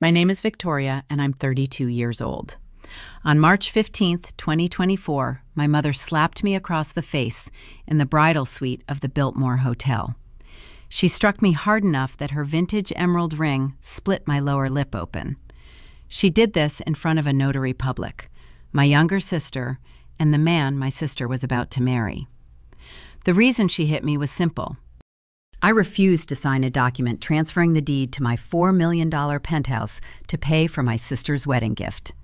My name is Victoria, and I'm 32 years old. On March 15th, 2024, my mother slapped me across the face in the bridal suite of the Biltmore Hotel. She struck me hard enough that her vintage emerald ring split my lower lip open. She did this in front of a notary public, my younger sister, and the man my sister was about to marry. The reason she hit me was simple. I refused to sign a document transferring the deed to my $4 million penthouse to pay for my sister's wedding gift.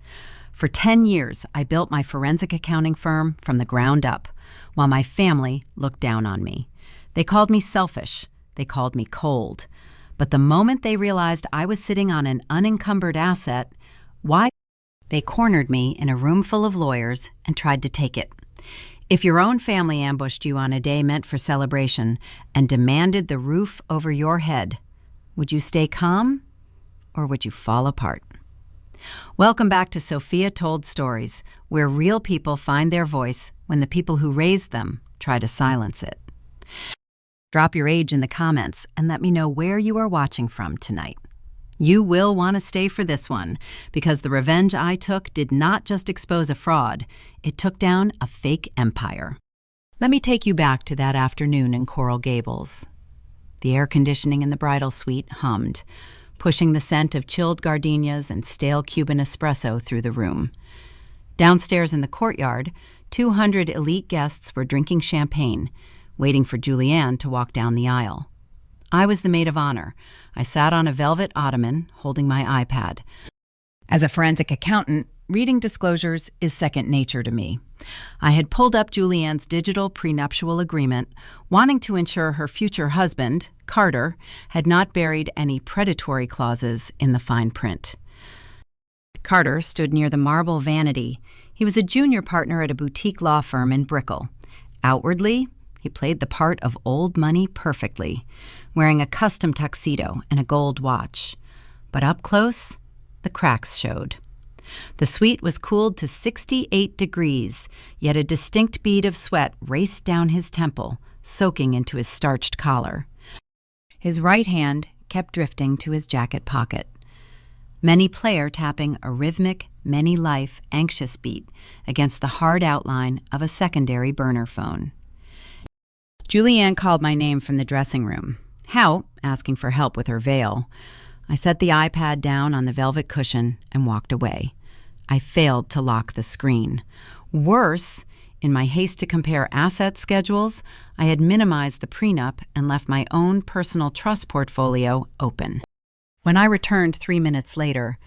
For 10 years, I built my forensic accounting firm from the ground up, while my family looked down on me. They called me selfish. They called me cold. But the moment they realized I was sitting on an unencumbered asset, they cornered me in a room full of lawyers and tried to take it. If your own family ambushed you on a day meant for celebration and demanded the roof over your head, would you stay calm or would you fall apart? Welcome back to Sofia Told Stories, where real people find their voice when the people who raised them try to silence it. Drop your age in the comments and let me know where you are watching from tonight. You will want to stay for this one, because the revenge I took did not just expose a fraud, it took down a fake empire. Let me take you back to that afternoon in Coral Gables. The air conditioning in the bridal suite hummed, pushing the scent of chilled gardenias and stale Cuban espresso through the room. Downstairs in the courtyard, 200 elite guests were drinking champagne, waiting for Julianne to walk down the aisle. I was the maid of honor. I sat on a velvet ottoman, holding my iPad. As a forensic accountant, reading disclosures is second nature to me. I had pulled up Julianne's digital prenuptial agreement, wanting to ensure her future husband, Carter, had not buried any predatory clauses in the fine print. Carter stood near the marble vanity. He was a junior partner at a boutique law firm in Brickell. Outwardly, he played the part of old money perfectly, wearing a custom tuxedo and a gold watch. But up close, the cracks showed. The suite was cooled to 68 degrees, yet a distinct bead of sweat raced down his temple, soaking into his starched collar. His right hand kept drifting to his jacket pocket. Many player tapping a rhythmic, many-life, anxious beat against the hard outline of a secondary burner phone. Julianne called my name from the dressing room. How, asking for help with her veil. I set the iPad down on the velvet cushion and walked away. I failed to lock the screen. Worse, in my haste to compare asset schedules, I had minimized the prenup and left my own personal trust portfolio open. When I returned 3 minutes later,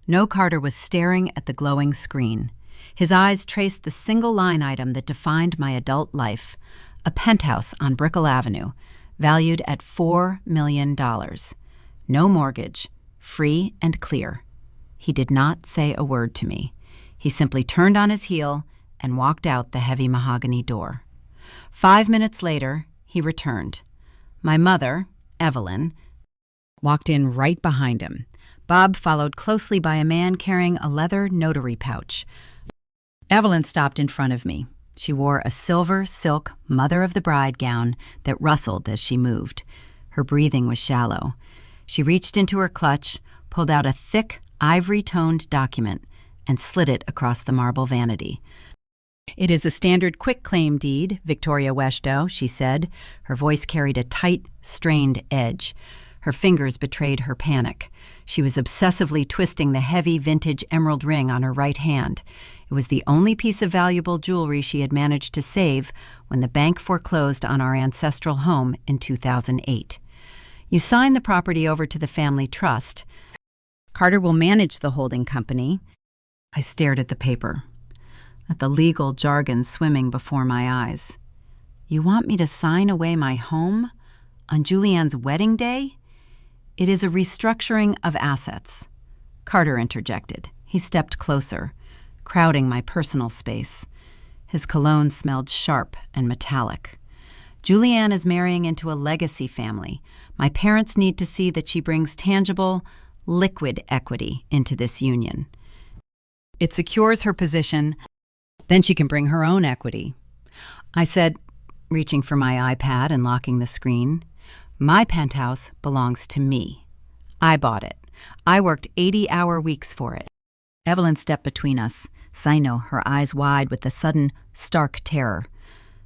No Carter was staring at the glowing screen. His eyes traced the single line item that defined my adult life, a penthouse on Brickell Avenue, valued at $4 million. No mortgage, free and clear. He did not say a word to me. He simply turned on his heel and walked out the heavy mahogany door. 5 minutes later, he returned. My mother, Evelyn, walked in right behind him. Bob followed closely by a man carrying a leather notary pouch. Evelyn stopped in front of me. She wore a silver silk mother-of-the-bride gown that rustled as she moved. Her breathing was shallow. She reached into her clutch, pulled out a thick, ivory-toned document, and slid it across the marble vanity. "It is a standard quitclaim deed, Victoria Weshdow," she said. Her voice carried a tight, strained edge. Her fingers betrayed her panic. She was obsessively twisting the heavy vintage emerald ring on her right hand. It was the only piece of valuable jewelry she had managed to save when the bank foreclosed on our ancestral home in 2008. "You sign the property over to the family trust. Carter will manage the holding company." I stared at the paper, at the legal jargon swimming before my eyes. "You want me to sign away my home on Julianne's wedding day?" "It is a restructuring of assets." Carter interjected. He stepped closer, crowding my personal space. His cologne smelled sharp and metallic. "Julianne is marrying into a legacy family. My parents need to see that she brings tangible, liquid equity into this union. It secures her position, then she can bring her own equity." I said, reaching for my iPad and locking the screen, "My penthouse belongs to me. I bought it. I worked 80-hour weeks for it. Evelyn stepped between us, Sino, her eyes wide with the sudden, stark terror.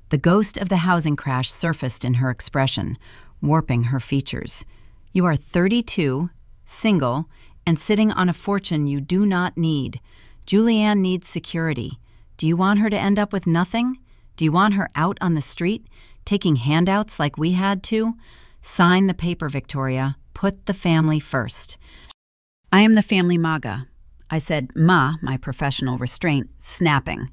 The ghost of the housing crash surfaced in her expression, warping her features. You are 32, single, and sitting on a fortune you do not need. Julianne needs security. Do you want her to end up with nothing? Do you want her out on the street, taking handouts like we had to? Sign the paper, Victoria. Put the family first. I am the family MAGA. I said ma, my professional restraint, snapping.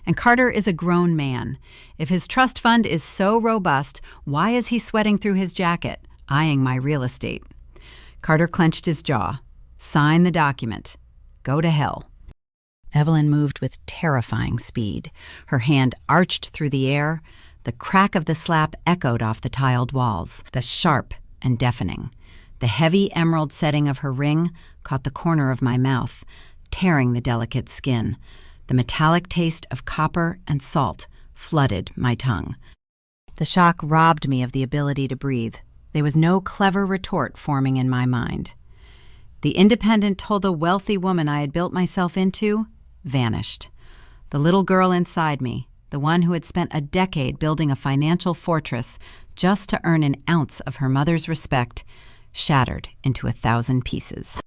And Carter is a grown man. If his trust fund is so robust, why is he sweating through his jacket, eyeing my real estate? Carter clenched his jaw. Sign the document. Go to hell. Evelyn moved with terrifying speed. Her hand arched through the air. The crack of the slap echoed off the tiled walls, the sharp and deafening. The heavy emerald setting of her ring caught the corner of my mouth, tearing the delicate skin. The metallic taste of copper and salt flooded my tongue. The shock robbed me of the ability to breathe. There was no clever retort forming in my mind. The independent told the wealthy woman I had built myself into vanished. The little girl inside me, the one who had spent a decade building a financial fortress just to earn an ounce of her mother's respect, shattered into 1,000 pieces.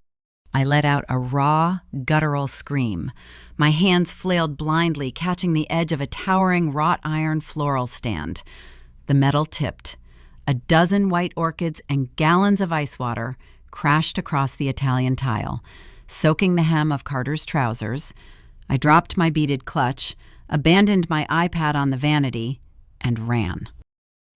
I let out a raw, guttural scream. My hands flailed blindly, catching the edge of a towering wrought iron floral stand. The metal tipped. A dozen white orchids and gallons of ice water crashed across the Italian tile, soaking the hem of Carter's trousers. I dropped my beaded clutch, abandoned my iPad on the vanity, and ran.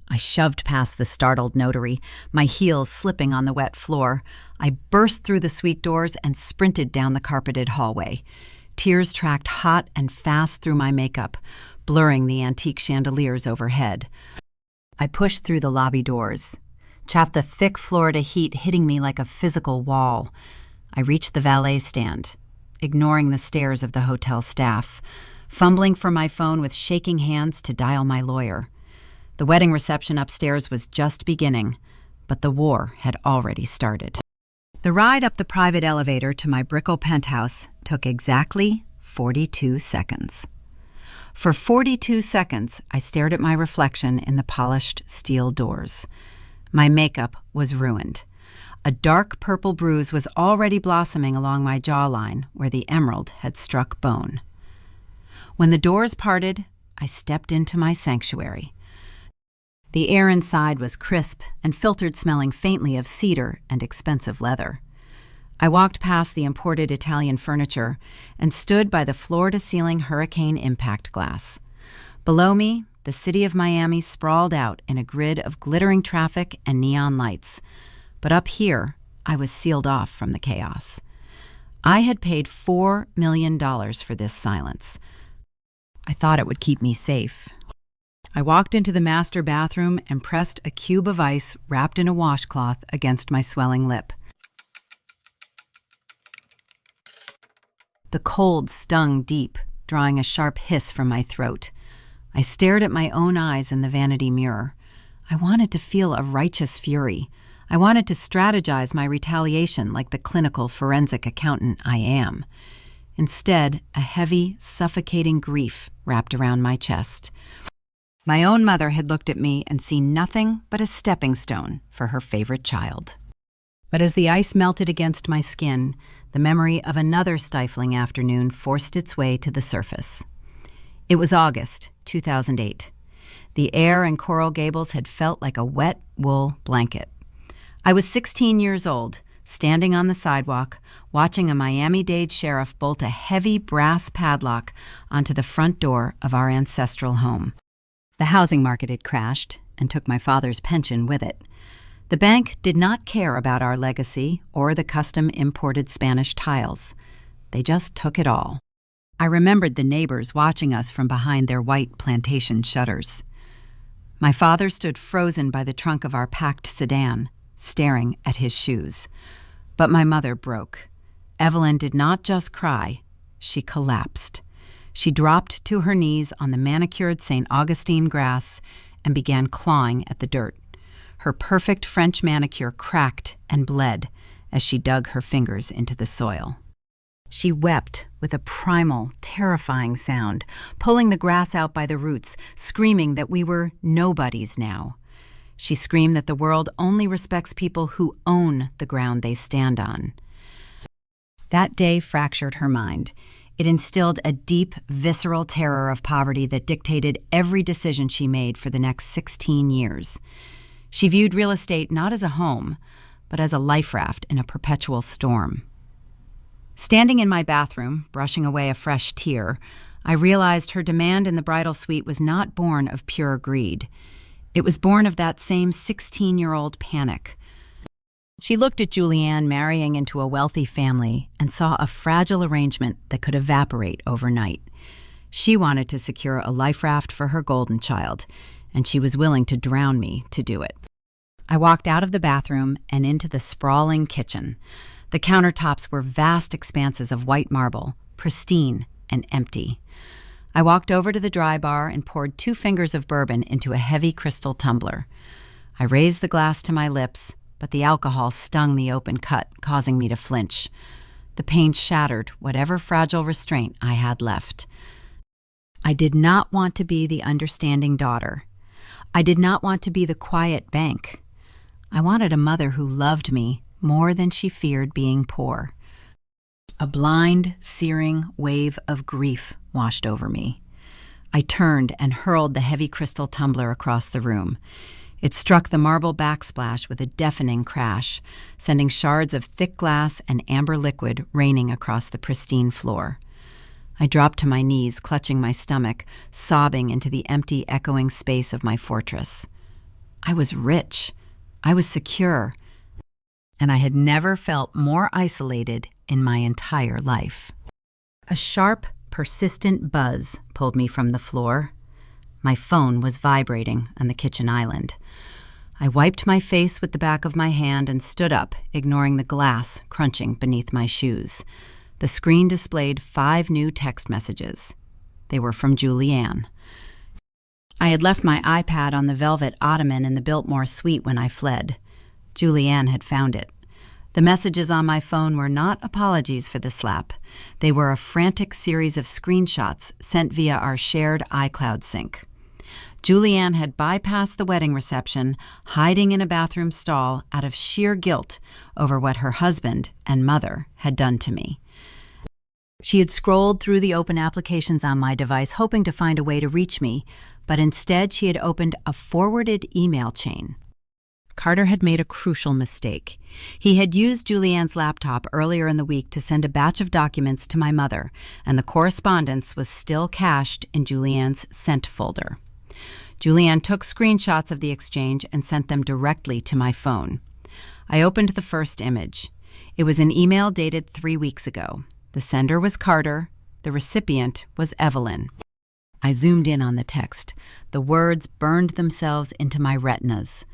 I shoved past the startled notary, my heels slipping on the wet floor. I burst through the suite doors and sprinted down the carpeted hallway. Tears tracked hot and fast through my makeup, blurring the antique chandeliers overhead. I pushed through the lobby doors, chaffed the thick Florida heat hitting me like a physical wall. I reached the valet stand, ignoring the stares of the hotel staff, fumbling for my phone with shaking hands to dial my lawyer. The wedding reception upstairs was just beginning, but the war had already started. The ride up the private elevator to my Brickell penthouse took exactly 42 seconds. For 42 seconds, I stared at my reflection in the polished steel doors. My makeup was ruined. A dark purple bruise was already blossoming along my jawline where the emerald had struck bone. When the doors parted, I stepped into my sanctuary. The air inside was crisp and filtered, smelling faintly of cedar and expensive leather. I walked past the imported Italian furniture and stood by the floor-to-ceiling hurricane impact glass. Below me, the city of Miami sprawled out in a grid of glittering traffic and neon lights. But up here, I was sealed off from the chaos. I had paid $4 million for this silence. I thought it would keep me safe. I walked into the master bathroom and pressed a cube of ice wrapped in a washcloth against my swelling lip. The cold stung deep, drawing a sharp hiss from my throat. I stared at my own eyes in the vanity mirror. I wanted to feel a righteous fury. I wanted to strategize my retaliation like the clinical forensic accountant I am. Instead, a heavy, suffocating grief wrapped around my chest. My own mother had looked at me and seen nothing but a stepping stone for her favorite child. But as the ice melted against my skin, the memory of another stifling afternoon forced its way to the surface. It was August 2008. The air in Coral Gables had felt like a wet wool blanket. I was 16 years old, standing on the sidewalk, watching a Miami-Dade sheriff bolt a heavy brass padlock onto the front door of our ancestral home. The housing market had crashed and took my father's pension with it. The bank did not care about our legacy or the custom-imported Spanish tiles. They just took it all. I remembered the neighbors watching us from behind their white plantation shutters. My father stood frozen by the trunk of our packed sedan, staring at his shoes. But my mother broke. Evelyn did not just cry, she collapsed. She dropped to her knees on the manicured St. Augustine grass and began clawing at the dirt. Her perfect French manicure cracked and bled as she dug her fingers into the soil. She wept with a primal, terrifying sound, pulling the grass out by the roots, screaming that we were nobodies now. She screamed that the world only respects people who own the ground they stand on. That day fractured her mind. It instilled a deep, visceral terror of poverty that dictated every decision she made for the next 16 years. She viewed real estate not as a home, but as a life raft in a perpetual storm. Standing in my bathroom, brushing away a fresh tear, I realized her demand in the bridal suite was not born of pure greed. It was born of that same 16-year-old panic. She looked at Julianne marrying into a wealthy family and saw a fragile arrangement that could evaporate overnight. She wanted to secure a life raft for her golden child, and she was willing to drown me to do it. I walked out of the bathroom and into the sprawling kitchen. The countertops were vast expanses of white marble, pristine and empty. I walked over to the dry bar and poured 2 fingers of bourbon into a heavy crystal tumbler. I raised the glass to my lips, but the alcohol stung the open cut, causing me to flinch. The pain shattered whatever fragile restraint I had left. I did not want to be the understanding daughter. I did not want to be the quiet bank. I wanted a mother who loved me more than she feared being poor. A blind, searing wave of grief washed over me. I turned and hurled the heavy crystal tumbler across the room. It struck the marble backsplash with a deafening crash, sending shards of thick glass and amber liquid raining across the pristine floor. I dropped to my knees, clutching my stomach, sobbing into the empty, echoing space of my fortress. I was rich. I was secure. And I had never felt more isolated in my entire life. A sharp, persistent buzz pulled me from the floor. My phone was vibrating on the kitchen island. I wiped my face with the back of my hand and stood up, ignoring the glass crunching beneath my shoes. The screen displayed 5 new text messages. They were from Julianne. I had left my iPad on the velvet ottoman in the Biltmore suite when I fled. Julianne had found it. The messages on my phone were not apologies for the slap. They were a frantic series of screenshots sent via our shared iCloud sync. Julianne had bypassed the wedding reception, hiding in a bathroom stall out of sheer guilt over what her husband and mother had done to me. She had scrolled through the open applications on my device, hoping to find a way to reach me, but instead she had opened a forwarded email chain. Carter had made a crucial mistake. He had used Julianne's laptop earlier in the week to send a batch of documents to my mother, and the correspondence was still cached in Julianne's sent folder. Julianne took screenshots of the exchange and sent them directly to my phone. I opened the first image. It was an email dated 3 weeks ago. The sender was Carter. The recipient was Evelyn. I zoomed in on the text. The words burned themselves into my retinas.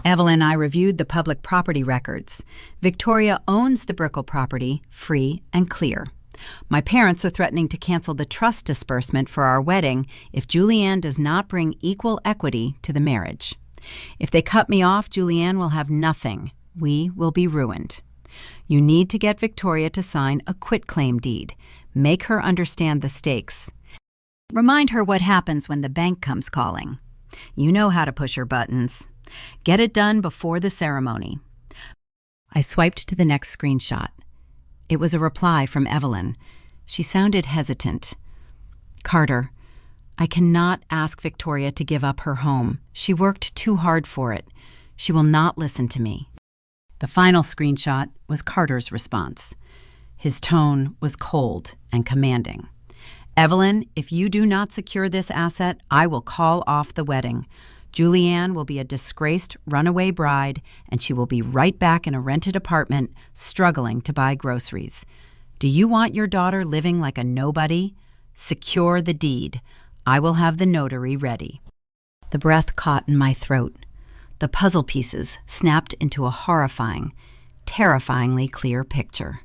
Evelyn, I reviewed the public property records. Victoria owns the Brickell property, free and clear. My parents are threatening to cancel the trust disbursement for our wedding if Julianne does not bring equal equity to the marriage. If they cut me off, Julianne will have nothing. We will be ruined. You need to get Victoria to sign a quitclaim deed. Make her understand the stakes. Remind her what happens when the bank comes calling. You know how to push her buttons. Get it done before the ceremony. I swiped to the next screenshot. It was a reply from Evelyn. She sounded hesitant. Carter, I cannot ask Victoria to give up her home. She worked too hard for it. She will not listen to me. The final screenshot was Carter's response. His tone was cold and commanding. Evelyn, if you do not secure this asset, I will call off the wedding. Julianne will be a disgraced runaway bride, and she will be right back in a rented apartment, struggling to buy groceries. Do you want your daughter living like a nobody? Secure the deed. I will have the notary ready. The breath caught in my throat. The puzzle pieces snapped into a horrifying, terrifyingly clear picture.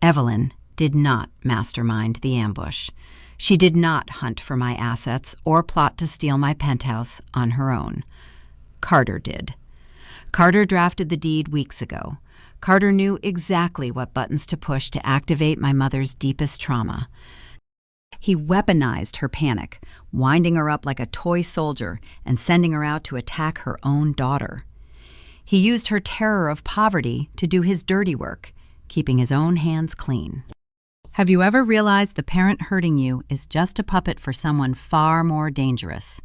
Evelyn did not mastermind the ambush. She did not hunt for my assets or plot to steal my penthouse on her own. Carter did. Carter drafted the deed weeks ago. Carter knew exactly what buttons to push to activate my mother's deepest trauma. He weaponized her panic, winding her up like a toy soldier and sending her out to attack her own daughter. He used her terror of poverty to do his dirty work, keeping his own hands clean. Have you ever realized the parent hurting you is just a puppet for someone far more dangerous?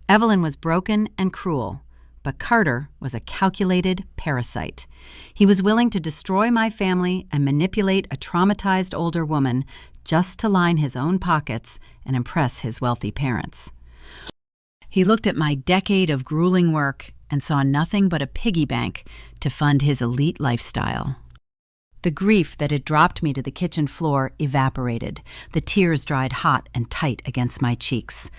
Evelyn was broken and cruel, but Carter was a calculated parasite. He was willing to destroy my family and manipulate a traumatized older woman just to line his own pockets and impress his wealthy parents. He looked at my decade of grueling work and saw nothing but a piggy bank to fund his elite lifestyle. The grief that had dropped me to the kitchen floor evaporated. The tears dried hot and tight against my cheeks.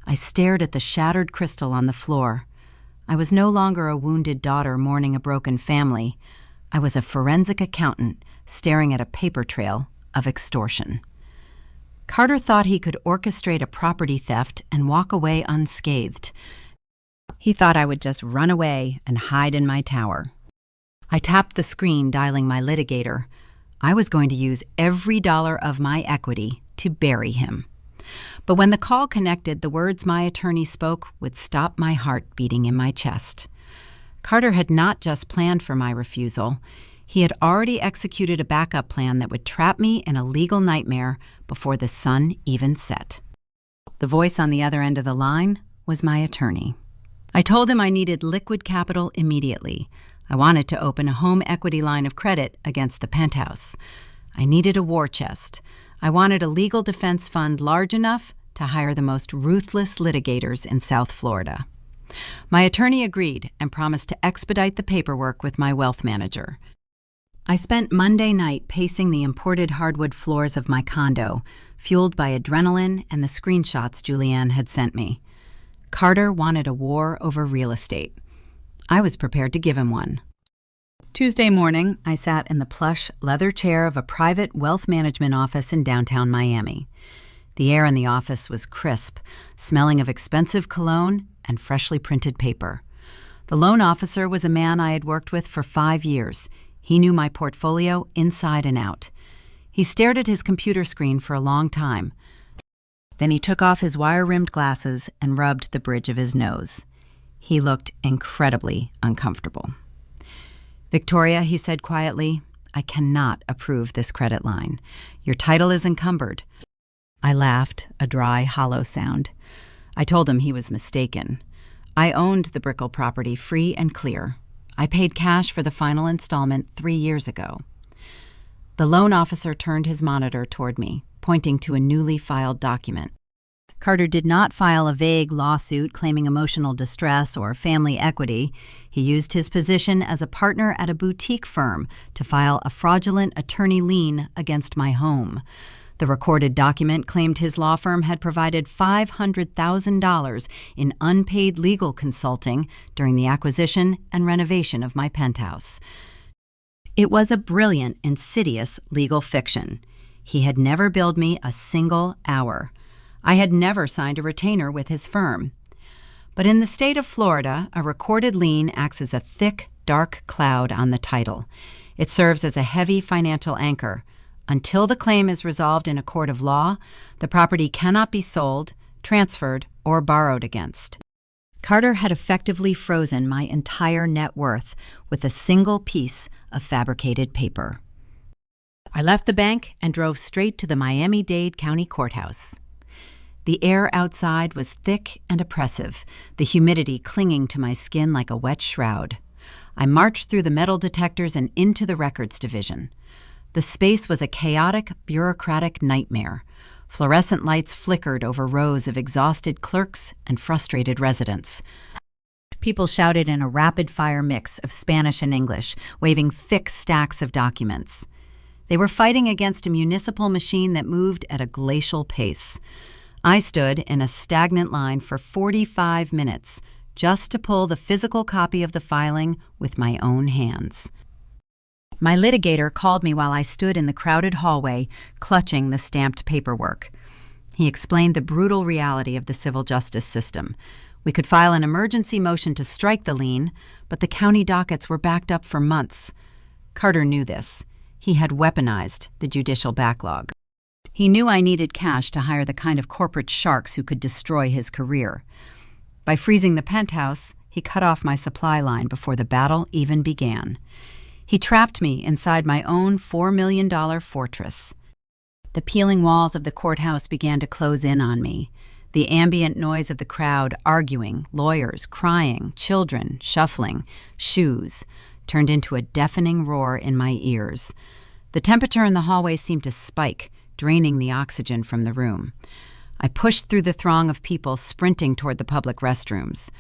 I stared at the shattered crystal on the floor. I was no longer a wounded daughter mourning a broken family. I was a forensic accountant staring at a paper trail of extortion. Carter thought he could orchestrate a property theft and walk away unscathed. He thought I would just run away and hide in my tower. I tapped the screen, dialing my litigator. I was going to use every dollar of my equity to bury him. But when the call connected, the words my attorney spoke would stop my heart beating in my chest. Carter had not just planned for my refusal. He had already executed a backup plan that would trap me in a legal nightmare before the sun even set. The voice on the other end of the line was my attorney. I told him I needed liquid capital immediately. I wanted to open a home equity line of credit against the Penthouse. I needed a war chest. I wanted a legal defense fund large enough to hire the most ruthless litigators in South Florida. My attorney agreed and promised to expedite the paperwork with my wealth manager. I spent Monday night pacing the imported hardwood floors of my condo, fueled by adrenaline and the screenshots Julianne had sent me. Carter wanted a war over real estate. I was prepared to give him one. Tuesday morning, I sat in the plush leather chair of a private wealth management office in downtown Miami. The air in the office was crisp, smelling of expensive cologne and freshly printed paper. The loan officer was a man I had worked with for 5 years. He knew my portfolio inside and out. He stared at his computer screen for a long time. Then he took off his wire-rimmed glasses and rubbed the bridge of his nose. He looked incredibly uncomfortable. "Victoria," he said quietly, "I cannot approve this credit line. Your title is encumbered." I laughed, a dry, hollow sound. I told him he was mistaken. I owned the Brickell property free and clear. I paid cash for the final installment 3 years ago. The loan officer turned his monitor toward me, pointing to a newly filed document. Carter did not file a vague lawsuit claiming emotional distress or family equity. He used his position as a partner at a boutique firm to file a fraudulent attorney lien against my home. The recorded document claimed his law firm had provided $500,000 in unpaid legal consulting during the acquisition and renovation of my penthouse. It was a brilliant, insidious legal fiction. He had never billed me a single hour. I had never signed a retainer with his firm. But in the state of Florida, a recorded lien acts as a thick, dark cloud on the title. It serves as a heavy financial anchor. Until the claim is resolved in a court of law, the property cannot be sold, transferred, or borrowed against. Carter had effectively frozen my entire net worth with a single piece of fabricated paper. I left the bank and drove straight to the Miami-Dade County Courthouse. The air outside was thick and oppressive, the humidity clinging to my skin like a wet shroud. I marched through the metal detectors and into the records division. The space was a chaotic, bureaucratic nightmare. Fluorescent lights flickered over rows of exhausted clerks and frustrated residents. People shouted in a rapid-fire mix of Spanish and English, waving thick stacks of documents. They were fighting against a municipal machine that moved at a glacial pace. I stood in a stagnant line for 45 minutes just to pull the physical copy of the filing with my own hands. My litigator called me while I stood in the crowded hallway, clutching the stamped paperwork. He explained the brutal reality of the civil justice system. We could file an emergency motion to strike the lien, but the county dockets were backed up for months. Carter knew this. He had weaponized the judicial backlog. He knew I needed cash to hire the kind of corporate sharks who could destroy his career. By freezing the Penthouse, he cut off my supply line before the battle even began. He trapped me inside my own $4 million fortress. The peeling walls of the courthouse began to close in on me. The ambient noise of the crowd arguing, lawyers crying, children shuffling, shoes, turned into a deafening roar in my ears. The temperature in the hallway seemed to spike, draining the oxygen from the room. I pushed through the throng of people sprinting toward the public restrooms.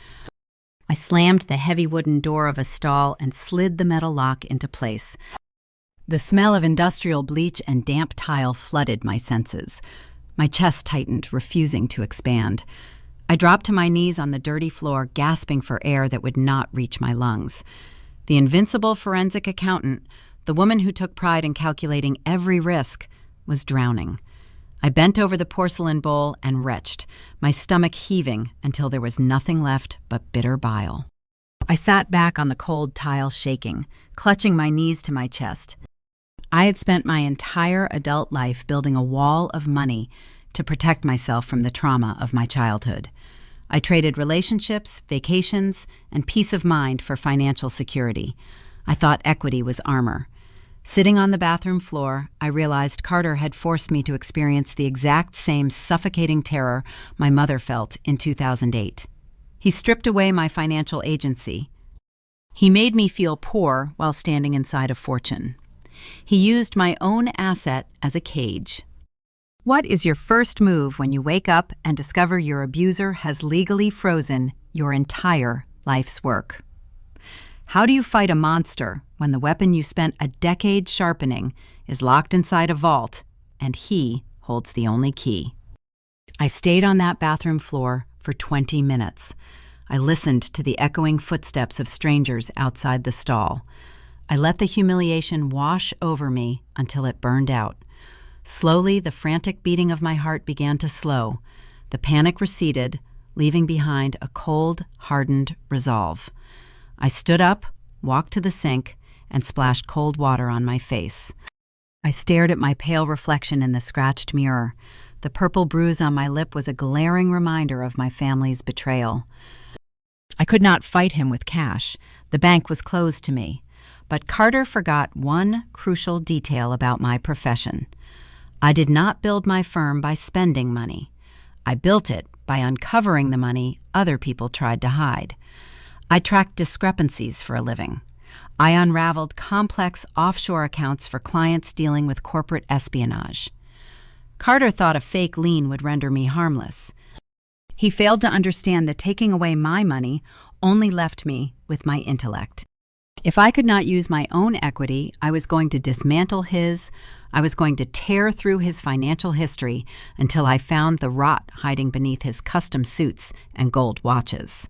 I slammed the heavy wooden door of a stall and slid the metal lock into place. The smell of industrial bleach and damp tile flooded my senses. My chest tightened, refusing to expand. I dropped to my knees on the dirty floor, gasping for air that would not reach my lungs. The invincible forensic accountant, the woman who took pride in calculating every risk, was drowning. I bent over the porcelain bowl and retched, my stomach heaving until there was nothing left but bitter bile. I sat back on the cold tile, shaking, clutching my knees to my chest. I had spent my entire adult life building a wall of money to protect myself from the trauma of my childhood. I traded relationships, vacations, and peace of mind for financial security. I thought equity was armor. Sitting on the bathroom floor, I realized Carter had forced me to experience the exact same suffocating terror my mother felt in 2008. He stripped away my financial agency. He made me feel poor while standing inside a fortune. He used my own asset as a cage. What is your first move when you wake up and discover your abuser has legally frozen your entire life's work? How do you fight a monster when the weapon you spent a decade sharpening is locked inside a vault and he holds the only key? I stayed on that bathroom floor for 20 minutes. I listened to the echoing footsteps of strangers outside the stall. I let the humiliation wash over me until it burned out. Slowly, the frantic beating of my heart began to slow. The panic receded, leaving behind a cold, hardened resolve. I stood up, walked to the sink, and splashed cold water on my face. I stared at my pale reflection in the scratched mirror. The purple bruise on my lip was a glaring reminder of my family's betrayal. I could not fight him with cash. The bank was closed to me. But Carter forgot one crucial detail about my profession. I did not build my firm by spending money. I built it by uncovering the money other people tried to hide. I tracked discrepancies for a living. I unraveled complex offshore accounts for clients dealing with corporate espionage. Carter thought a fake lien would render me harmless. He failed to understand that taking away my money only left me with my intellect. If I could not use my own equity, I was going to dismantle his. I was going to tear through his financial history until I found the rot hiding beneath his custom suits and gold watches.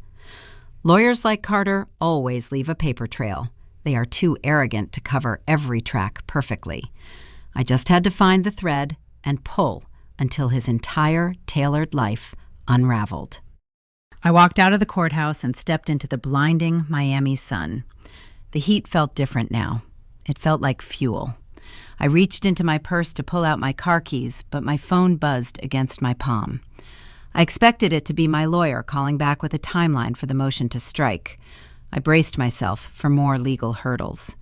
Lawyers like Carter always leave a paper trail. They are too arrogant to cover every track perfectly. I just had to find the thread and pull until his entire tailored life unraveled. I walked out of the courthouse and stepped into the blinding Miami sun. The heat felt different now. It felt like fuel. I reached into my purse to pull out my car keys, but my phone buzzed against my palm. I expected it to be my lawyer calling back with a timeline for the motion to strike. I braced myself for more legal hurdles.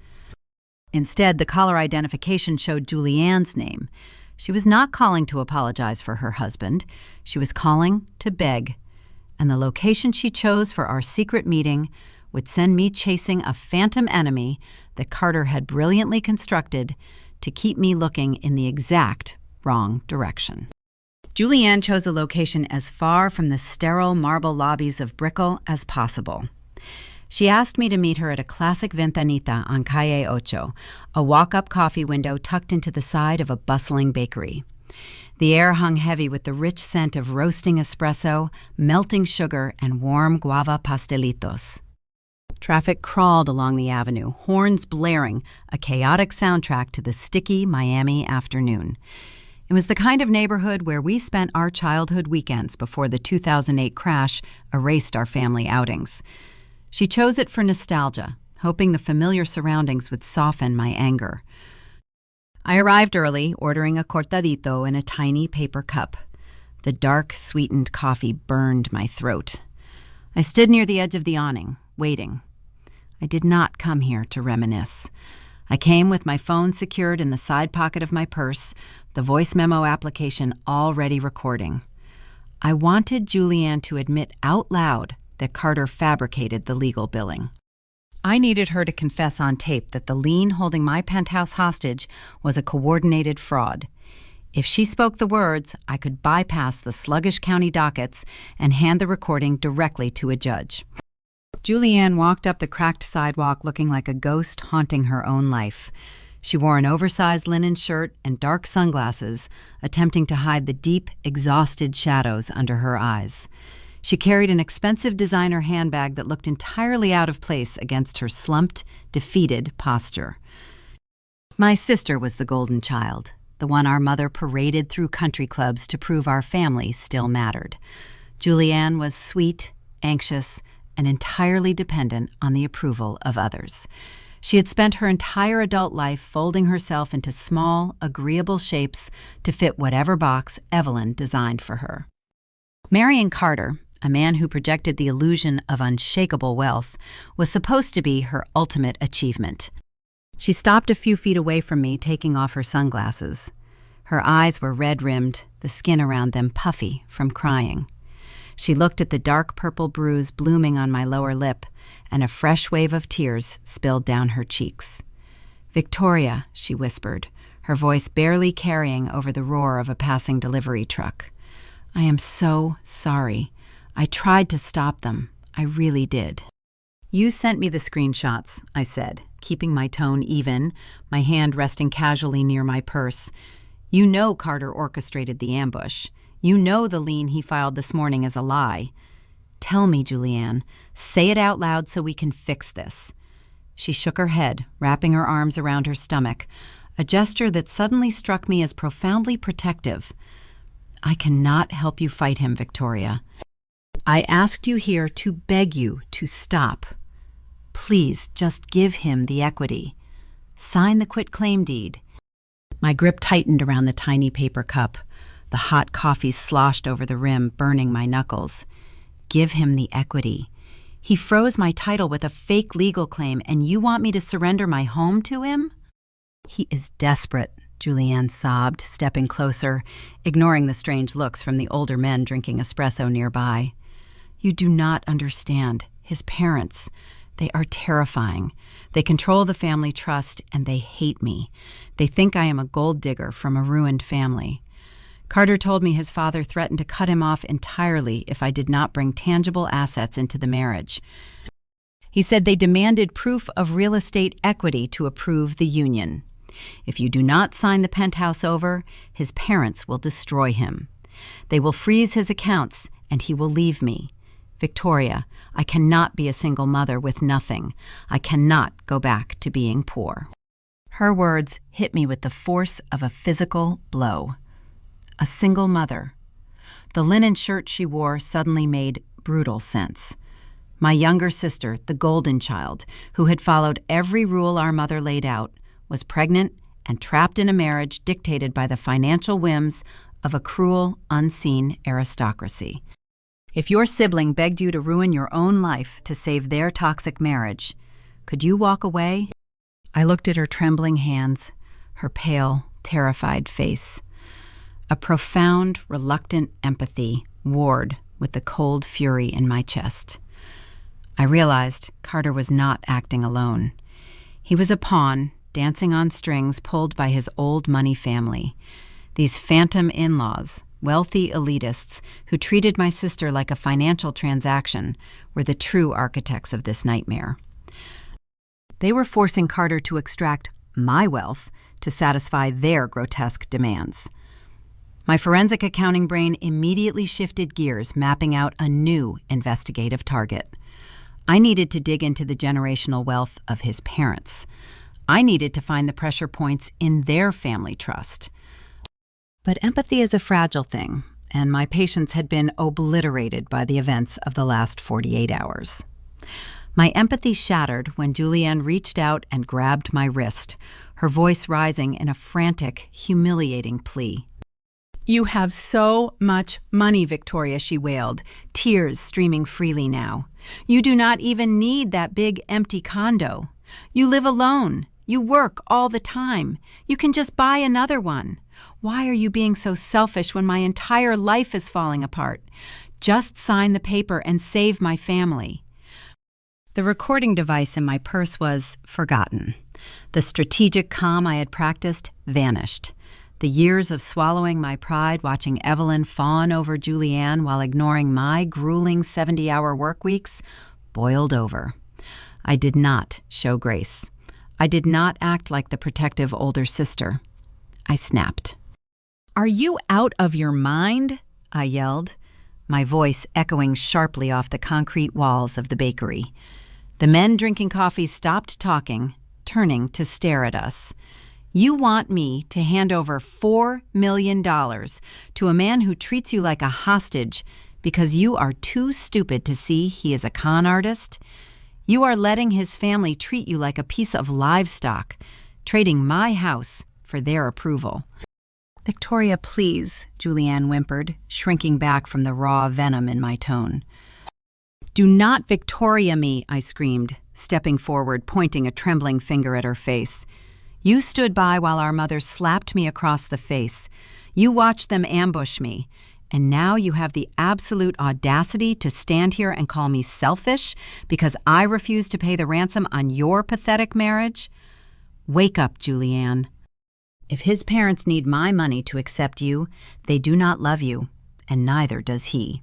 Instead, the caller identification showed Julianne's name. She was not calling to apologize for her husband. She was calling to beg. And the location she chose for our secret meeting would send me chasing a phantom enemy that Carter had brilliantly constructed to keep me looking in the exact wrong direction. Julianne chose a location as far from the sterile marble lobbies of Brickell as possible. She asked me to meet her at a classic ventanita on Calle Ocho, a walk-up coffee window tucked into the side of a bustling bakery. The air hung heavy with the rich scent of roasting espresso, melting sugar, and warm guava pastelitos. Traffic crawled along the avenue, horns blaring, a chaotic soundtrack to the sticky Miami afternoon. It was the kind of neighborhood where we spent our childhood weekends before the 2008 crash erased our family outings. She chose it for nostalgia. hoping the familiar surroundings would soften my anger. I arrived early, ordering a cortadito in a tiny paper cup. The dark, sweetened coffee burned my throat. I stood near the edge of the awning, waiting. I did not come here to reminisce. I came with my phone secured in the side pocket of my purse, the voice memo application already recording. I wanted Julianne to admit out loud that Carter fabricated the legal billing. I needed her to confess on tape that the lien holding my penthouse hostage was a coordinated fraud. If she spoke the words, I could bypass the sluggish county dockets and hand the recording directly to a judge. Julianne walked up the cracked sidewalk looking like a ghost haunting her own life. She wore an oversized linen shirt and dark sunglasses, attempting to hide the deep, exhausted shadows under her eyes. She carried an expensive designer handbag that looked entirely out of place against her slumped, defeated posture. My sister was the golden child, the one our mother paraded through country clubs to prove our family still mattered. Julianne was sweet, anxious, and entirely dependent on the approval of others. She had spent her entire adult life folding herself into small, agreeable shapes to fit whatever box Evelyn designed for her. Marrying Carter, a man who projected the illusion of unshakable wealth, was supposed to be her ultimate achievement. She stopped a few feet away from me, taking off her sunglasses. Her eyes were red-rimmed, the skin around them puffy from crying. She looked at the dark purple bruise blooming on my lower lip, and a fresh wave of tears spilled down her cheeks. "Victoria," she whispered, her voice barely carrying over the roar of a passing delivery truck. "I am so sorry. I tried to stop them. I really did." "You sent me the screenshots," I said, keeping my tone even, my hand resting casually near my purse. "You know Carter orchestrated the ambush. You know the lien he filed this morning is a lie. Tell me, Julianne. Say it out loud so we can fix this." She shook her head, wrapping her arms around her stomach, a gesture that suddenly struck me as profoundly protective. "I cannot help you fight him, Victoria. I asked you here to beg you to stop. Please just give him the equity. Sign the quitclaim deed." My grip tightened around the tiny paper cup. The hot coffee sloshed over the rim, burning my knuckles. Give him the equity. He froze my title with a fake legal claim, and you want me to surrender my home to him? "He is desperate," Julianne sobbed, stepping closer, ignoring the strange looks from the older men drinking espresso nearby. "You do not understand. His parents, they are terrifying. They control the family trust, and they hate me. They think I am a gold digger from a ruined family. Carter told me his father threatened to cut him off entirely if I did not bring tangible assets into the marriage. He said they demanded proof of real estate equity to approve the union. If you do not sign the penthouse over, his parents will destroy him. They will freeze his accounts, and he will leave me. Victoria, I cannot be a single mother with nothing. I cannot go back to being poor." Her words hit me with the force of a physical blow. A single mother. The linen shirt she wore suddenly made brutal sense. My younger sister, the golden child, who had followed every rule our mother laid out, was pregnant and trapped in a marriage dictated by the financial whims of a cruel, unseen aristocracy. If your sibling begged you to ruin your own life to save their toxic marriage, could you walk away? I looked at her trembling hands, her pale, terrified face. A profound, reluctant empathy warred with the cold fury in my chest. I realized Carter was not acting alone. He was a pawn, dancing on strings pulled by his old money family. These phantom in-laws, wealthy elitists who treated my sister like a financial transaction, were the true architects of this nightmare. They were forcing Carter to extract my wealth to satisfy their grotesque demands. My forensic accounting brain immediately shifted gears, mapping out a new investigative target. I needed to dig into the generational wealth of his parents. I needed to find the pressure points in their family trust. But empathy is a fragile thing, and my patience had been obliterated by the events of the last 48 hours. My empathy shattered when Julianne reached out and grabbed my wrist, her voice rising in a frantic, humiliating plea. "You have so much money, Victoria," she wailed, tears streaming freely now. "You do not even need that big empty condo. You live alone. You work all the time. You can just buy another one. Why are you being so selfish when my entire life is falling apart? Just sign the paper and save my family." The recording device in my purse was forgotten. The strategic calm I had practiced vanished. The years of swallowing my pride, watching Evelyn fawn over Julianne while ignoring my grueling 70-hour work weeks, boiled over. I did not show grace. I did not act like the protective older sister. I snapped. "Are you out of your mind?" I yelled, my voice echoing sharply off the concrete walls of the bakery. The men drinking coffee stopped talking, turning to stare at us. "You want me to hand over $4 million to a man who treats you like a hostage because you are too stupid to see he is a con artist? You are letting his family treat you like a piece of livestock, trading my house for their approval." "Victoria, please," Julianne whimpered, shrinking back from the raw venom in my tone. "Do not Victoria me," I screamed, stepping forward, pointing a trembling finger at her face. "You stood by while our mother slapped me across the face. You watched them ambush me. And now you have the absolute audacity to stand here and call me selfish because I refuse to pay the ransom on your pathetic marriage? Wake up, Julianne. If his parents need my money to accept you, they do not love you, and neither does he.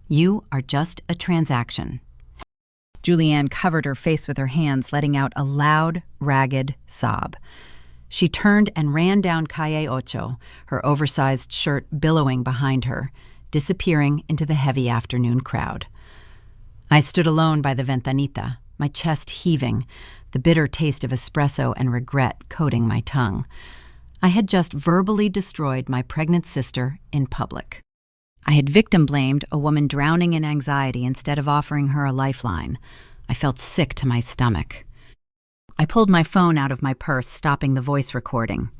You are just a transaction." Julianne covered her face with her hands, letting out a loud, ragged sob. She turned and ran down Calle Ocho, her oversized shirt billowing behind her, disappearing into the heavy afternoon crowd. I stood alone by the ventanita, my chest heaving, the bitter taste of espresso and regret coating my tongue. I had just verbally destroyed my pregnant sister in public. I had victim-blamed a woman drowning in anxiety instead of offering her a lifeline. I felt sick to my stomach. I pulled my phone out of my purse, stopping the voice recording.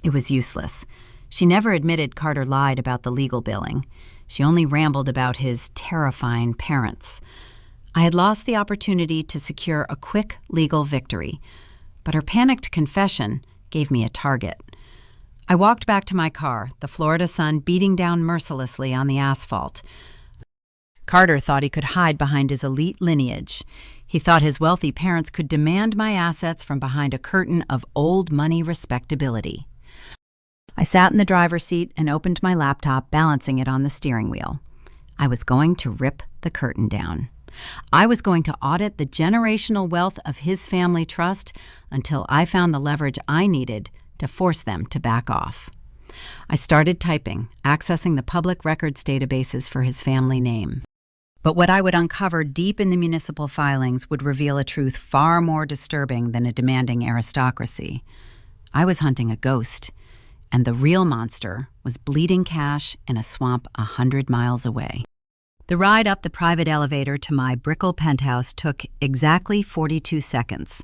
It was useless. She never admitted Carter lied about the legal billing. She only rambled about his terrifying parents. I had lost the opportunity to secure a quick legal victory, but her panicked confession gave me a target. I walked back to my car, the Florida sun beating down mercilessly on the asphalt. Carter thought he could hide behind his elite lineage. He thought his wealthy parents could demand my assets from behind a curtain of old money respectability. I sat in the driver's seat and opened my laptop, balancing it on the steering wheel. I was going to rip the curtain down. I was going to audit the generational wealth of his family trust until I found the leverage I needed to force them to back off. I started typing, accessing the public records databases for his family name. But what I would uncover deep in the municipal filings would reveal a truth far more disturbing than a demanding aristocracy. I was hunting a ghost, and the real monster was bleeding cash in a swamp 100 miles away. The ride up the private elevator to my Brickell penthouse took exactly 42 seconds.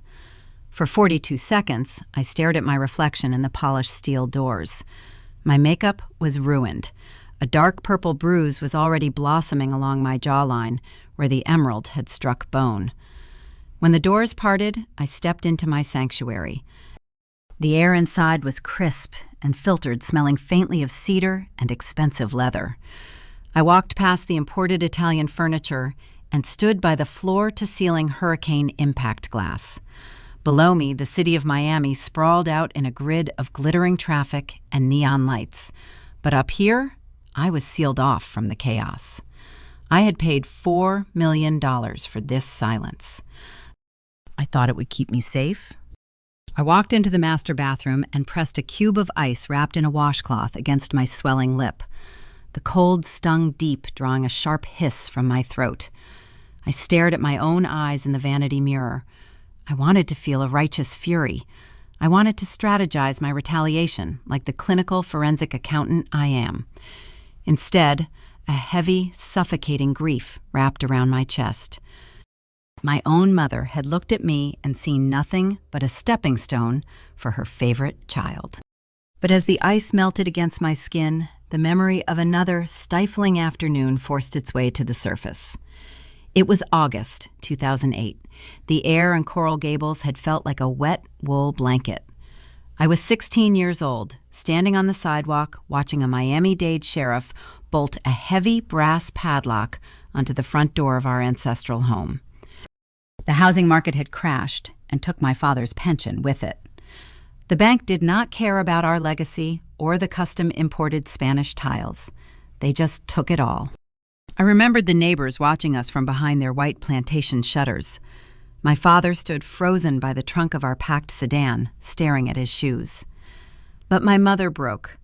For 42 seconds, I stared at my reflection in the polished steel doors. My makeup was ruined. A dark purple bruise was already blossoming along my jawline, where the emerald had struck bone. When the doors parted, I stepped into my sanctuary. The air inside was crisp and filtered, smelling faintly of cedar and expensive leather. I walked past the imported Italian furniture and stood by the floor-to-ceiling hurricane impact glass. Below me, the city of Miami sprawled out in a grid of glittering traffic and neon lights. But up here, I was sealed off from the chaos. I had paid $4 million for this silence. I thought it would keep me safe. I walked into the master bathroom and pressed a cube of ice wrapped in a washcloth against my swelling lip. The cold stung deep, drawing a sharp hiss from my throat. I stared at my own eyes in the vanity mirror. I wanted to feel a righteous fury. I wanted to strategize my retaliation like the clinical forensic accountant I am. Instead, a heavy, suffocating grief wrapped around my chest. My own mother had looked at me and seen nothing but a stepping stone for her favorite child. But as the ice melted against my skin, the memory of another stifling afternoon forced its way to the surface. It was August 2008. The air in Coral Gables had felt like a wet wool blanket. I was 16 years old, standing on the sidewalk watching a Miami-Dade sheriff bolt a heavy brass padlock onto the front door of our ancestral home. The housing market had crashed and took my father's pension with it. The bank did not care about our legacy or the custom-imported Spanish tiles. They just took it all. I remembered the neighbors watching us from behind their white plantation shutters. My father stood frozen by the trunk of our packed sedan, staring at his shoes. But my mother broke.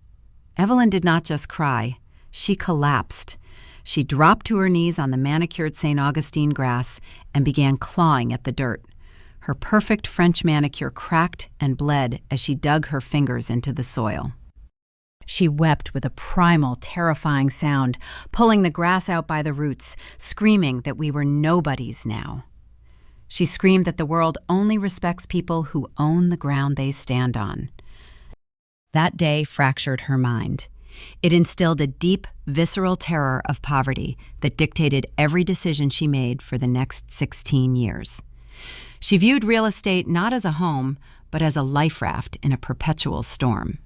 Evelyn did not just cry. She collapsed. She dropped to her knees on the manicured St. Augustine grass and began clawing at the dirt. Her perfect French manicure cracked and bled as she dug her fingers into the soil. She wept with a primal, terrifying sound, pulling the grass out by the roots, screaming that we were nobodies now. She screamed that the world only respects people who own the ground they stand on. That day fractured her mind. It instilled a deep, visceral terror of poverty that dictated every decision she made for the next 16 years. She viewed real estate not as a home, but as a life raft in a perpetual storm.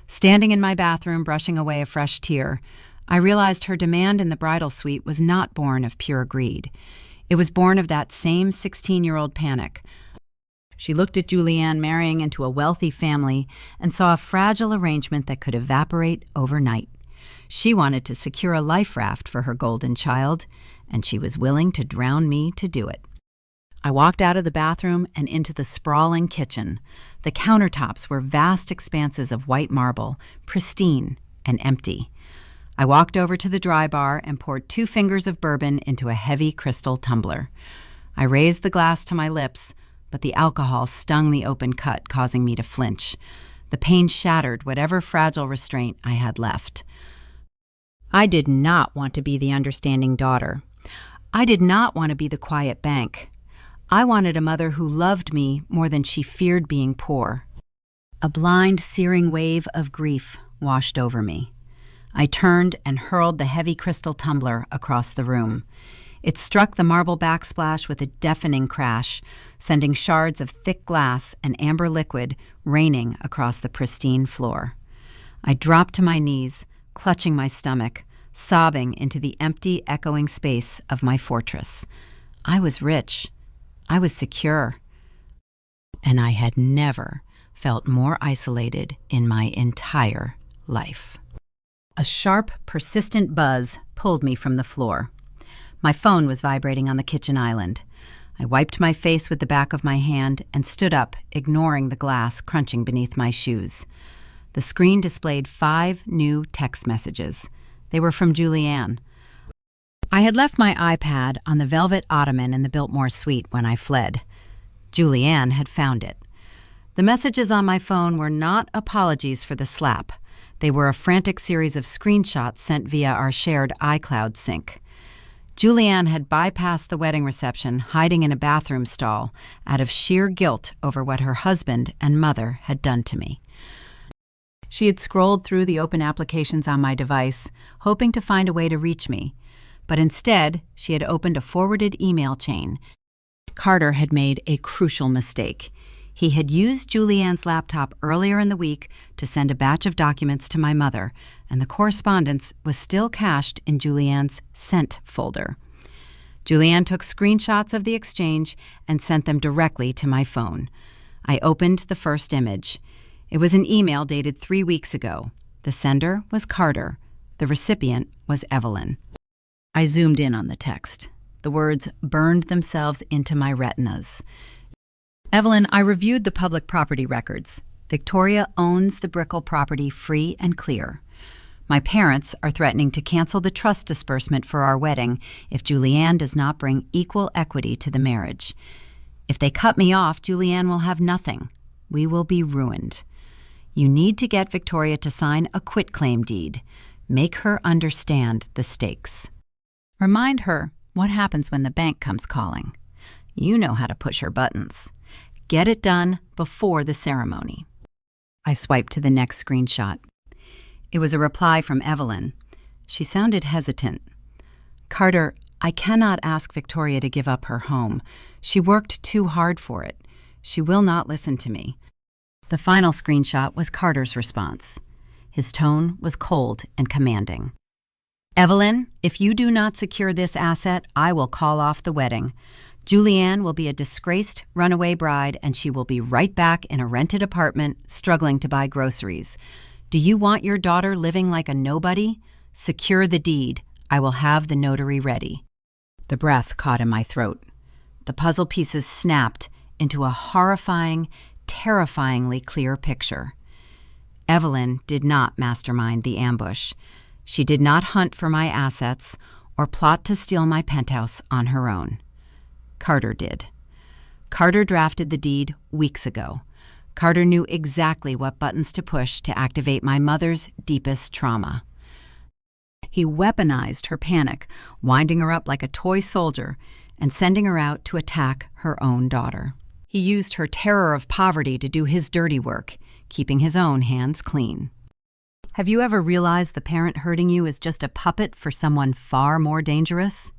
Standing in my bathroom, brushing away a fresh tear, I realized her demand in the bridal suite was not born of pure greed. It was born of that same 16-year-old panic. She looked at Julianne marrying into a wealthy family and saw a fragile arrangement that could evaporate overnight. She wanted to secure a life raft for her golden child, and she was willing to drown me to do it. I walked out of the bathroom and into the sprawling kitchen. The countertops were vast expanses of white marble, pristine and empty. I walked over to the dry bar and poured 2 fingers of bourbon into a heavy crystal tumbler. I raised the glass to my lips, but the alcohol stung the open cut, causing me to flinch. The pain shattered whatever fragile restraint I had left. I did not want to be the understanding daughter. I did not want to be the quiet bank. I wanted a mother who loved me more than she feared being poor. A blind, searing wave of grief washed over me. I turned and hurled the heavy crystal tumbler across the room. It struck the marble backsplash with a deafening crash, sending shards of thick glass and amber liquid raining across the pristine floor. I dropped to my knees, clutching my stomach, sobbing into the empty, echoing space of my fortress. I was rich. I was secure. And I had never felt more isolated in my entire life. A sharp, persistent buzz pulled me from the floor. My phone was vibrating on the kitchen island. I wiped my face with the back of my hand and stood up, ignoring the glass crunching beneath my shoes. The screen displayed 5 new text messages. They were from Julianne. I had left my iPad on the velvet ottoman in the Biltmore suite when I fled. Julianne had found it. The messages on my phone were not apologies for the slap. They were a frantic series of screenshots sent via our shared iCloud sync. Julianne had bypassed the wedding reception, hiding in a bathroom stall, out of sheer guilt over what her husband and mother had done to me. She had scrolled through the open applications on my device, hoping to find a way to reach me. But instead, she had opened a forwarded email chain. Carter had made a crucial mistake. He had used Julianne's laptop earlier in the week to send a batch of documents to my mother, and the correspondence was still cached in Julianne's sent folder. Julianne took screenshots of the exchange and sent them directly to my phone. I opened the first image. It was an email dated 3 weeks ago. The sender was Carter. The recipient was Evelyn. I zoomed in on the text. The words burned themselves into my retinas. Evelyn, I reviewed the public property records. Victoria owns the Brickell property free and clear. My parents are threatening to cancel the trust disbursement for our wedding if Julianne does not bring equal equity to the marriage. If they cut me off, Julianne will have nothing. We will be ruined. You need to get Victoria to sign a quitclaim deed. Make her understand the stakes. Remind her what happens when the bank comes calling. You know how to push her buttons. Get it done before the ceremony." I swiped to the next screenshot. It was a reply from Evelyn. She sounded hesitant. "Carter, I cannot ask Victoria to give up her home. She worked too hard for it. She will not listen to me." The final screenshot was Carter's response. His tone was cold and commanding. "Evelyn, if you do not secure this asset, I will call off the wedding. Julianne will be a disgraced runaway bride, and she will be right back in a rented apartment struggling to buy groceries. Do you want your daughter living like a nobody? Secure the deed. I will have the notary ready." The breath caught in my throat. The puzzle pieces snapped into a horrifying, terrifyingly clear picture. Evelyn did not mastermind the ambush. She did not hunt for my assets or plot to steal my penthouse on her own. Carter did. Carter drafted the deed weeks ago. Carter knew exactly what buttons to push to activate my mother's deepest trauma. He weaponized her panic, winding her up like a toy soldier and sending her out to attack her own daughter. He used her terror of poverty to do his dirty work, keeping his own hands clean. Have you ever realized the parent hurting you is just a puppet for someone far more dangerous?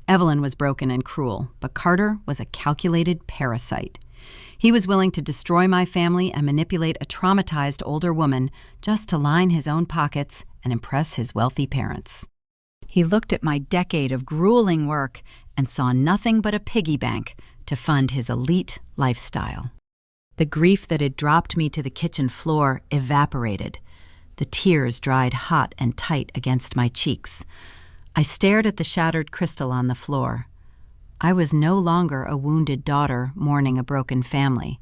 Evelyn was broken and cruel, but Carter was a calculated parasite. He was willing to destroy my family and manipulate a traumatized older woman just to line his own pockets and impress his wealthy parents. He looked at my decade of grueling work and saw nothing but a piggy bank to fund his elite lifestyle. The grief that had dropped me to the kitchen floor evaporated. The tears dried hot and tight against my cheeks. I stared at the shattered crystal on the floor. I was no longer a wounded daughter mourning a broken family.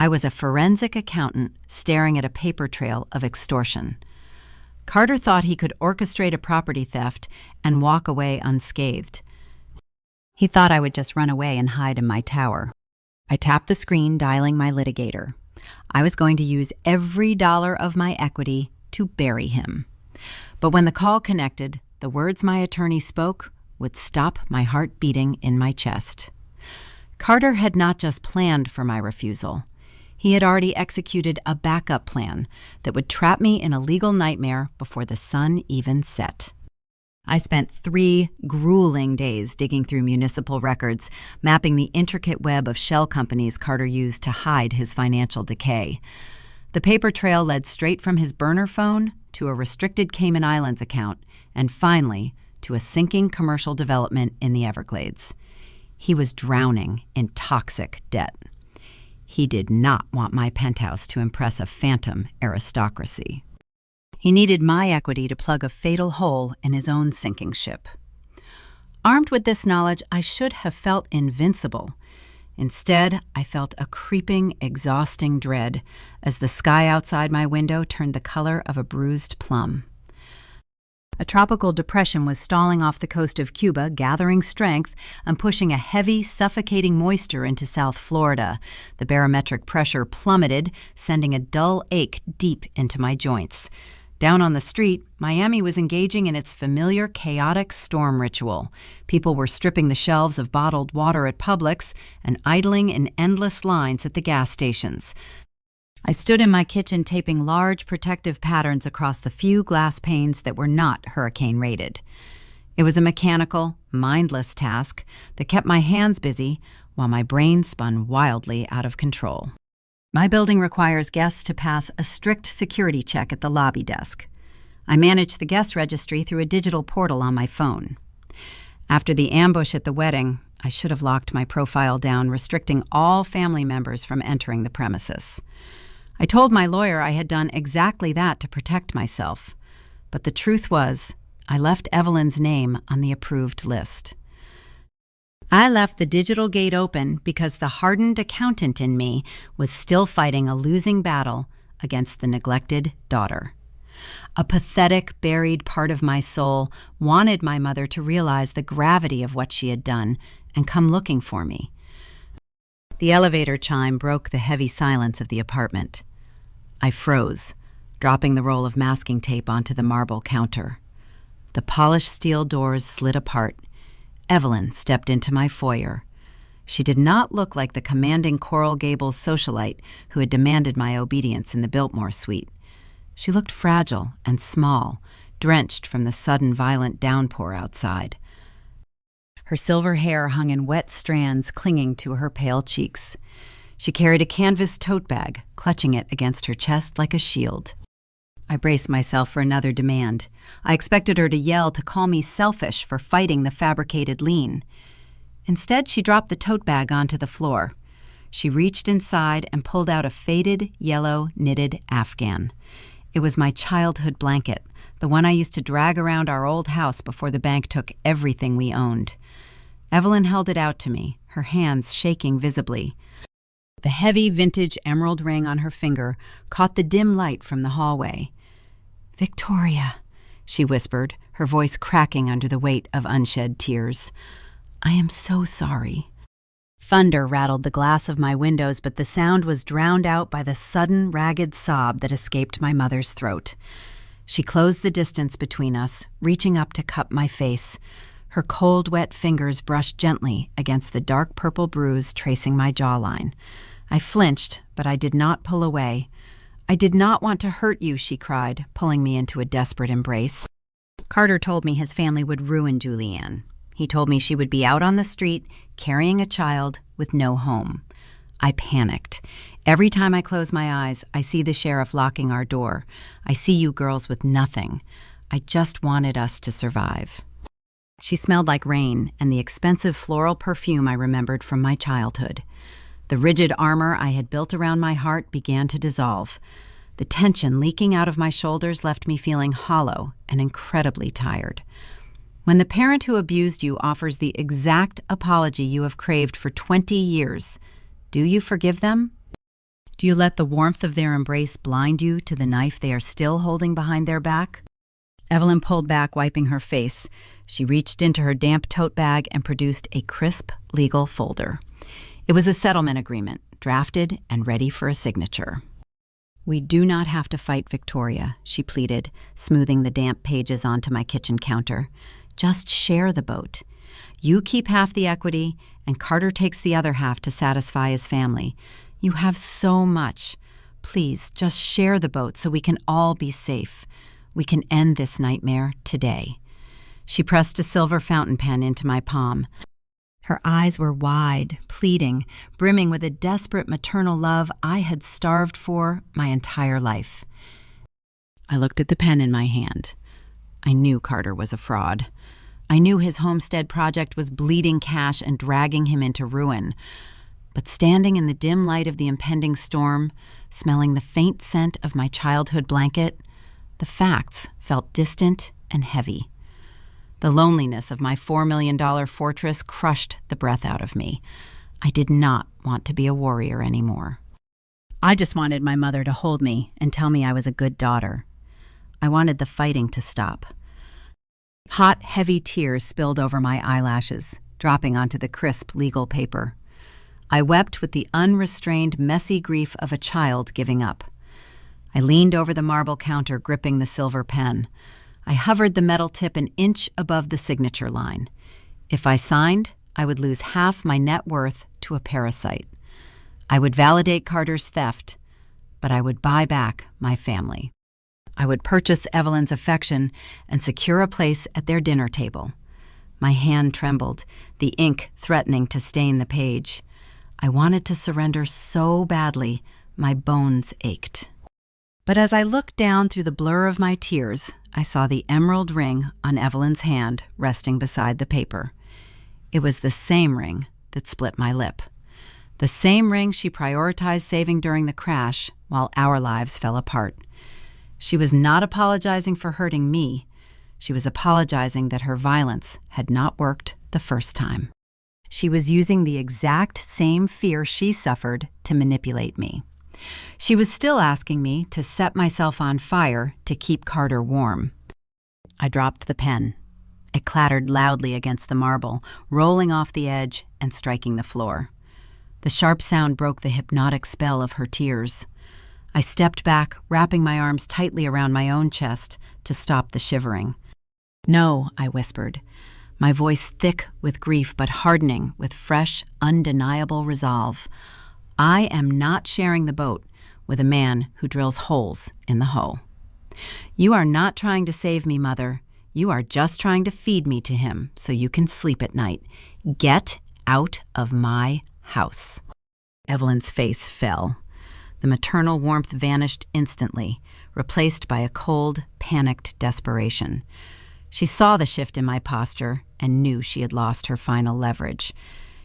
I was a forensic accountant staring at a paper trail of extortion. Carter thought he could orchestrate a property theft and walk away unscathed. He thought I would just run away and hide in my tower. I tapped the screen, dialing my litigator. I was going to use every dollar of my equity to bury him. But when the call connected, the words my attorney spoke would stop my heart beating in my chest. Carter had not just planned for my refusal. He had already executed a backup plan that would trap me in a legal nightmare before the sun even set. I spent 3 grueling days digging through municipal records, mapping the intricate web of shell companies Carter used to hide his financial decay. The paper trail led straight from his burner phone to a restricted Cayman Islands account, and finally to a sinking commercial development in the Everglades. He was drowning in toxic debt. He did not want my penthouse to impress a phantom aristocracy. He needed my equity to plug a fatal hole in his own sinking ship. Armed with this knowledge, I should have felt invincible. Instead, I felt a creeping, exhausting dread as the sky outside my window turned the color of a bruised plum. A tropical depression was stalling off the coast of Cuba, gathering strength and pushing a heavy, suffocating moisture into South Florida. The barometric pressure plummeted, sending a dull ache deep into my joints. Down on the street, Miami was engaging in its familiar chaotic storm ritual. People were stripping the shelves of bottled water at Publix and idling in endless lines at the gas stations. I stood in my kitchen taping large protective patterns across the few glass panes that were not hurricane-rated. It was a mechanical, mindless task that kept my hands busy while my brain spun wildly out of control. My building requires guests to pass a strict security check at the lobby desk. I manage the guest registry through a digital portal on my phone. After the ambush at the wedding, I should have locked my profile down, restricting all family members from entering the premises. I told my lawyer I had done exactly that to protect myself, but the truth was, I left Evelyn's name on the approved list. I left the digital gate open because the hardened accountant in me was still fighting a losing battle against the neglected daughter. A pathetic, buried part of my soul wanted my mother to realize the gravity of what she had done and come looking for me. The elevator chime broke the heavy silence of the apartment. I froze, dropping the roll of masking tape onto the marble counter. The polished steel doors slid apart. Evelyn stepped into my foyer. She did not look like the commanding Coral Gables socialite who had demanded my obedience in the Biltmore suite. She looked fragile and small, drenched from the sudden violent downpour outside. Her silver hair hung in wet strands clinging to her pale cheeks. She carried a canvas tote bag, clutching it against her chest like a shield. I braced myself for another demand. I expected her to yell to call me selfish for fighting the fabricated Lien. Instead, she dropped the tote bag onto the floor. She reached inside and pulled out a faded, yellow, knitted afghan. It was my childhood blanket, the one I used to drag around our old house before the bank took everything we owned. Evelyn held it out to me, her hands shaking visibly. The heavy vintage emerald ring on her finger caught the dim light from the hallway. "Victoria," she whispered, her voice cracking under the weight of unshed tears. "I am so sorry." Thunder rattled the glass of my windows, but the sound was drowned out by the sudden, ragged sob that escaped my mother's throat. She closed the distance between us, reaching up to cup my face. Her cold, wet fingers brushed gently against the dark purple bruise tracing my jawline. I flinched, but I did not pull away. "I did not want to hurt you," she cried, pulling me into a desperate embrace. Carter told me his family would ruin Julianne. He told me she would be out on the street, carrying a child with no home. I panicked. Every time I close my eyes, I see the sheriff locking our door. I see you girls with nothing. I just wanted us to survive. She smelled like rain and the expensive floral perfume I remembered from my childhood. The rigid armor I had built around my heart began to dissolve. The tension leaking out of my shoulders left me feeling hollow and incredibly tired. When the parent who abused you offers the exact apology you have craved for 20 years, do you forgive them? Do you let the warmth of their embrace blind you to the knife they are still holding behind their back? Evelyn pulled back, wiping her face. She reached into her damp tote bag and produced a crisp legal folder. It was a settlement agreement, drafted and ready for a signature. "We do not have to fight, Victoria," she pleaded, smoothing the damp pages onto my kitchen counter. "Just share the boat. You keep half the equity, and Carter takes the other half to satisfy his family. You have so much. Please, just share the boat so we can all be safe. We can end this nightmare today." She pressed a silver fountain pen into my palm. Her eyes were wide, pleading, brimming with a desperate maternal love I had starved for my entire life. I looked at the pen in my hand. I knew Carter was a fraud. I knew his homestead project was bleeding cash and dragging him into ruin. But standing in the dim light of the impending storm, smelling the faint scent of my childhood blanket, the facts felt distant and heavy. The loneliness of my $4 million fortress crushed the breath out of me. I did not want to be a warrior anymore. I just wanted my mother to hold me and tell me I was a good daughter. I wanted the fighting to stop. Hot, heavy tears spilled over my eyelashes, dropping onto the crisp legal paper. I wept with the unrestrained, messy grief of a child giving up. I leaned over the marble counter, gripping the silver pen. I hovered the metal tip an inch above the signature line. If I signed, I would lose half my net worth to a parasite. I would validate Carter's theft, but I would buy back my family. I would purchase Evelyn's affection and secure a place at their dinner table. My hand trembled, the ink threatening to stain the page. I wanted to surrender so badly, my bones ached. But as I looked down through the blur of my tears, I saw the emerald ring on Evelyn's hand resting beside the paper. It was the same ring that split my lip. The same ring she prioritized saving during the crash while our lives fell apart. She was not apologizing for hurting me. She was apologizing that her violence had not worked the first time. She was using the exact same fear she suffered to manipulate me. She was still asking me to set myself on fire to keep Carter warm. I dropped the pen. It clattered loudly against the marble, rolling off the edge and striking the floor. The sharp sound broke the hypnotic spell of her tears. I stepped back, wrapping my arms tightly around my own chest to stop the shivering. "No," I whispered. my voice thick with grief but hardening with fresh, undeniable resolve. I am not sharing the boat with a man who drills holes in the hull. You are not trying to save me, Mother. You are just trying to feed me to him so you can sleep at night. Get out of my house. Evelyn's face fell. The maternal warmth vanished instantly, replaced by a cold, panicked desperation. She saw the shift in my posture and knew she had lost her final leverage.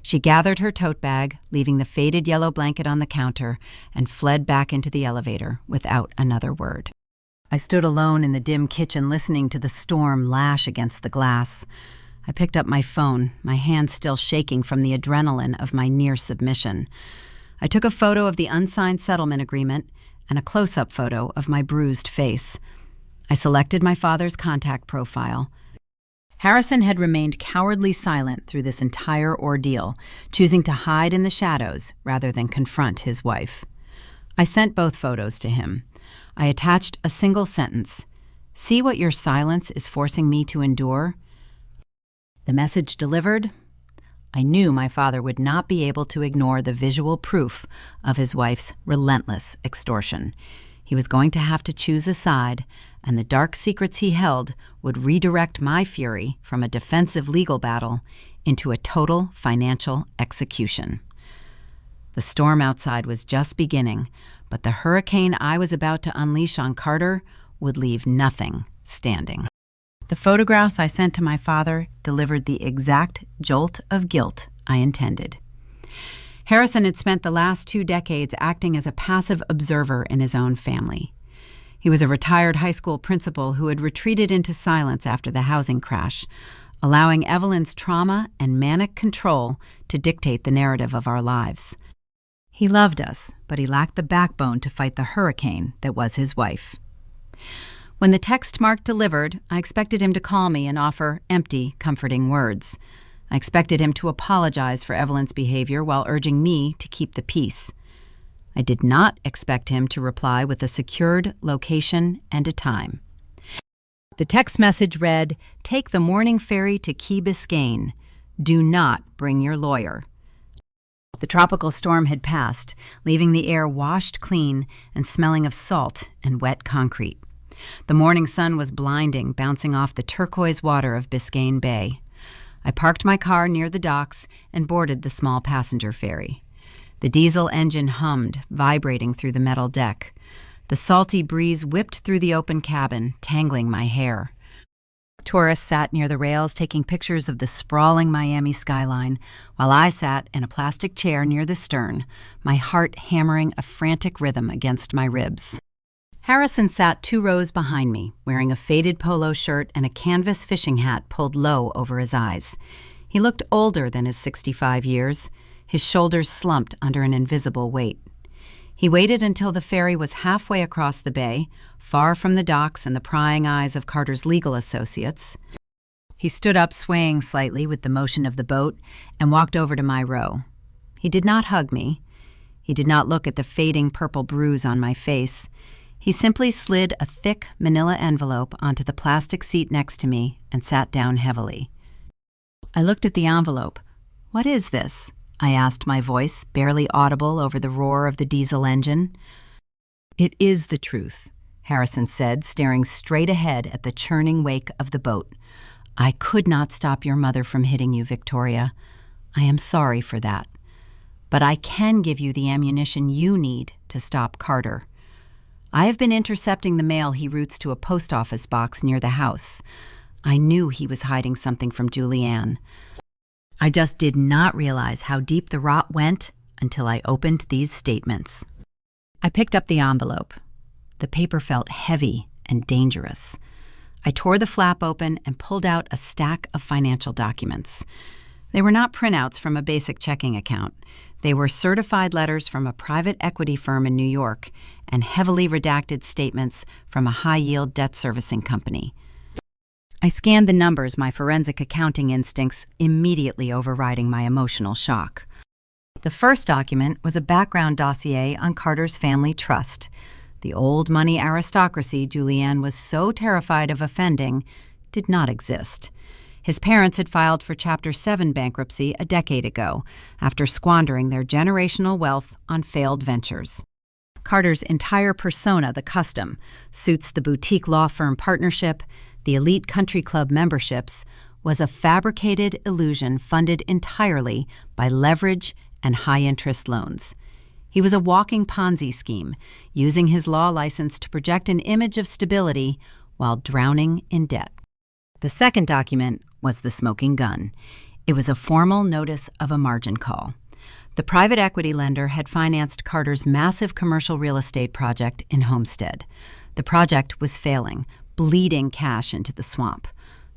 She gathered her tote bag, leaving the faded yellow blanket on the counter, and fled back into the elevator without another word. I stood alone in the dim kitchen listening to the storm lash against the glass. I picked up my phone, my hands still shaking from the adrenaline of my near submission. I took a photo of the unsigned settlement agreement and a close-up photo of my bruised face. I selected my father's contact profile. Harrison had remained cowardly silent through this entire ordeal, choosing to hide in the shadows rather than confront his wife. I sent both photos to him. I attached a single sentence. See what your silence is forcing me to endure? The message delivered. I knew my father would not be able to ignore the visual proof of his wife's relentless extortion. He was going to have to choose a side, and the dark secrets he held would redirect my fury from a defensive legal battle into a total financial execution. The storm outside was just beginning, but the hurricane I was about to unleash on Carter would leave nothing standing. The photographs I sent to my father delivered the exact jolt of guilt I intended. Harrison had spent the last 2 decades acting as a passive observer in his own family. He was a retired high school principal who had retreated into silence after the housing crash, allowing Evelyn's trauma and manic control to dictate the narrative of our lives. He loved us, but he lacked the backbone to fight the hurricane that was his wife. When the text mark delivered, I expected him to call me and offer empty, comforting words. I expected him to apologize for Evelyn's behavior while urging me to keep the peace. I did not expect him to reply with a secured location and a time. The text message read, "Take the morning ferry to Key Biscayne. Do not bring your lawyer." The tropical storm had passed, leaving the air washed clean and smelling of salt and wet concrete. The morning sun was blinding, bouncing off the turquoise water of Biscayne Bay. I parked my car near the docks and boarded the small passenger ferry. The diesel engine hummed, vibrating through the metal deck. The salty breeze whipped through the open cabin, tangling my hair. Tourists sat near the rails taking pictures of the sprawling Miami skyline, while I sat in a plastic chair near the stern, my heart hammering a frantic rhythm against my ribs. Harrison sat 2 rows behind me, wearing a faded polo shirt and a canvas fishing hat pulled low over his eyes. He looked older than his 65 years, his shoulders slumped under an invisible weight. He waited until the ferry was halfway across the bay, far from the docks and the prying eyes of Carter's legal associates. He stood up, swaying slightly with the motion of the boat, and walked over to my row. He did not hug me. He did not look at the fading purple bruise on my face. He simply slid a thick manila envelope onto the plastic seat next to me and sat down heavily. I looked at the envelope. "What is this?" I asked, my voice barely audible over the roar of the diesel engine. "It is the truth," Harrison said, staring straight ahead at the churning wake of the boat. "I could not stop your mother from hitting you, Victoria. I am sorry for that. But I can give you the ammunition you need to stop Carter. I have been intercepting the mail he routes to a post office box near the house. I knew he was hiding something from Julianne. I just did not realize how deep the rot went until I opened these statements." I picked up the envelope. The paper felt heavy and dangerous. I tore the flap open and pulled out a stack of financial documents. They were not printouts from a basic checking account. They were certified letters from a private equity firm in New York and heavily redacted statements from a high-yield debt servicing company. I scanned the numbers, my forensic accounting instincts immediately overriding my emotional shock. The first document was a background dossier on Carter's family trust. The old money aristocracy Julianne was so terrified of offending did not exist. His parents had filed for Chapter 7 bankruptcy a decade ago after squandering their generational wealth on failed ventures. Carter's entire persona, the custom, suits the boutique law firm partnership, the elite country club memberships, was a fabricated illusion funded entirely by leverage and high-interest loans. He was a walking Ponzi scheme, using his law license to project an image of stability while drowning in debt. The second document was the smoking gun. It was a formal notice of a margin call. The private equity lender had financed Carter's massive commercial real estate project in Homestead. The project was failing, bleeding cash into the swamp.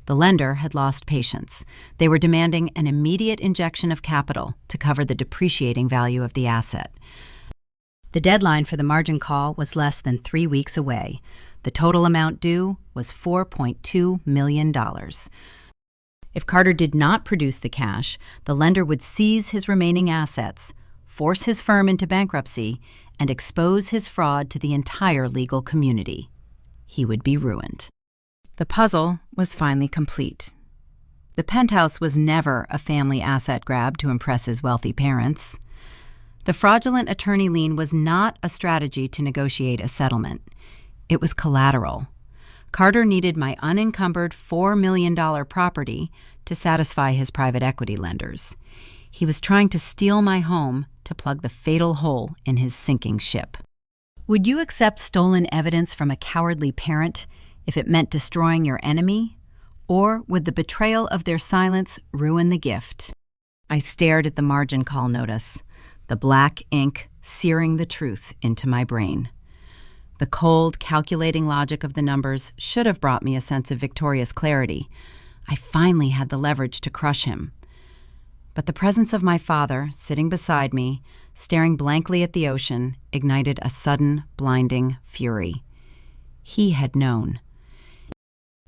The lender had lost patience. They were demanding an immediate injection of capital to cover the depreciating value of the asset. The deadline for the margin call was less than 3 weeks away. The total amount due was $4.2 million. If Carter did not produce the cash, the lender would seize his remaining assets, force his firm into bankruptcy, and expose his fraud to the entire legal community. He would be ruined. The puzzle was finally complete. The Penthouse was never a family asset grab to impress his wealthy parents. The fraudulent attorney lien was not a strategy to negotiate a settlement. It was collateral. Carter needed my unencumbered $4 million property to satisfy his private equity lenders. He was trying to steal my home to plug the fatal hole in his sinking ship. Would you accept stolen evidence from a cowardly parent if it meant destroying your enemy? Or would the betrayal of their silence ruin the gift? I stared at the margin call notice, the black ink searing the truth into my brain. The cold, calculating logic of the numbers should have brought me a sense of victorious clarity. I finally had the leverage to crush him. But the presence of my father, sitting beside me, staring blankly at the ocean, ignited a sudden, blinding fury. He had known.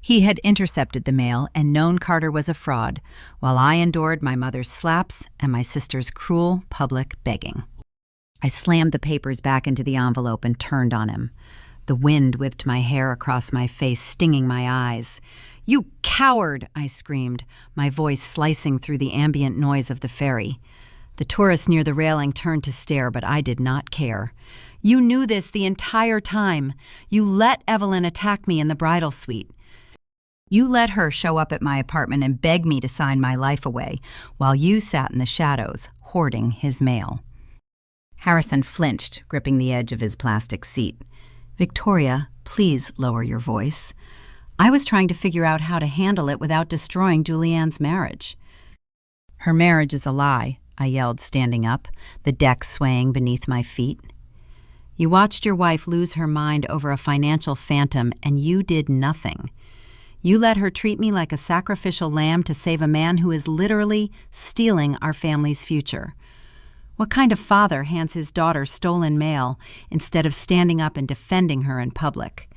He had intercepted the mail and known Carter was a fraud, while I endured my mother's slaps and my sister's cruel public begging. I slammed the papers back into the envelope and turned on him. The wind whipped my hair across my face, stinging my eyes. "You coward!" I screamed, my voice slicing through the ambient noise of the ferry. The tourists near the railing turned to stare, but I did not care. "You knew this the entire time. You let Evelyn attack me in the bridal suite. You let her show up at my apartment and beg me to sign my life away, while you sat in the shadows, hoarding his mail." Harrison flinched, gripping the edge of his plastic seat. "Victoria, please lower your voice." I was trying to figure out how to handle it without destroying Julianne's marriage. "Her marriage is a lie," I yelled, standing up, the deck swaying beneath my feet. "You watched your wife lose her mind over a financial phantom, and you did nothing. You let her treat me like a sacrificial lamb to save a man who is literally stealing our family's future. What kind of father hands his daughter stolen mail instead of standing up and defending her in public?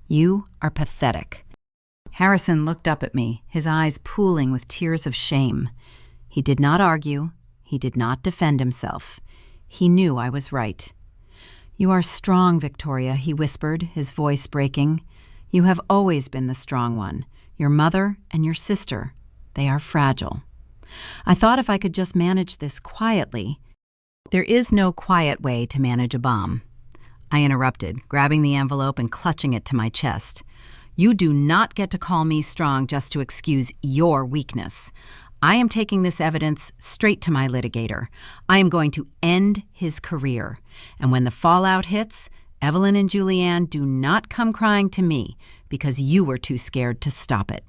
You are pathetic." Harrison looked up at me, his eyes pooling with tears of shame. He did not argue. He did not defend himself. He knew I was right. "You are strong, Victoria," he whispered, his voice breaking. "You have always been the strong one. Your mother and your sister, they are fragile." I thought if I could just manage this quietly. There is no quiet way to manage a bomb. I interrupted, grabbing the envelope and clutching it to my chest. "You do not get to call me strong just to excuse your weakness. I am taking this evidence straight to my litigator. I am going to end his career. And when the fallout hits, Evelyn and Julianne do not come crying to me because you were too scared to stop it."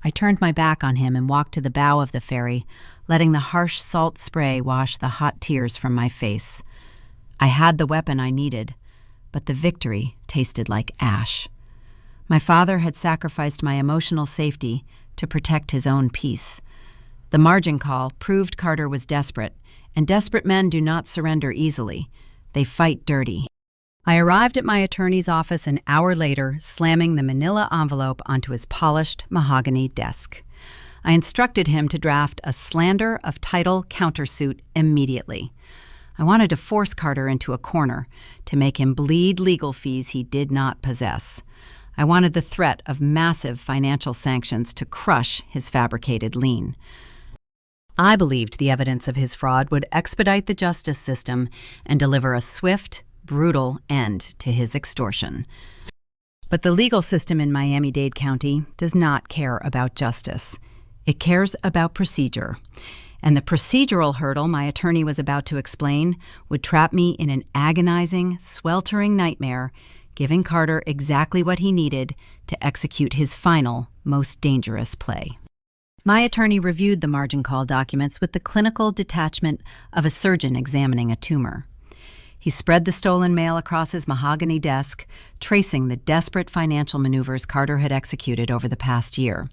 I turned my back on him and walked to the bow of the ferry, letting the harsh salt spray wash the hot tears from my face. I had the weapon I needed, but the victory tasted like ash. My father had sacrificed my emotional safety to protect his own peace. The margin call proved Carter was desperate, and desperate men do not surrender easily. They fight dirty. I arrived at my attorney's office an hour later, slamming the manila envelope onto his polished mahogany desk. I instructed him to draft a slander of title countersuit immediately. I wanted to force Carter into a corner, to make him bleed legal fees he did not possess. I wanted the threat of massive financial sanctions to crush his fabricated lien. I believed the evidence of his fraud would expedite the justice system and deliver a swift, brutal end to his extortion. But the legal system in Miami-Dade County does not care about justice. It cares about procedure. And the procedural hurdle my attorney was about to explain would trap me in an agonizing, sweltering nightmare, giving Carter exactly what he needed to execute his final, most dangerous play. My attorney reviewed the margin call documents with the clinical detachment of a surgeon examining a tumor. He spread the stolen mail across his mahogany desk, tracing the desperate financial maneuvers Carter had executed over the past year.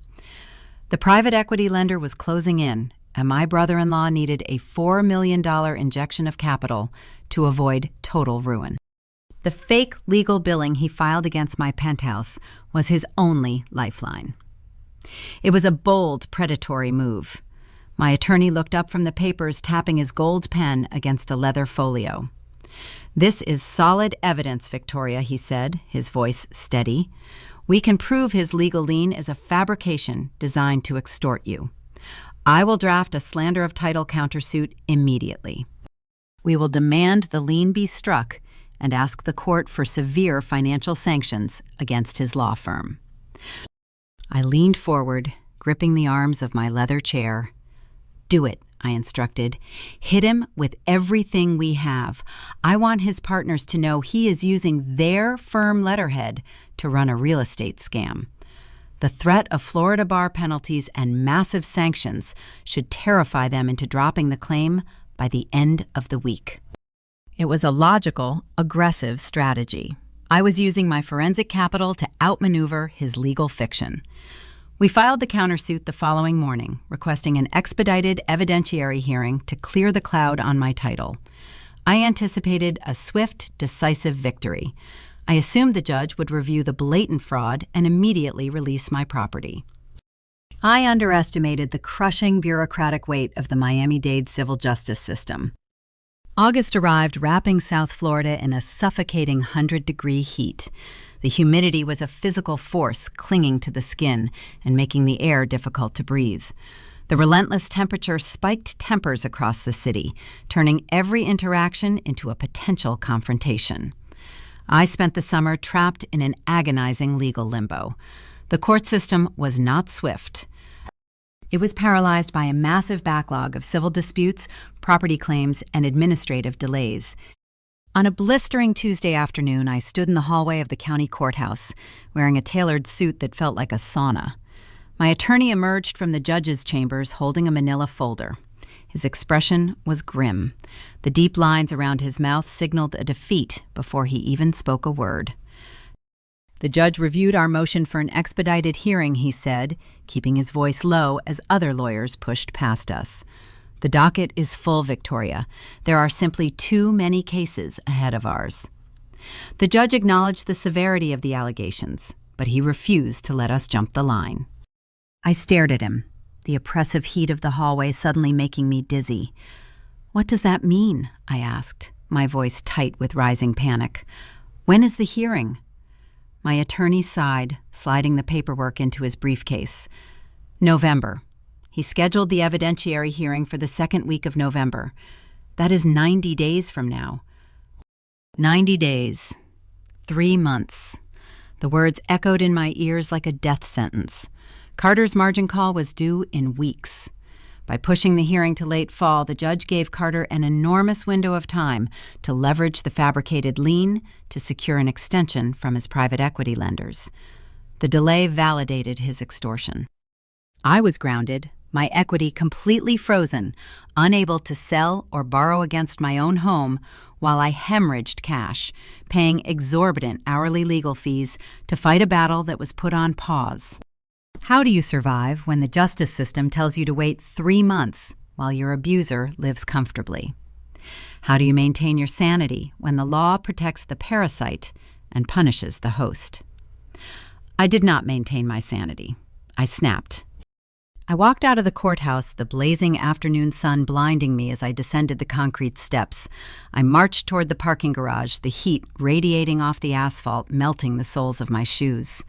The private equity lender was closing in, and my brother-in-law needed a $4 million injection of capital to avoid total ruin. The fake legal billing he filed against my penthouse was his only lifeline. It was a bold, predatory move. My attorney looked up from the papers, tapping his gold pen against a leather folio. "This is solid evidence, Victoria," he said, his voice steady. "We can prove his legal lien is a fabrication designed to extort you. I will draft a slander of title countersuit immediately. We will demand the lien be struck and ask the court for severe financial sanctions against his law firm." I leaned forward, gripping the arms of my leather chair. "Do it," I instructed. "Hit him with everything we have. I want his partners to know he is using their firm letterhead to run a real estate scam. The threat of Florida bar penalties and massive sanctions should terrify them into dropping the claim by the end of the week." It was a logical, aggressive strategy. I was using my forensic capital to outmaneuver his legal fiction. We filed the countersuit the following morning, requesting an expedited evidentiary hearing to clear the cloud on my title. I anticipated a swift, decisive victory. I assumed the judge would review the blatant fraud and immediately release my property. I underestimated the crushing bureaucratic weight of the Miami-Dade civil justice system. August arrived, wrapping South Florida in a suffocating 100-degree heat. The humidity was a physical force clinging to the skin and making the air difficult to breathe. The relentless temperature spiked tempers across the city, turning every interaction into a potential confrontation. I spent the summer trapped in an agonizing legal limbo. The court system was not swift. It was paralyzed by a massive backlog of civil disputes, property claims, and administrative delays. On a blistering Tuesday afternoon, I stood in the hallway of the county courthouse, wearing a tailored suit that felt like a sauna. My attorney emerged from the judge's chambers holding a manila folder. His expression was grim. The deep lines around his mouth signaled a defeat before he even spoke a word. "The judge reviewed our motion for an expedited hearing," he said, keeping his voice low as other lawyers pushed past us. "The docket is full, Victoria. There are simply too many cases ahead of ours." The judge acknowledged the severity of the allegations, but he refused to let us jump the line. I stared at him, the oppressive heat of the hallway suddenly making me dizzy. "What does that mean?" I asked, my voice tight with rising panic. "When is the hearing?" My attorney sighed, sliding the paperwork into his briefcase. "November. He scheduled the evidentiary hearing for the second week of November. That is 90 days from now." 90 days. 3 months. The words echoed in my ears like a death sentence. Carter's margin call was due in weeks. By pushing the hearing to late fall, the judge gave Carter an enormous window of time to leverage the fabricated lien to secure an extension from his private equity lenders. The delay validated his extortion. I was grounded, my equity completely frozen, unable to sell or borrow against my own home, while I hemorrhaged cash, paying exorbitant hourly legal fees to fight a battle that was put on pause. How do you survive when the justice system tells you to wait 3 months while your abuser lives comfortably? How do you maintain your sanity when the law protects the parasite and punishes the host? I did not maintain my sanity. I snapped. I walked out of the courthouse, the blazing afternoon sun blinding me as I descended the concrete steps. I marched toward the parking garage, the heat radiating off the asphalt, melting the soles of my shoes.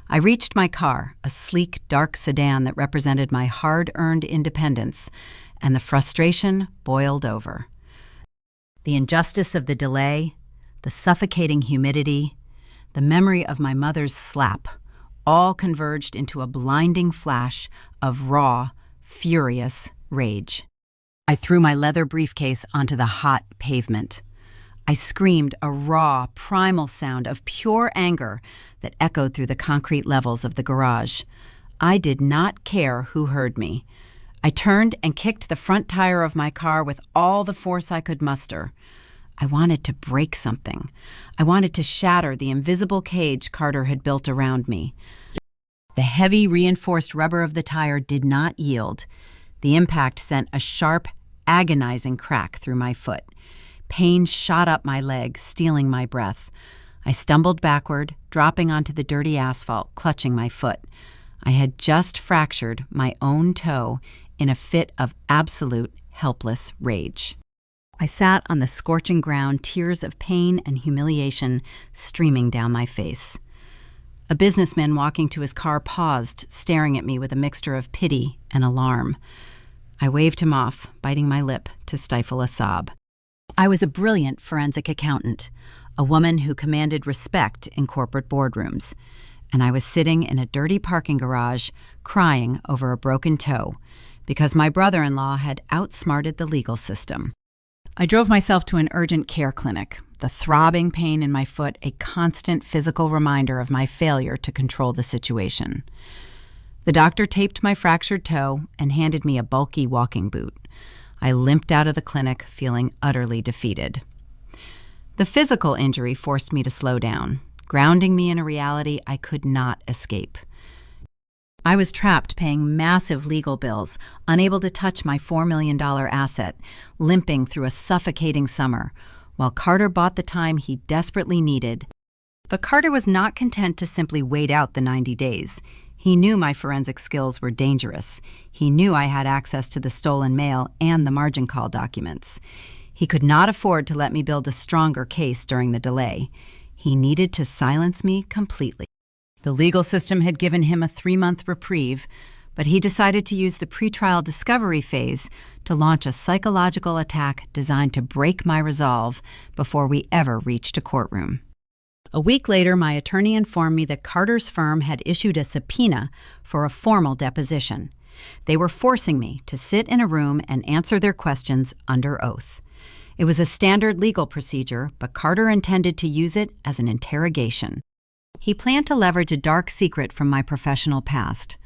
I reached my car, a sleek, dark sedan that represented my hard-earned independence, and the frustration boiled over. The injustice of the delay, the suffocating humidity, the memory of my mother's slap, all converged into a blinding flash of raw, furious rage. I threw my leather briefcase onto the hot pavement. I screamed a raw, primal sound of pure anger that echoed through the concrete levels of the garage. I did not care who heard me. I turned and kicked the front tire of my car with all the force I could muster. I wanted to break something. I wanted to shatter the invisible cage Carter had built around me. The heavy, reinforced rubber of the tire did not yield. The impact sent a sharp, agonizing crack through my foot. Pain shot up my leg, stealing my breath. I stumbled backward, dropping onto the dirty asphalt, clutching my foot. I had just fractured my own toe in a fit of absolute, helpless rage. I sat on the scorching ground, tears of pain and humiliation streaming down my face. A businessman walking to his car paused, staring at me with a mixture of pity and alarm. I waved him off, biting my lip to stifle a sob. I was a brilliant forensic accountant, a woman who commanded respect in corporate boardrooms, and I was sitting in a dirty parking garage crying over a broken toe because my brother-in-law had outsmarted the legal system. I drove myself to an urgent care clinic, the throbbing pain in my foot a constant physical reminder of my failure to control the situation. The doctor taped my fractured toe and handed me a bulky walking boot. I limped out of the clinic, feeling utterly defeated. The physical injury forced me to slow down, grounding me in a reality I could not escape. I was trapped paying massive legal bills, unable to touch my $4 million asset, limping through a suffocating summer, while Carter bought the time he desperately needed. But Carter was not content to simply wait out the 90 days. He knew my forensic skills were dangerous. He knew I had access to the stolen mail and the margin call documents. He could not afford to let me build a stronger case during the delay. He needed to silence me completely. The legal system had given him a 3-month reprieve, but he decided to use the pretrial discovery phase to launch a psychological attack designed to break my resolve before we ever reached a courtroom. A week later, my attorney informed me that Carter's firm had issued a subpoena for a formal deposition. They were forcing me to sit in a room and answer their questions under oath. It was a standard legal procedure, but Carter intended to use it as an interrogation. He planned to leverage a dark secret from my professional past,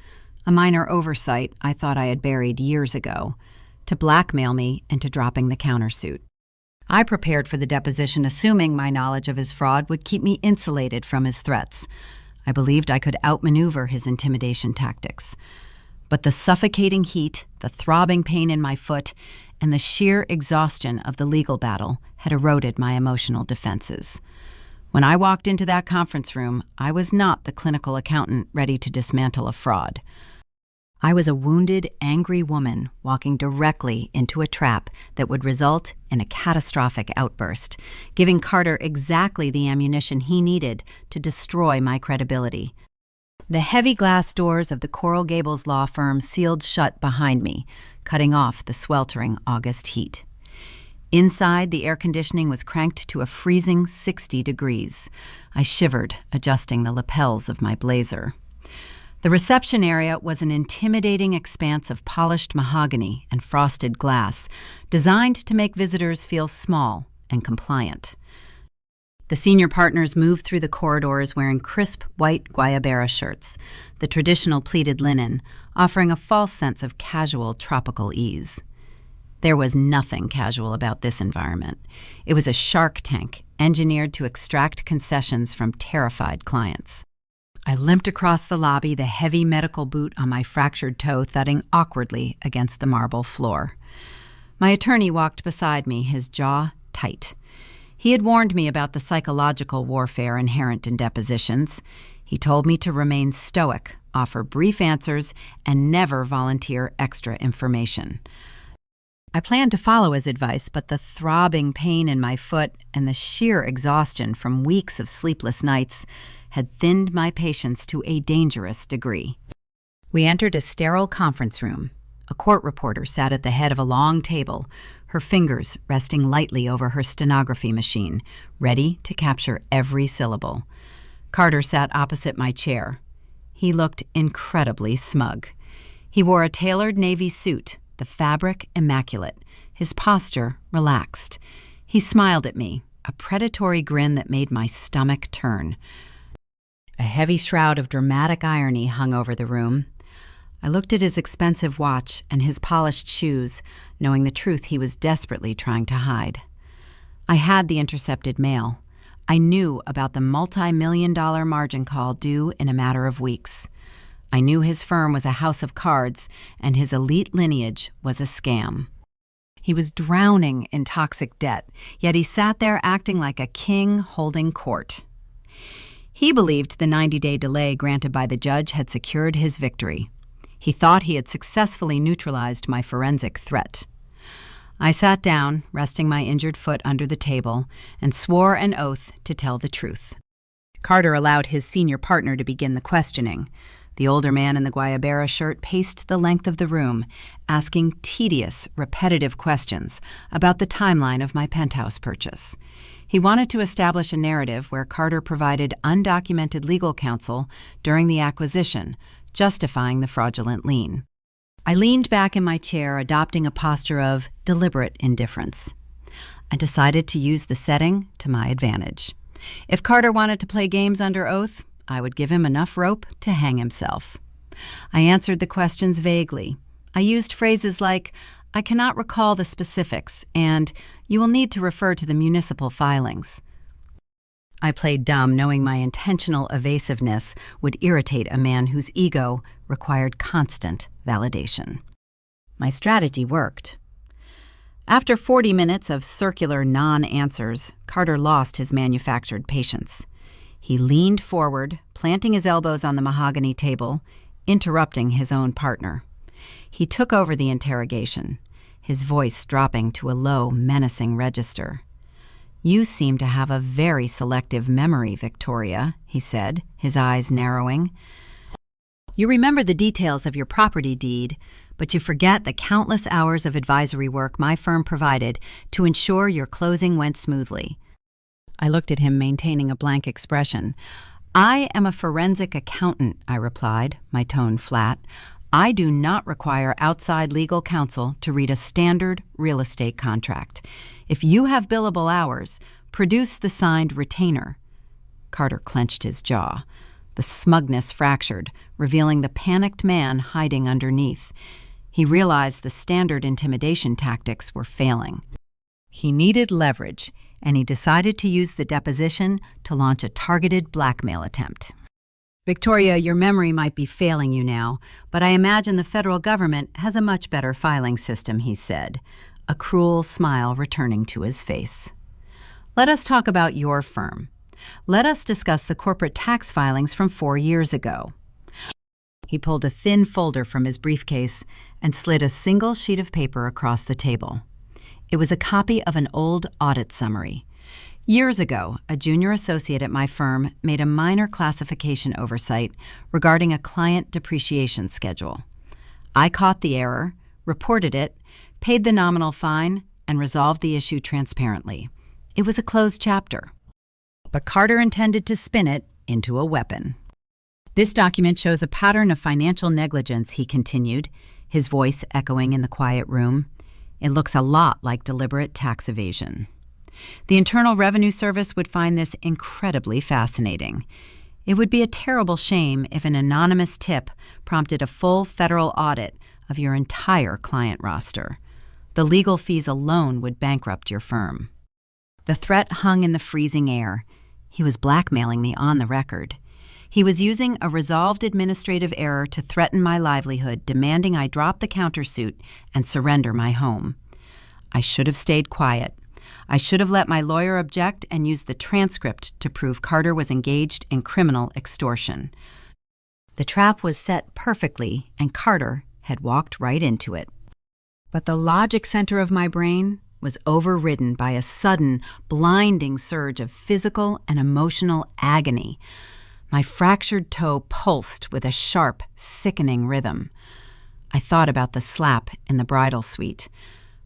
a minor oversight I thought I had buried years ago, to blackmail me into dropping the countersuit. I prepared for the deposition assuming my knowledge of his fraud would keep me insulated from his threats. I believed I could outmaneuver his intimidation tactics. But the suffocating heat, the throbbing pain in my foot, and the sheer exhaustion of the legal battle had eroded my emotional defenses. When I walked into that conference room, I was not the clinical accountant ready to dismantle a fraud. I was a wounded, angry woman walking directly into a trap that would result in a catastrophic outburst, giving Carter exactly the ammunition he needed to destroy my credibility. The heavy glass doors of the Coral Gables law firm sealed shut behind me, cutting off the sweltering August heat. Inside, the air conditioning was cranked to a freezing 60 degrees. I shivered, adjusting the lapels of my blazer. The reception area was an intimidating expanse of polished mahogany and frosted glass, designed to make visitors feel small and compliant. The senior partners moved through the corridors wearing crisp white guayabera shirts, the traditional pleated linen, offering a false sense of casual tropical ease. There was nothing casual about this environment. It was a shark tank engineered to extract concessions from terrified clients. I limped across the lobby, the heavy medical boot on my fractured toe thudding awkwardly against the marble floor. My attorney walked beside me, his jaw tight. He had warned me about the psychological warfare inherent in depositions. He told me to remain stoic, offer brief answers, and never volunteer extra information. I planned to follow his advice, but the throbbing pain in my foot and the sheer exhaustion from weeks of sleepless nights had thinned my patience to a dangerous degree. We entered a sterile conference room. A court reporter sat at the head of a long table, her fingers resting lightly over her stenography machine, ready to capture every syllable. Carter sat opposite my chair. He looked incredibly smug. He wore a tailored navy suit, the fabric immaculate, his posture relaxed. He smiled at me, a predatory grin that made my stomach turn. A heavy shroud of dramatic irony hung over the room. I looked at his expensive watch and his polished shoes, knowing the truth he was desperately trying to hide. I had the intercepted mail. I knew about the multi-million-dollar margin call due in a matter of weeks. I knew his firm was a house of cards and his elite lineage was a scam. He was drowning in toxic debt, yet he sat there acting like a king holding court. He believed the 90-day delay granted by the judge had secured his victory. He thought he had successfully neutralized my forensic threat. I sat down, resting my injured foot under the table, and swore an oath to tell the truth. Carter allowed his senior partner to begin the questioning. The older man in the Guayabera shirt paced the length of the room, asking tedious, repetitive questions about the timeline of my penthouse purchase. He wanted to establish a narrative where Carter provided undocumented legal counsel during the acquisition, justifying the fraudulent lien. I leaned back in my chair, adopting a posture of deliberate indifference. I decided to use the setting to my advantage. If Carter wanted to play games under oath, I would give him enough rope to hang himself. I answered the questions vaguely. I used phrases like, "I cannot recall the specifics," and "you will need to refer to the municipal filings." I played dumb, knowing my intentional evasiveness would irritate a man whose ego required constant validation. My strategy worked. After 40 minutes of circular non-answers, Carter lost his manufactured patience. He leaned forward, planting his elbows on the mahogany table, interrupting his own partner. He took over the interrogation, his voice dropping to a low, menacing register. "You seem to have a very selective memory, Victoria," he said, his eyes narrowing. "You remember the details of your property deed, but you forget the countless hours of advisory work my firm provided to ensure your closing went smoothly." I looked at him, maintaining a blank expression. "I am a forensic accountant," I replied, my tone flat. "I do not require outside legal counsel to read a standard real estate contract. If you have billable hours, produce the signed retainer." Carter clenched his jaw. The smugness fractured, revealing the panicked man hiding underneath. He realized the standard intimidation tactics were failing. He needed leverage, and he decided to use the deposition to launch a targeted blackmail attempt. "Victoria, your memory might be failing you now, but I imagine the federal government has a much better filing system," he said, a cruel smile returning to his face. "Let us talk about your firm. Let us discuss the corporate tax filings from 4 years ago." He pulled a thin folder from his briefcase and slid a single sheet of paper across the table. It was a copy of an old audit summary. Years ago, a junior associate at my firm made a minor classification oversight regarding a client depreciation schedule. I caught the error, reported it, paid the nominal fine, and resolved the issue transparently. It was a closed chapter. But Carter intended to spin it into a weapon. "This document shows a pattern of financial negligence," he continued, his voice echoing in the quiet room. "It looks a lot like deliberate tax evasion. The Internal Revenue Service would find this incredibly fascinating. It would be a terrible shame if an anonymous tip prompted a full federal audit of your entire client roster. The legal fees alone would bankrupt your firm." The threat hung in the freezing air. He was blackmailing me on the record. He was using a resolved administrative error to threaten my livelihood, demanding I drop the countersuit and surrender my home. I should have stayed quiet. I should have let my lawyer object and used the transcript to prove Carter was engaged in criminal extortion. The trap was set perfectly, and Carter had walked right into it. But the logic center of my brain was overridden by a sudden, blinding surge of physical and emotional agony. My fractured toe pulsed with a sharp, sickening rhythm. I thought about the slap in the bridal suite.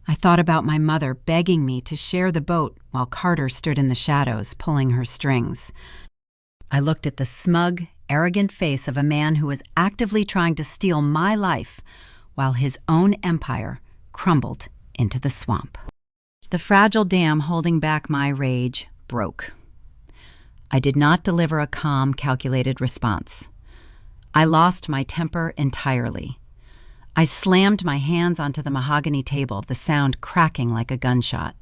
I thought about my mother begging me to share the boat while Carter stood in the shadows pulling her strings. I looked at the smug, arrogant face of a man who was actively trying to steal my life while his own empire crumbled into the swamp. The fragile dam holding back my rage broke. I did not deliver a calm, calculated response. I lost my temper entirely. I slammed my hands onto the mahogany table, the sound cracking like a gunshot.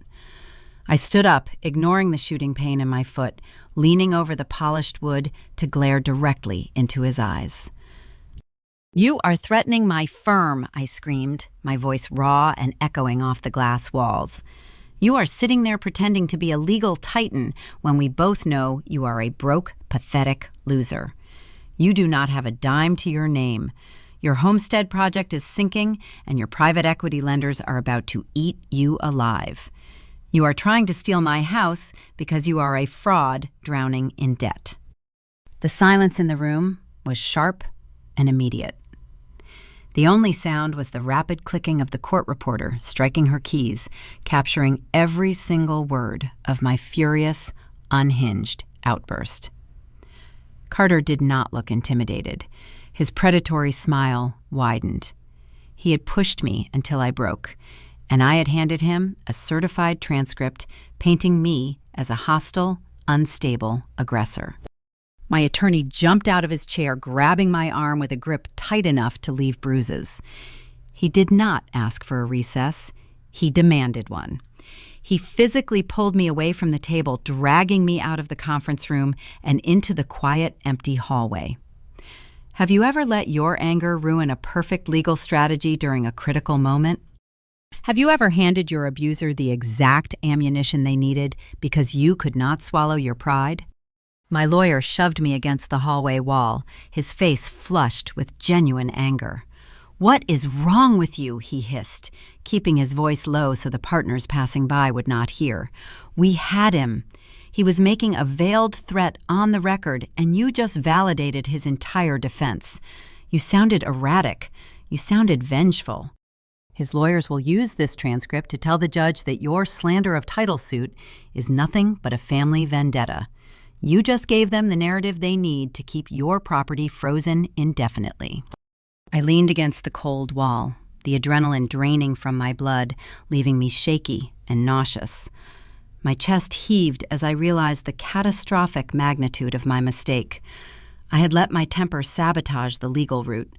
I stood up, ignoring the shooting pain in my foot, leaning over the polished wood to glare directly into his eyes. "You are threatening my firm," I screamed, my voice raw and echoing off the glass walls. "You are sitting there pretending to be a legal titan when we both know you are a broke, pathetic loser. You do not have a dime to your name. Your homestead project is sinking, and your private equity lenders are about to eat you alive. You are trying to steal my house because you are a fraud drowning in debt." The silence in the room was sharp and immediate. The only sound was the rapid clicking of the court reporter striking her keys, capturing every single word of my furious, unhinged outburst. Carter did not look intimidated. His predatory smile widened. He had pushed me until I broke, and I had handed him a certified transcript painting me as a hostile, unstable aggressor. My attorney jumped out of his chair, grabbing my arm with a grip tight enough to leave bruises. He did not ask for a recess. He demanded one. He physically pulled me away from the table, dragging me out of the conference room and into the quiet, empty hallway. Have you ever let your anger ruin a perfect legal strategy during a critical moment? Have you ever handed your abuser the exact ammunition they needed because you could not swallow your pride? My lawyer shoved me against the hallway wall, his face flushed with genuine anger. "What is wrong with you?" he hissed, keeping his voice low so the partners passing by would not hear. "We had him. He was making a veiled threat on the record, and you just validated his entire defense. You sounded erratic. You sounded vengeful. His lawyers will use this transcript to tell the judge that your slander of title suit is nothing but a family vendetta. You just gave them the narrative they need to keep your property frozen indefinitely." I leaned against the cold wall, the adrenaline draining from my blood, leaving me shaky and nauseous. My chest heaved as I realized the catastrophic magnitude of my mistake. I had let my temper sabotage the legal route.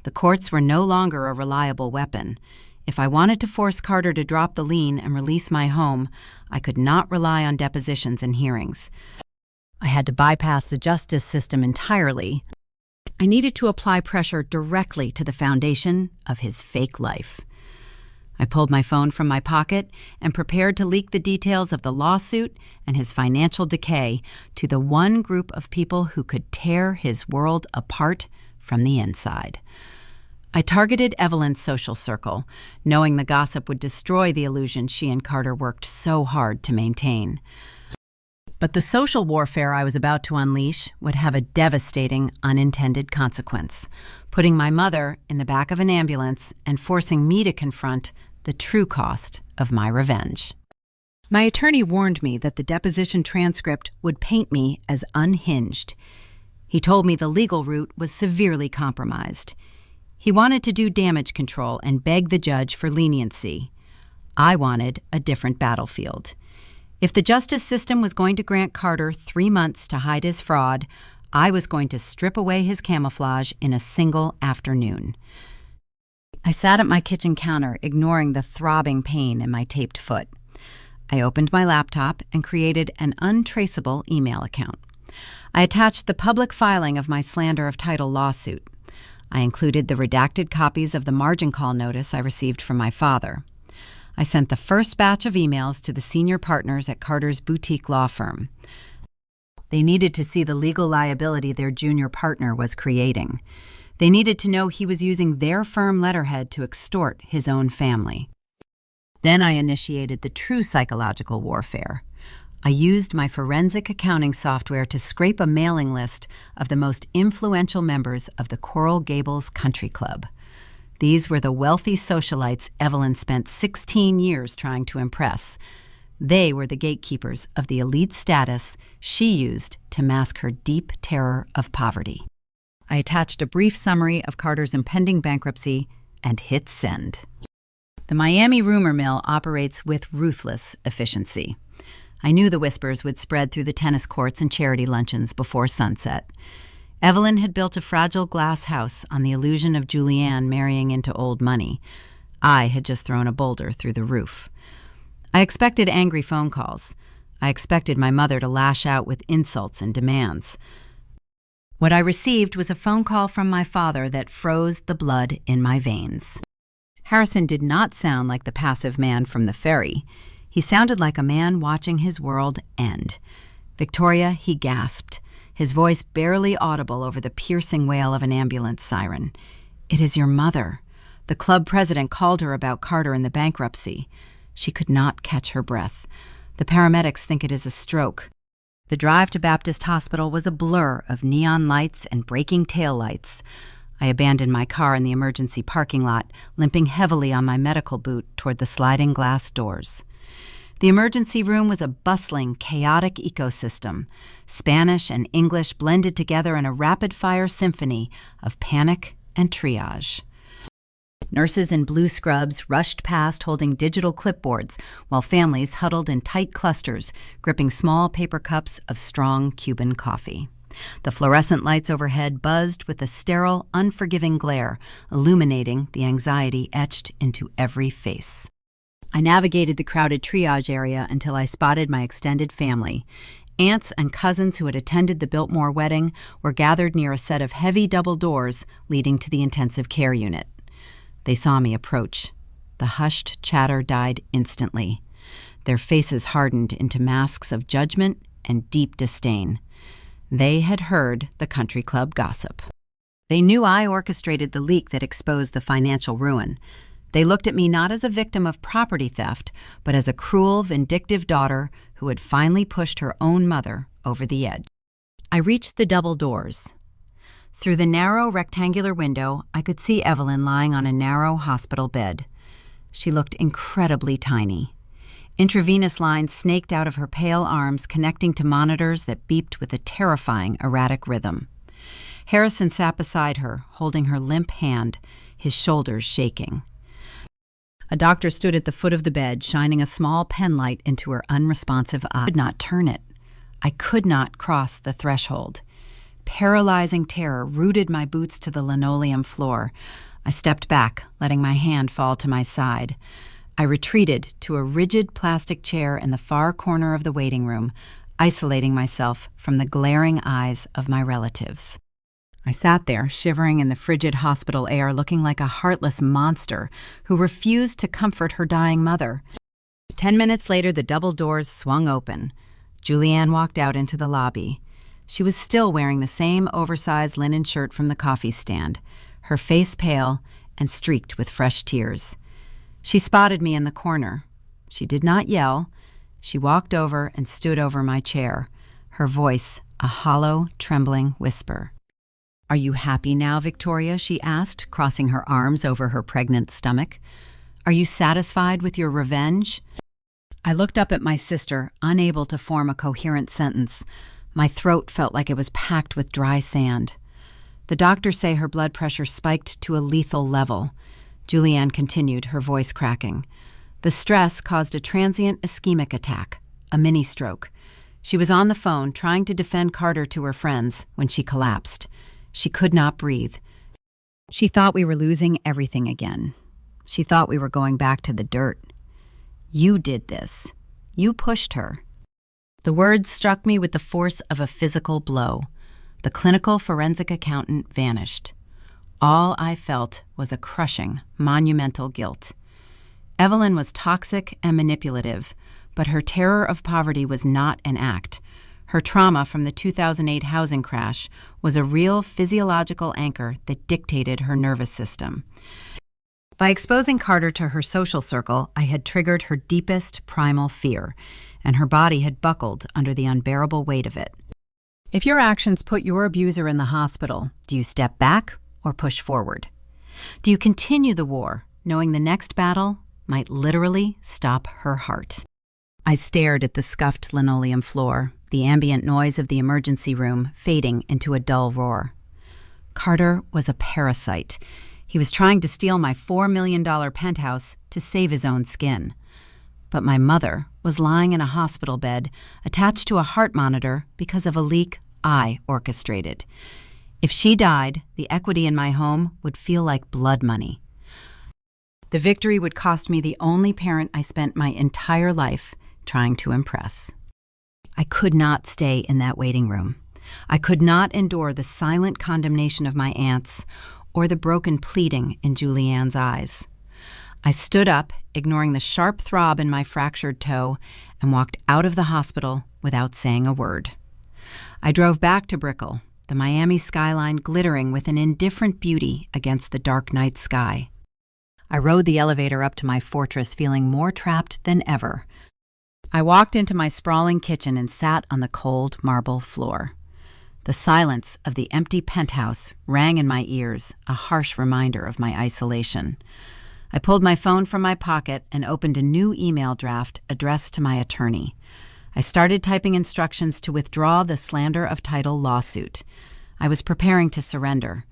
The courts were no longer a reliable weapon. If I wanted to force Carter to drop the lien and release my home, I could not rely on depositions and hearings. I had to bypass the justice system entirely. I needed to apply pressure directly to the foundation of his fake life. I pulled my phone from my pocket and prepared to leak the details of the lawsuit and his financial decay to the one group of people who could tear his world apart from the inside. I targeted Evelyn's social circle, knowing the gossip would destroy the illusion she and Carter worked so hard to maintain. But the social warfare I was about to unleash would have a devastating unintended consequence, putting my mother in the back of an ambulance and forcing me to confront the true cost of my revenge. My attorney warned me that the deposition transcript would paint me as unhinged. He told me the legal route was severely compromised. He wanted to do damage control and beg the judge for leniency. I wanted a different battlefield. If the justice system was going to grant Carter 3 months to hide his fraud, I was going to strip away his camouflage in a single afternoon. I sat at my kitchen counter, ignoring the throbbing pain in my taped foot. I opened my laptop and created an untraceable email account. I attached the public filing of my slander of title lawsuit. I included the redacted copies of the margin call notice I received from my father. I sent the first batch of emails to the senior partners at Carter's boutique law firm. They needed to see the legal liability their junior partner was creating. They needed to know he was using their firm letterhead to extort his own family. Then I initiated the true psychological warfare. I used my forensic accounting software to scrape a mailing list of the most influential members of the Coral Gables Country Club. These were the wealthy socialites Evelyn spent 16 years trying to impress. They were the gatekeepers of the elite status she used to mask her deep terror of poverty. I attached a brief summary of Carter's impending bankruptcy and hit send. The Miami rumor mill operates with ruthless efficiency. I knew the whispers would spread through the tennis courts and charity luncheons before sunset. Evelyn had built a fragile glass house on the illusion of Julianne marrying into old money. I had just thrown a boulder through the roof. I expected angry phone calls. I expected my mother to lash out with insults and demands. What I received was a phone call from my father that froze the blood in my veins. Harrison did not sound like the passive man from the Ferry. He sounded like a man watching his world end. "Victoria," he gasped, his voice barely audible over the piercing wail of an ambulance siren. "It is your mother. The club president called her about Carter and the bankruptcy." She could not catch her breath. "The paramedics think it is a stroke." The drive to Baptist Hospital was a blur of neon lights and braking taillights. I abandoned my car in the emergency parking lot, limping heavily on my medical boot toward the sliding glass doors. The emergency room was a bustling, chaotic ecosystem. Spanish and English blended together in a rapid-fire symphony of panic and triage. Nurses in blue scrubs rushed past holding digital clipboards, while families huddled in tight clusters, gripping small paper cups of strong Cuban coffee. The fluorescent lights overhead buzzed with a sterile, unforgiving glare, illuminating the anxiety etched into every face. I navigated the crowded triage area until I spotted my extended family. Aunts and cousins who had attended the Biltmore wedding were gathered near a set of heavy double doors leading to the intensive care unit. They saw me approach. The hushed chatter died instantly. Their faces hardened into masks of judgment and deep disdain. They had heard the country club gossip. They knew I orchestrated the leak that exposed the financial ruin. They looked at me not as a victim of property theft, but as a cruel, vindictive daughter who had finally pushed her own mother over the edge. I reached the double doors. Through the narrow rectangular window, I could see Evelyn lying on a narrow hospital bed. She looked incredibly tiny. Intravenous lines snaked out of her pale arms, connecting to monitors that beeped with a terrifying, erratic rhythm. Harrison sat beside her, holding her limp hand, his shoulders shaking. A doctor stood at the foot of the bed, shining a small pen light into her unresponsive eye. I could not turn it. I could not cross the threshold. Paralyzing terror rooted my boots to the linoleum floor. I stepped back, letting my hand fall to my side. I retreated to a rigid plastic chair in the far corner of the waiting room, isolating myself from the glaring eyes of my relatives. I sat there, shivering in the frigid hospital air, looking like a heartless monster who refused to comfort her dying mother. 10 minutes later, the double doors swung open. Julianne walked out into the lobby. She was still wearing the same oversized linen shirt from the coffee stand, her face pale and streaked with fresh tears. She spotted me in the corner. She did not yell. She walked over and stood over my chair, her voice a hollow, trembling whisper. "Are you happy now, Victoria?" she asked, crossing her arms over her pregnant stomach. "Are you satisfied with your revenge?" I looked up at my sister, unable to form a coherent sentence. My throat felt like it was packed with dry sand. The doctors say her blood pressure spiked to a lethal level. Julianne continued, her voice cracking. The stress caused a transient ischemic attack, a mini-stroke. She was on the phone trying to defend Carter to her friends when she collapsed. She could not breathe. She thought we were losing everything again. She thought we were going back to the dirt. "You did this. You pushed her." The words struck me with the force of a physical blow. The clinical forensic accountant vanished. All I felt was a crushing, monumental guilt. Evelyn was toxic and manipulative, but her terror of poverty was not an act. Her trauma from the 2008 housing crash was a real physiological anchor that dictated her nervous system. By exposing Carter to her social circle, I had triggered her deepest primal fear, and her body had buckled under the unbearable weight of it. If your actions put your abuser in the hospital, do you step back or push forward? Do you continue the war, knowing the next battle might literally stop her heart? I stared at the scuffed linoleum floor, the ambient noise of the emergency room fading into a dull roar. Carter was a parasite. He was trying to steal my $4 million penthouse to save his own skin. But my mother was lying in a hospital bed, attached to a heart monitor because of a leak I orchestrated. If she died, the equity in my home would feel like blood money. The victory would cost me the only parent I spent my entire life trying to impress. I could not stay in that waiting room. I could not endure the silent condemnation of my aunts or the broken pleading in Julianne's eyes. I stood up, ignoring the sharp throb in my fractured toe, and walked out of the hospital without saying a word. I drove back to Brickell, the Miami skyline glittering with an indifferent beauty against the dark night sky. I rode the elevator up to my fortress feeling more trapped than ever. I walked into my sprawling kitchen and sat on the cold marble floor. The silence of the empty penthouse rang in my ears, a harsh reminder of my isolation. I pulled my phone from my pocket and opened a new email draft addressed to my attorney. I started typing instructions to withdraw the slander of title lawsuit. I was preparing to surrender.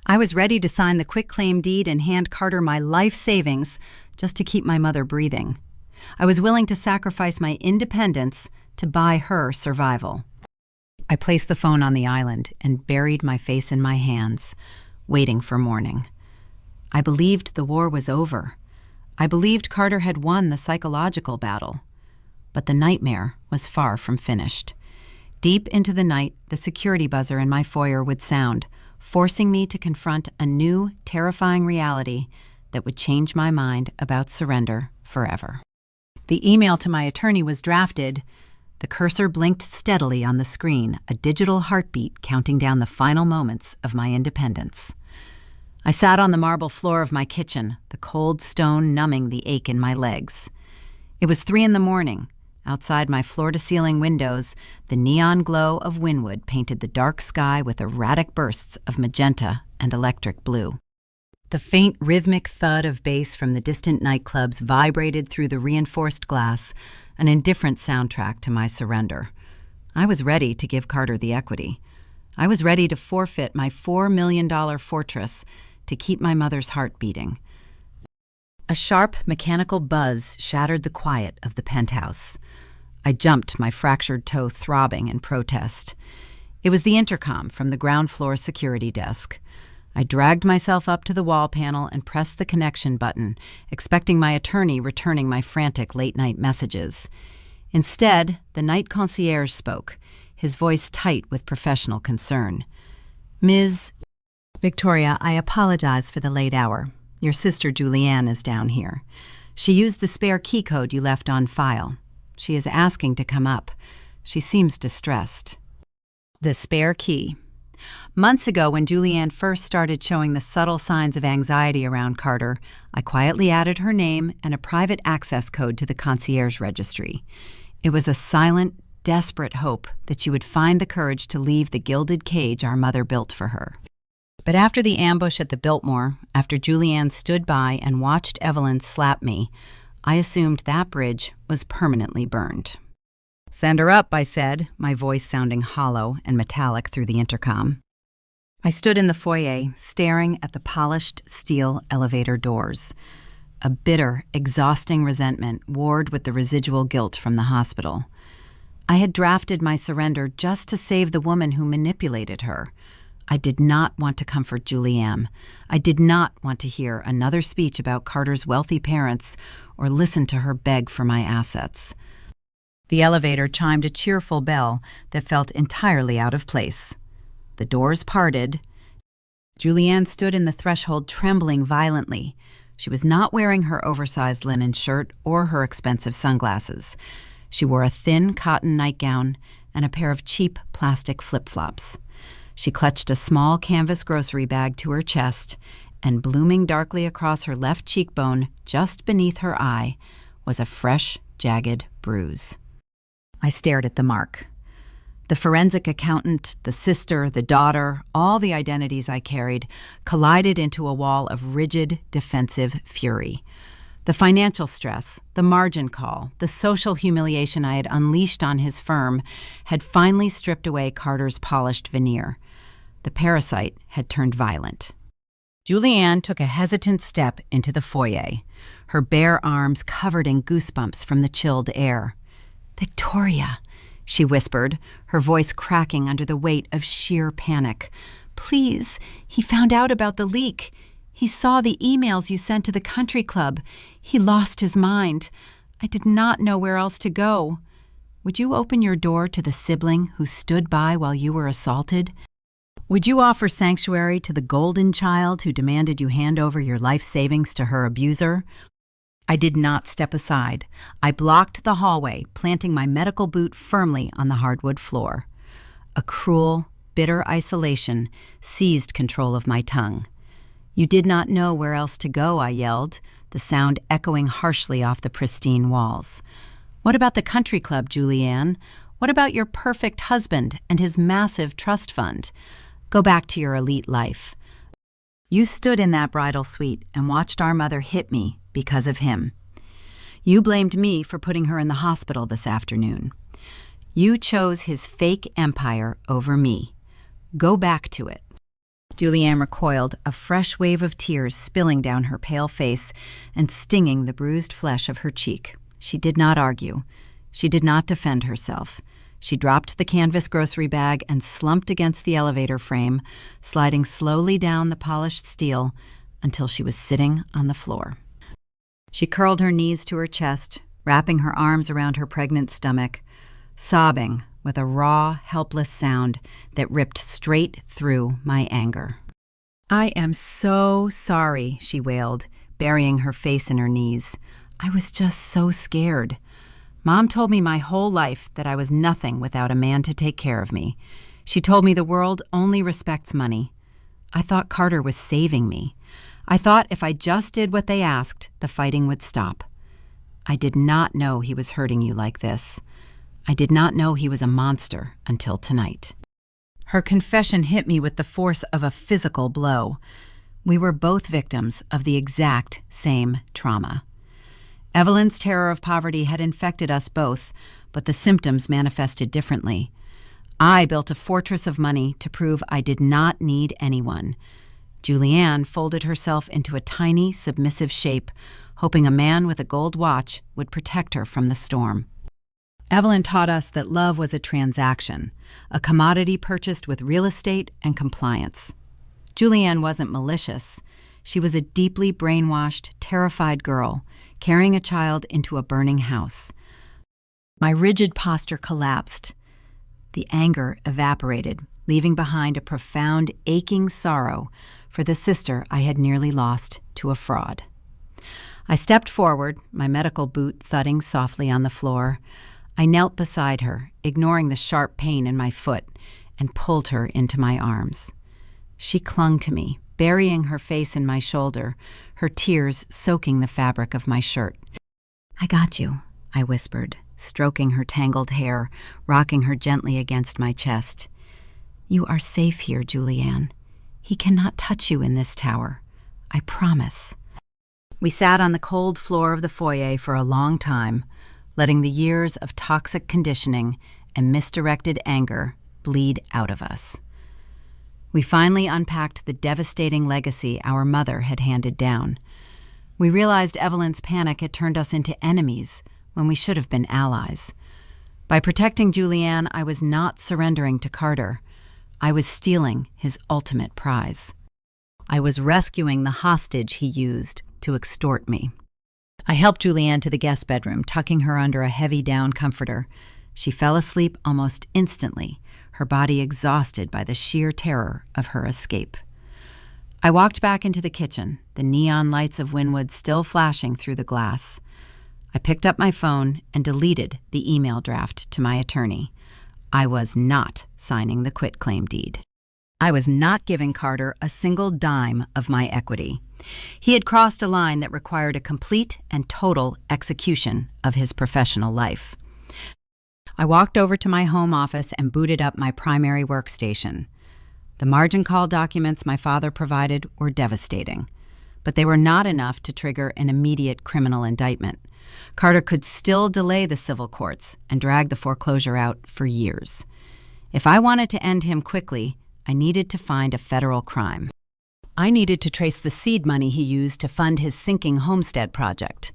I was ready to sign the quitclaim deed and hand Carter my life savings just to keep my mother breathing. I was willing to sacrifice my independence to buy her survival. I placed the phone on the island and buried my face in my hands, waiting for morning. I believed the war was over. I believed Carter had won the psychological battle. But the nightmare was far from finished. Deep into the night, the security buzzer in my foyer would sound, forcing me to confront a new, terrifying reality that would change my mind about surrender forever. The email to my attorney was drafted. The cursor blinked steadily on the screen, a digital heartbeat counting down the final moments of my independence. I sat on the marble floor of my kitchen, the cold stone numbing the ache in my legs. It was 3 a.m. Outside my floor-to-ceiling windows, the neon glow of Wynwood painted the dark sky with erratic bursts of magenta and electric blue. The faint rhythmic thud of bass from the distant nightclubs vibrated through the reinforced glass, an indifferent soundtrack to my surrender. I was ready to give Carter the equity. I was ready to forfeit my $4 million fortress to keep my mother's heart beating. A sharp, mechanical buzz shattered the quiet of the penthouse. I jumped, my fractured toe throbbing in protest. It was the intercom from the ground floor security desk. I dragged myself up to the wall panel and pressed the connection button, expecting my attorney returning my frantic late-night messages. Instead, the night concierge spoke, his voice tight with professional concern. "Ms. Victoria, I apologize for the late hour. Your sister Julianne is down here. She used the spare key code you left on file. She is asking to come up. She seems distressed." The spare key. Months ago, when Julianne first started showing the subtle signs of anxiety around Carter, I quietly added her name and a private access code to the concierge registry. It was a silent, desperate hope that she would find the courage to leave the gilded cage our mother built for her. But after the ambush at the Biltmore, after Julianne stood by and watched Evelyn slap me, I assumed that bridge was permanently burned. "Send her up," I said, my voice sounding hollow and metallic through the intercom. I stood in the foyer, staring at the polished steel elevator doors. A bitter, exhausting resentment warred with the residual guilt from the hospital. I had drafted my surrender just to save the woman who manipulated her. I did not want to comfort Julianne. I did not want to hear another speech about Carter's wealthy parents or listen to her beg for my assets. The elevator chimed a cheerful bell that felt entirely out of place. The doors parted. Julianne stood in the threshold trembling violently. She was not wearing her oversized linen shirt or her expensive sunglasses. She wore a thin cotton nightgown and a pair of cheap plastic flip-flops. She clutched a small canvas grocery bag to her chest, and blooming darkly across her left cheekbone, just beneath her eye, was a fresh, jagged bruise. I stared at the mark. The forensic accountant, the sister, the daughter, all the identities I carried, collided into a wall of rigid, defensive fury. The financial stress, the margin call, the social humiliation I had unleashed on his firm had finally stripped away Carter's polished veneer. The parasite had turned violent. Julianne took a hesitant step into the foyer, her bare arms covered in goosebumps from the chilled air. "Victoria," she whispered, her voice cracking under the weight of sheer panic. "Please, he found out about the leak. He saw the emails you sent to the country club. He lost his mind. I did not know where else to go. Would you open your door to the sibling who stood by while you were assaulted? Would you offer sanctuary to the golden child who demanded you hand over your life savings to her abuser?" I did not step aside. I blocked the hallway, planting my medical boot firmly on the hardwood floor. A cruel, bitter isolation seized control of my tongue. "You did not know where else to go," I yelled, the sound echoing harshly off the pristine walls. "What about the country club, Julianne? What about your perfect husband and his massive trust fund? Go back to your elite life. You stood in that bridal suite and watched our mother hit me because of him. You blamed me for putting her in the hospital this afternoon. You chose his fake empire over me. Go back to it." Julianne recoiled, a fresh wave of tears spilling down her pale face and stinging the bruised flesh of her cheek. She did not argue. She did not defend herself. She dropped the canvas grocery bag and slumped against the elevator frame, sliding slowly down the polished steel until she was sitting on the floor. She curled her knees to her chest, wrapping her arms around her pregnant stomach, sobbing with a raw, helpless sound that ripped straight through my anger. "I am so sorry," she wailed, burying her face in her knees. "I was just so scared. Mom told me my whole life that I was nothing without a man to take care of me. She told me the world only respects money. I thought Carter was saving me. I thought if I just did what they asked, the fighting would stop. I did not know he was hurting you like this. I did not know he was a monster until tonight." Her confession hit me with the force of a physical blow. We were both victims of the exact same trauma. Evelyn's terror of poverty had infected us both, but the symptoms manifested differently. I built a fortress of money to prove I did not need anyone. Julianne folded herself into a tiny, submissive shape, hoping a man with a gold watch would protect her from the storm. Evelyn taught us that love was a transaction, a commodity purchased with real estate and compliance. Julianne wasn't malicious. She was a deeply brainwashed, terrified girl, carrying a child into a burning house. My rigid posture collapsed. The anger evaporated, leaving behind a profound, aching sorrow for the sister I had nearly lost to a fraud. I stepped forward, my medical boot thudding softly on the floor. I knelt beside her, ignoring the sharp pain in my foot, and pulled her into my arms. She clung to me, burying her face in my shoulder, her tears soaking the fabric of my shirt. "I got you," I whispered, stroking her tangled hair, rocking her gently against my chest. "You are safe here, Julianne. He cannot touch you in this tower. I promise." We sat on the cold floor of the foyer for a long time, letting the years of toxic conditioning and misdirected anger bleed out of us. We finally unpacked the devastating legacy our mother had handed down. We realized Evelyn's panic had turned us into enemies when we should have been allies. By protecting Julianne, I was not surrendering to Carter. I was stealing his ultimate prize. I was rescuing the hostage he used to extort me. I helped Julianne to the guest bedroom, tucking her under a heavy down comforter. She fell asleep almost instantly, her body exhausted by the sheer terror of her escape. I walked back into the kitchen, the neon lights of Wynwood still flashing through the glass. I picked up my phone and deleted the email draft to my attorney. I was not signing the quitclaim deed. I was not giving Carter a single dime of my equity. He had crossed a line that required a complete and total execution of his professional life. I walked over to my home office and booted up my primary workstation. The margin call documents my father provided were devastating, but they were not enough to trigger an immediate criminal indictment. Carter could still delay the civil courts and drag the foreclosure out for years. If I wanted to end him quickly, I needed to find a federal crime. I needed to trace the seed money he used to fund his sinking homestead project.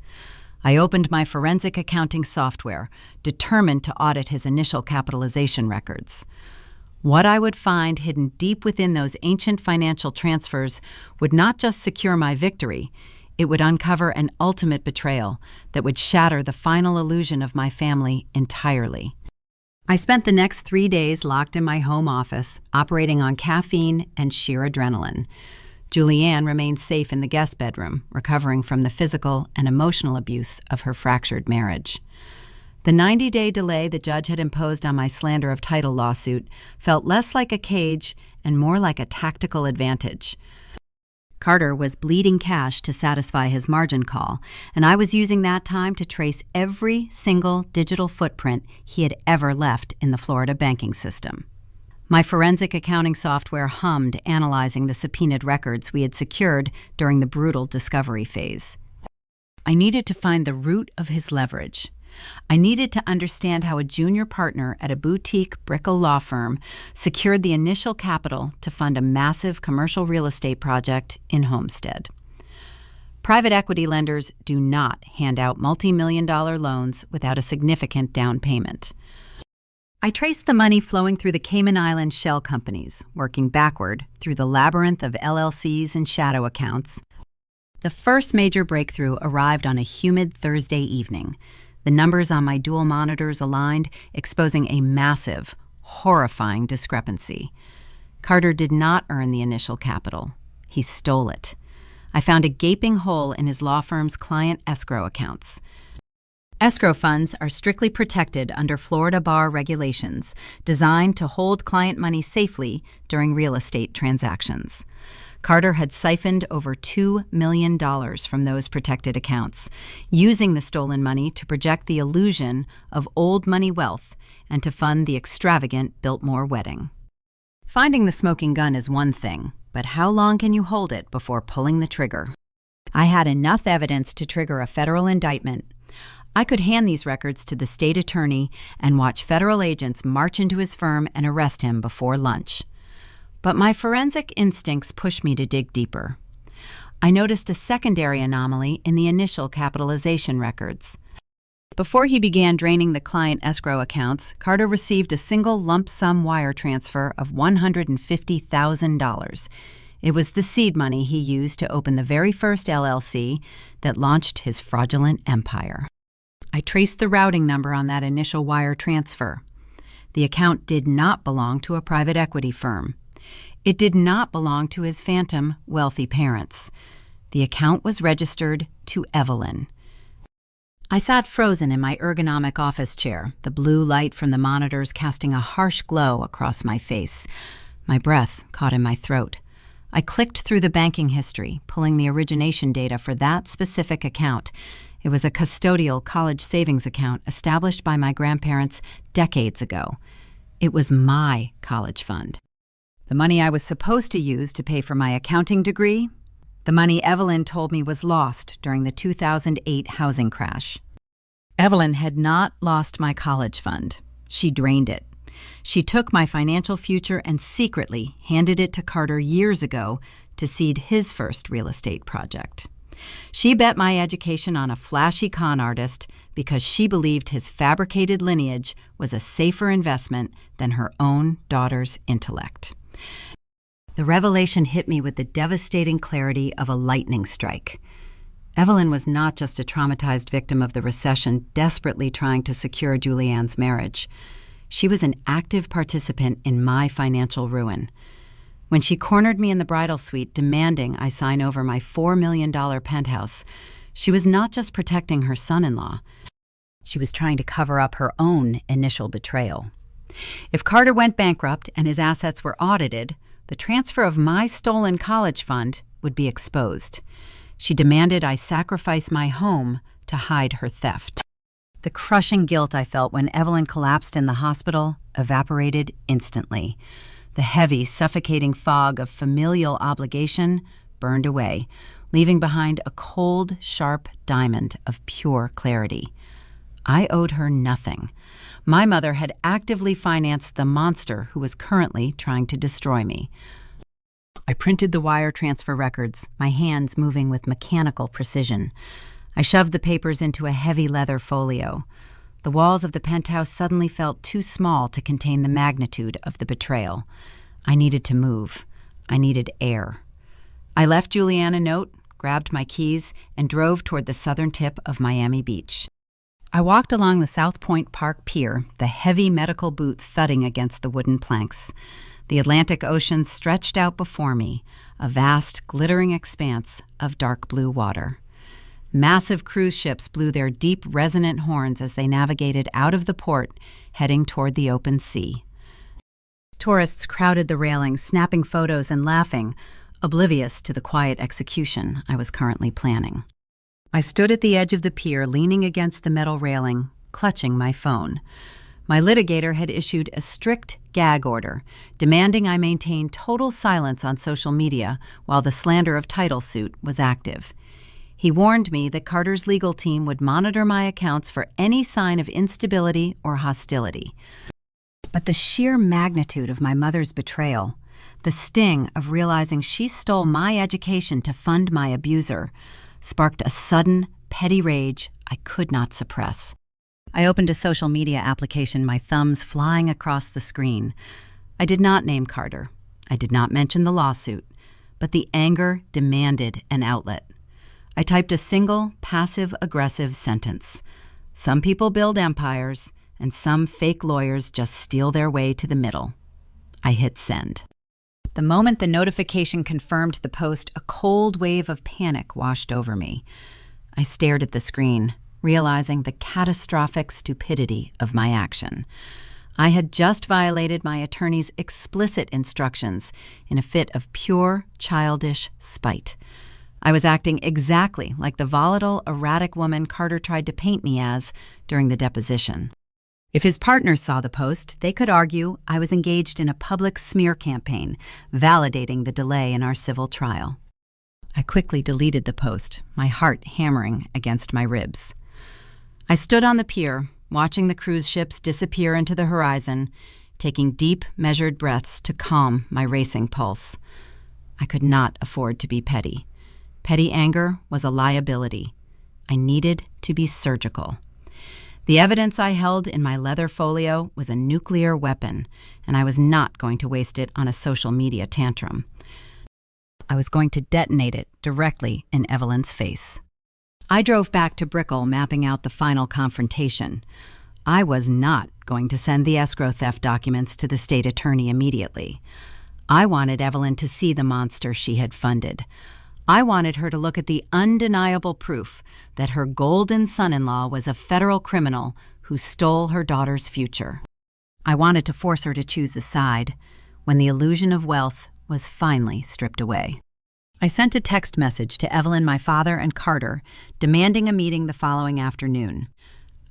I opened my forensic accounting software, determined to audit his initial capitalization records. What I would find hidden deep within those ancient financial transfers would not just secure my victory, it would uncover an ultimate betrayal that would shatter the final illusion of my family entirely. I spent the next 3 days locked in my home office, operating on caffeine and sheer adrenaline. Julianne remained safe in the guest bedroom, recovering from the physical and emotional abuse of her fractured marriage. The 90-day delay the judge had imposed on my slander of title lawsuit felt less like a cage and more like a tactical advantage. Carter was bleeding cash to satisfy his margin call, and I was using that time to trace every single digital footprint he had ever left in the Florida banking system. My forensic accounting software hummed, analyzing the subpoenaed records we had secured during the brutal discovery phase. I needed to find the root of his leverage. I needed to understand how a junior partner at a boutique Brickell law firm secured the initial capital to fund a massive commercial real estate project in Homestead. Private equity lenders do not hand out multi-million-dollar loans without a significant down payment. I traced the money flowing through the Cayman Island shell companies, working backward through the labyrinth of LLCs and shadow accounts. The first major breakthrough arrived on a humid Thursday evening. The numbers on my dual monitors aligned, exposing a massive, horrifying discrepancy. Carter did not earn the initial capital. He stole it. I found a gaping hole in his law firm's client escrow accounts. Escrow funds are strictly protected under Florida bar regulations designed to hold client money safely during real estate transactions. Carter had siphoned over $2 million from those protected accounts, using the stolen money to project the illusion of old money wealth and to fund the extravagant Biltmore wedding. Finding the smoking gun is one thing, but how long can you hold it before pulling the trigger? I had enough evidence to trigger a federal indictment. I could hand these records to the state attorney and watch federal agents march into his firm and arrest him before lunch. But my forensic instincts pushed me to dig deeper. I noticed a secondary anomaly in the initial capitalization records. Before he began draining the client escrow accounts, Carter received a single lump sum wire transfer of $150,000. It was the seed money he used to open the very first LLC that launched his fraudulent empire. I traced the routing number on that initial wire transfer. The account did not belong to a private equity firm. It did not belong to his phantom, wealthy parents. The account was registered to Evelyn. I sat frozen in my ergonomic office chair, the blue light from the monitors casting a harsh glow across my face. My breath caught in my throat. I clicked through the banking history, pulling the origination data for that specific account. It was a custodial college savings account established by my grandparents decades ago. It was my college fund. The money I was supposed to use to pay for my accounting degree? The money Evelyn told me was lost during the 2008 housing crash. Evelyn had not lost my college fund. She drained it. She took my financial future and secretly handed it to Carter years ago to seed his first real estate project. She bet my education on a flashy con artist because she believed his fabricated lineage was a safer investment than her own daughter's intellect. The revelation hit me with the devastating clarity of a lightning strike. Evelyn was not just a traumatized victim of the recession desperately trying to secure Julianne's marriage. She was an active participant in my financial ruin. When she cornered me in the bridal suite demanding I sign over my $4 million penthouse, she was not just protecting her son-in-law. She was trying to cover up her own initial betrayal. If Carter went bankrupt and his assets were audited, the transfer of my stolen college fund would be exposed. She demanded I sacrifice my home to hide her theft. The crushing guilt I felt when Evelyn collapsed in the hospital evaporated instantly. The heavy, suffocating fog of familial obligation burned away, leaving behind a cold, sharp diamond of pure clarity. I owed her nothing. My mother had actively financed the monster who was currently trying to destroy me. I printed the wire transfer records, my hands moving with mechanical precision. I shoved the papers into a heavy leather folio. The walls of the penthouse suddenly felt too small to contain the magnitude of the betrayal. I needed to move. I needed air. I left Julianne a note, grabbed my keys, and drove toward the southern tip of Miami Beach. I walked along the South Point Park Pier, the heavy medical boot thudding against the wooden planks. The Atlantic Ocean stretched out before me, a vast, glittering expanse of dark blue water. Massive cruise ships blew their deep, resonant horns as they navigated out of the port, heading toward the open sea. Tourists crowded the railings, snapping photos and laughing, oblivious to the quiet execution I was currently planning. I stood at the edge of the pier, leaning against the metal railing, clutching my phone. My litigator had issued a strict gag order, demanding I maintain total silence on social media while the slander of title suit was active. He warned me that Carter's legal team would monitor my accounts for any sign of instability or hostility. But the sheer magnitude of my mother's betrayal, the sting of realizing she stole my education to fund my abuser, sparked a sudden, petty rage I could not suppress. I opened a social media application, my thumbs flying across the screen. I did not name Carter. I did not mention the lawsuit, but the anger demanded an outlet. I typed a single, passive-aggressive sentence. Some people build empires, and some fake lawyers just steal their way to the middle. I hit send. The moment the notification confirmed the post, a cold wave of panic washed over me. I stared at the screen, realizing the catastrophic stupidity of my action. I had just violated my attorney's explicit instructions in a fit of pure, childish spite. I was acting exactly like the volatile, erratic woman Carter tried to paint me as during the deposition. If his partners saw the post, they could argue I was engaged in a public smear campaign, validating the delay in our civil trial. I quickly deleted the post, my heart hammering against my ribs. I stood on the pier, watching the cruise ships disappear into the horizon, taking deep, measured breaths to calm my racing pulse. I could not afford to be petty. Petty anger was a liability. I needed to be surgical. The evidence I held in my leather folio was a nuclear weapon, and I was not going to waste it on a social media tantrum. I was going to detonate it directly in Evelyn's face. I drove back to Brickell, mapping out the final confrontation. I was not going to send the escrow theft documents to the state attorney immediately. I wanted Evelyn to see the monster she had funded. I wanted her to look at the undeniable proof that her golden son-in-law was a federal criminal who stole her daughter's future. I wanted to force her to choose a side when the illusion of wealth was finally stripped away. I sent a text message to Evelyn, my father, and Carter, demanding a meeting the following afternoon.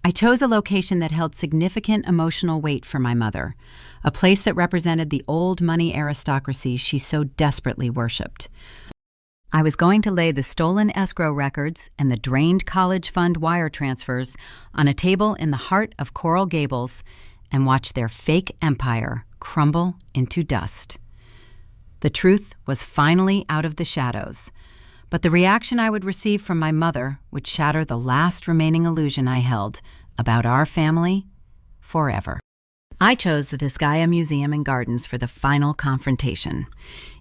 I chose a location that held significant emotional weight for my mother, a place that represented the old money aristocracy she so desperately worshipped. I was going to lay the stolen escrow records and the drained college fund wire transfers on a table in the heart of Coral Gables and watch their fake empire crumble into dust. The truth was finally out of the shadows, but the reaction I would receive from my mother would shatter the last remaining illusion I held about our family forever. I chose the Vizcaya Museum and Gardens for the final confrontation.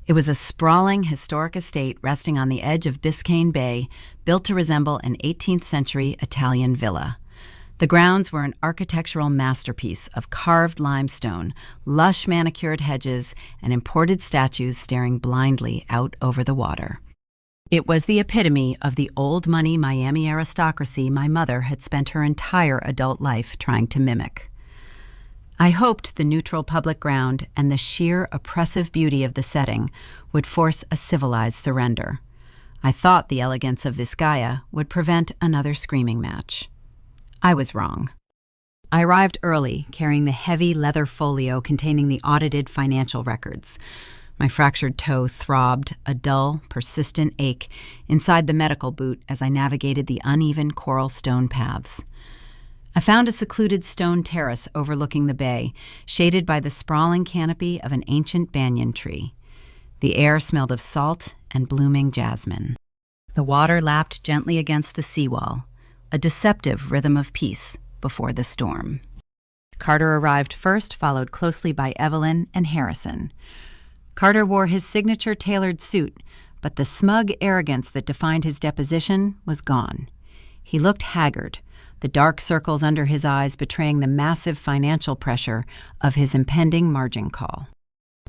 It was a sprawling, historic estate resting on the edge of Biscayne Bay, built to resemble an 18th century Italian villa. The grounds were an architectural masterpiece of carved limestone, lush manicured hedges, and imported statues staring blindly out over the water. It was the epitome of the old-money Miami aristocracy my mother had spent her entire adult life trying to mimic. I hoped the neutral public ground and the sheer oppressive beauty of the setting would force a civilized surrender. I thought the elegance of Vizcaya would prevent another screaming match. I was wrong. I arrived early, carrying the heavy leather folio containing the audited financial records. My fractured toe throbbed, a dull, persistent ache, inside the medical boot as I navigated the uneven coral stone paths. I found a secluded stone terrace overlooking the bay, shaded by the sprawling canopy of an ancient banyan tree. The air smelled of salt and blooming jasmine. The water lapped gently against the seawall, a deceptive rhythm of peace before the storm. Carter arrived first, followed closely by Evelyn and Harrison. Carter wore his signature tailored suit, but the smug arrogance that defined his deposition was gone. He looked haggard, the dark circles under his eyes betraying the massive financial pressure of his impending margin call.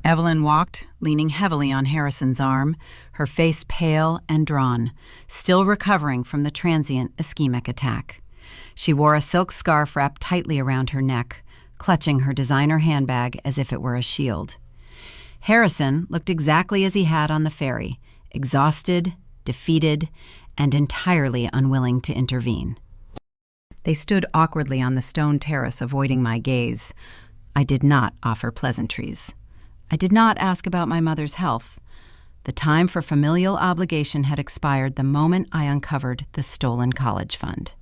Evelyn walked, leaning heavily on Harrison's arm, her face pale and drawn, still recovering from the transient ischemic attack. She wore a silk scarf wrapped tightly around her neck, clutching her designer handbag as if it were a shield. Harrison looked exactly as he had on the ferry, exhausted, defeated, and entirely unwilling to intervene. They stood awkwardly on the stone terrace, avoiding my gaze. I did not offer pleasantries. I did not ask about my mother's health. The time for familial obligation had expired the moment I uncovered the stolen college fund.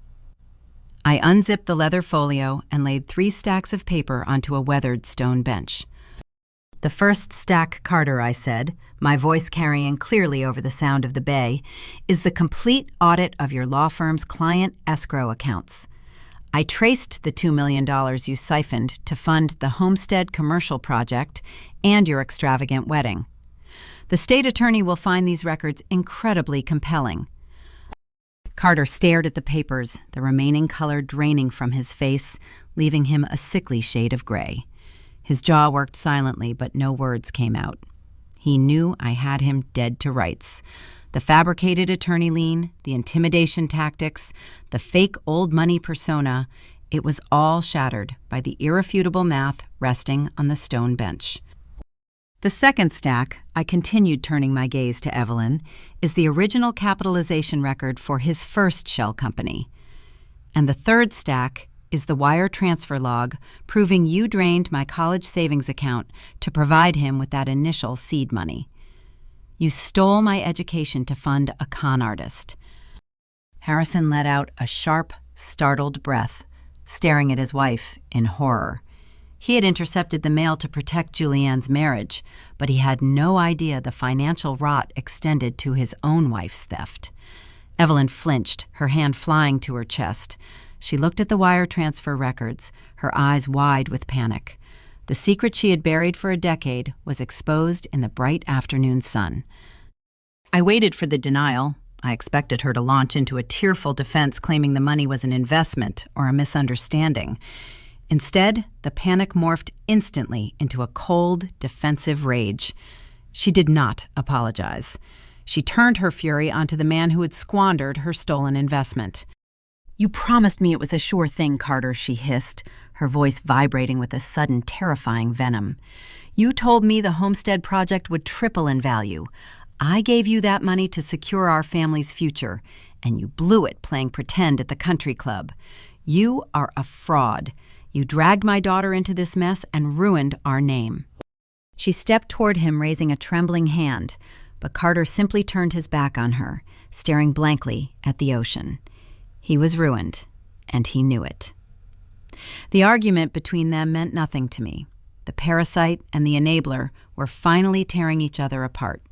I unzipped the leather folio and laid 3 stacks of paper onto a weathered stone bench. "The first stack, Carter," I said, my voice carrying clearly over the sound of the bay, "is the complete audit of your law firm's client escrow accounts. I traced the $2 million you siphoned to fund the Homestead commercial project and your extravagant wedding. The state attorney will find these records incredibly compelling." Carter stared at the papers, the remaining color draining from his face, leaving him a sickly shade of gray. His jaw worked silently, but no words came out. He knew I had him dead to rights. The fabricated attorney lien, the intimidation tactics, the fake old money persona, it was all shattered by the irrefutable math resting on the stone bench. The second stack, I continued turning my gaze to Evelyn, is the original capitalization record for his first shell company. And the third stack is the wire transfer log proving you drained my college savings account to provide him with that initial seed money. You stole my education to fund a con artist. Harrison let out a sharp, startled breath, staring at his wife in horror. He had intercepted the mail to protect Julianne's marriage, but he had no idea the financial rot extended to his own wife's theft. Evelyn flinched, her hand flying to her chest. She looked at the wire transfer records, her eyes wide with panic. The secret she had buried for a decade was exposed in the bright afternoon sun. I waited for the denial. I expected her to launch into a tearful defense claiming the money was an investment or a misunderstanding. Instead, the panic morphed instantly into a cold, defensive rage. She did not apologize. She turned her fury onto the man who had squandered her stolen investment. "You promised me it was a sure thing, Carter," she hissed, her voice vibrating with a sudden, terrifying venom. "You told me the Homestead project would triple in value. I gave you that money to secure our family's future, and you blew it playing pretend at the country club. You are a fraud. You dragged my daughter into this mess and ruined our name." She stepped toward him, raising a trembling hand, but Carter simply turned his back on her, staring blankly at the ocean. He was ruined, and he knew it. The argument between them meant nothing to me. The parasite and the enabler were finally tearing each other apart.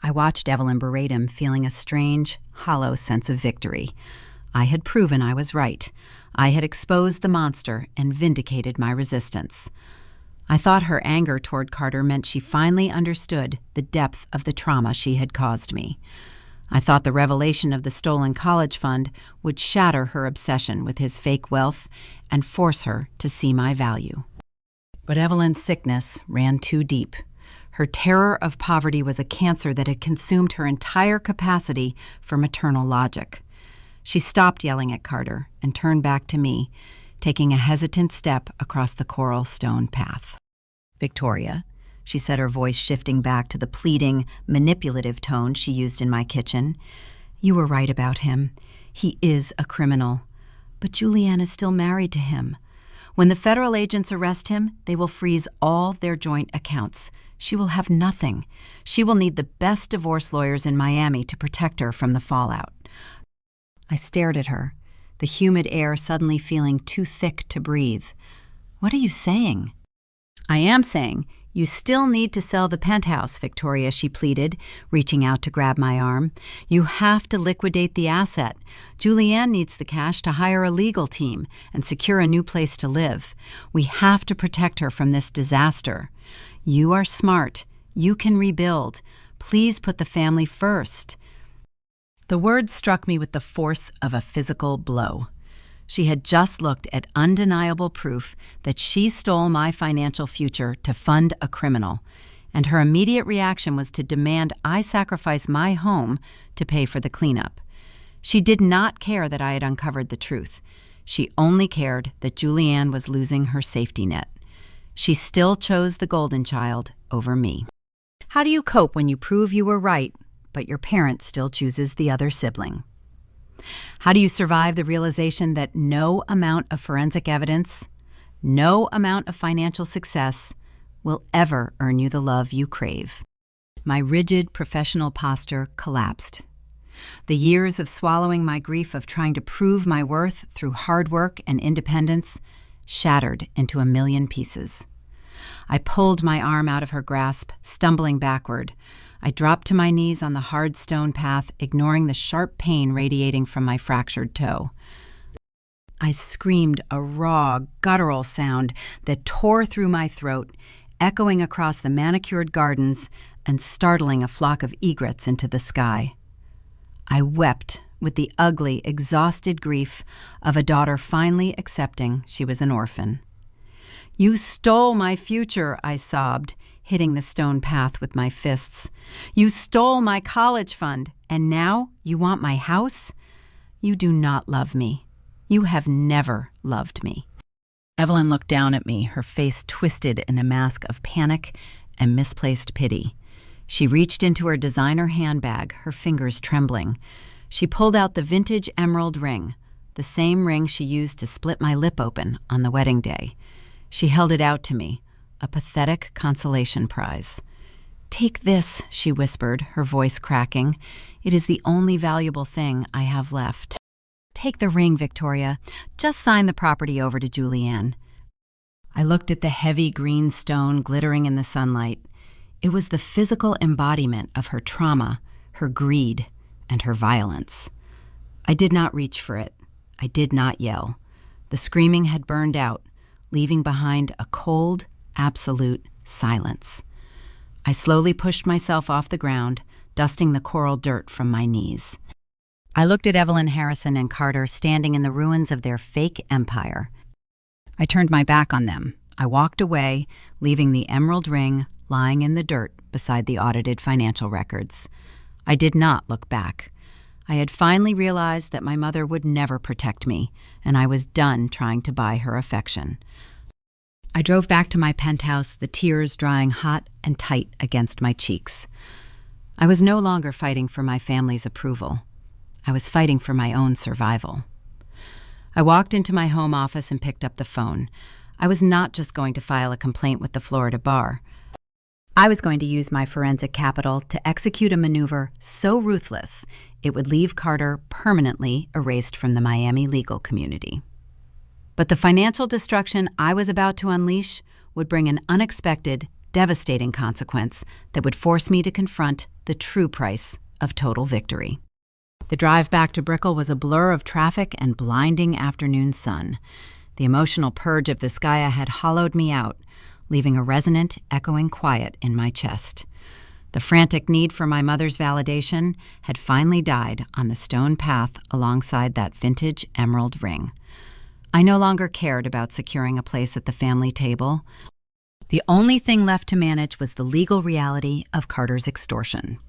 I watched Evelyn berate him, feeling a strange, hollow sense of victory. I had proven I was right. I had exposed the monster and vindicated my resistance. I thought her anger toward Carter meant she finally understood the depth of the trauma she had caused me. I thought the revelation of the stolen college fund would shatter her obsession with his fake wealth and force her to see my value. But Evelyn's sickness ran too deep. Her terror of poverty was a cancer that had consumed her entire capacity for maternal logic. She stopped yelling at Carter and turned back to me, taking a hesitant step across the coral stone path. "Victoria," she said, her voice shifting back to the pleading, manipulative tone she used in my kitchen, "you were right about him. He is a criminal. But Julianne is still married to him. When the federal agents arrest him, they will freeze all their joint accounts. She will have nothing. She will need the best divorce lawyers in Miami to protect her from the fallout." I stared at her, the humid air suddenly feeling too thick to breathe. "What are you saying?" "I am saying you still need to sell the Penthouse, Victoria," she pleaded, reaching out to grab my arm. "You have to liquidate the asset. Julianne needs the cash to hire a legal team and secure a new place to live. We have to protect her from this disaster. You are smart. You can rebuild. Please put the family first." The words struck me with the force of a physical blow. She had just looked at undeniable proof that she stole my financial future to fund a criminal, and her immediate reaction was to demand I sacrifice my home to pay for the cleanup. She did not care that I had uncovered the truth. She only cared that Julianne was losing her safety net. She still chose the golden child over me. How do you cope when you prove you were right, but your parent still chooses the other sibling? How do you survive the realization that no amount of forensic evidence, no amount of financial success will ever earn you the love you crave? My rigid professional posture collapsed. The years of swallowing my grief of trying to prove my worth through hard work and independence shattered into a million pieces. I pulled my arm out of her grasp, stumbling backward. I dropped to my knees on the hard stone path, ignoring the sharp pain radiating from my fractured toe. I screamed a raw, guttural sound that tore through my throat, echoing across the manicured gardens and startling a flock of egrets into the sky. I wept with the ugly, exhausted grief of a daughter finally accepting she was an orphan. "You stole my future," I sobbed, hitting the stone path with my fists. "You stole my college fund, and now you want my house? You do not love me. You have never loved me." Evelyn looked down at me, her face twisted in a mask of panic and misplaced pity. She reached into her designer handbag, her fingers trembling. She pulled out the vintage emerald ring, the same ring she used to split my lip open on the wedding day. She held it out to me, a pathetic consolation prize. "Take this," she whispered, her voice cracking. "It is the only valuable thing I have left." "Take the ring, Victoria. Just sign the property over to Julianne." I looked at the heavy green stone glittering in the sunlight. It was the physical embodiment of her trauma, her greed, and her violence. I did not reach for it. I did not yell. The screaming had burned out, leaving behind a cold, absolute silence. I slowly pushed myself off the ground, dusting the coral dirt from my knees. I looked at Evelyn, Harrison, and Carter standing in the ruins of their fake empire. I turned my back on them. I walked away, leaving the emerald ring lying in the dirt beside the audited financial records. I did not look back. I had finally realized that my mother would never protect me, and I was done trying to buy her affection. I drove back to my penthouse, the tears drying hot and tight against my cheeks. I was no longer fighting for my family's approval. I was fighting for my own survival. I walked into my home office and picked up the phone. I was not just going to file a complaint with the Florida bar. I was going to use my forensic capital to execute a maneuver so ruthless it would leave Carter permanently erased from the Miami legal community. But the financial destruction I was about to unleash would bring an unexpected, devastating consequence that would force me to confront the true price of total victory. The drive back to Brickell was a blur of traffic and blinding afternoon sun. The emotional purge of Vizcaya had hollowed me out, leaving a resonant, echoing quiet in my chest. The frantic need for my mother's validation had finally died on the stone path alongside that vintage emerald ring. I no longer cared about securing a place at the family table. The only thing left to manage was the legal reality of Carter's extortion.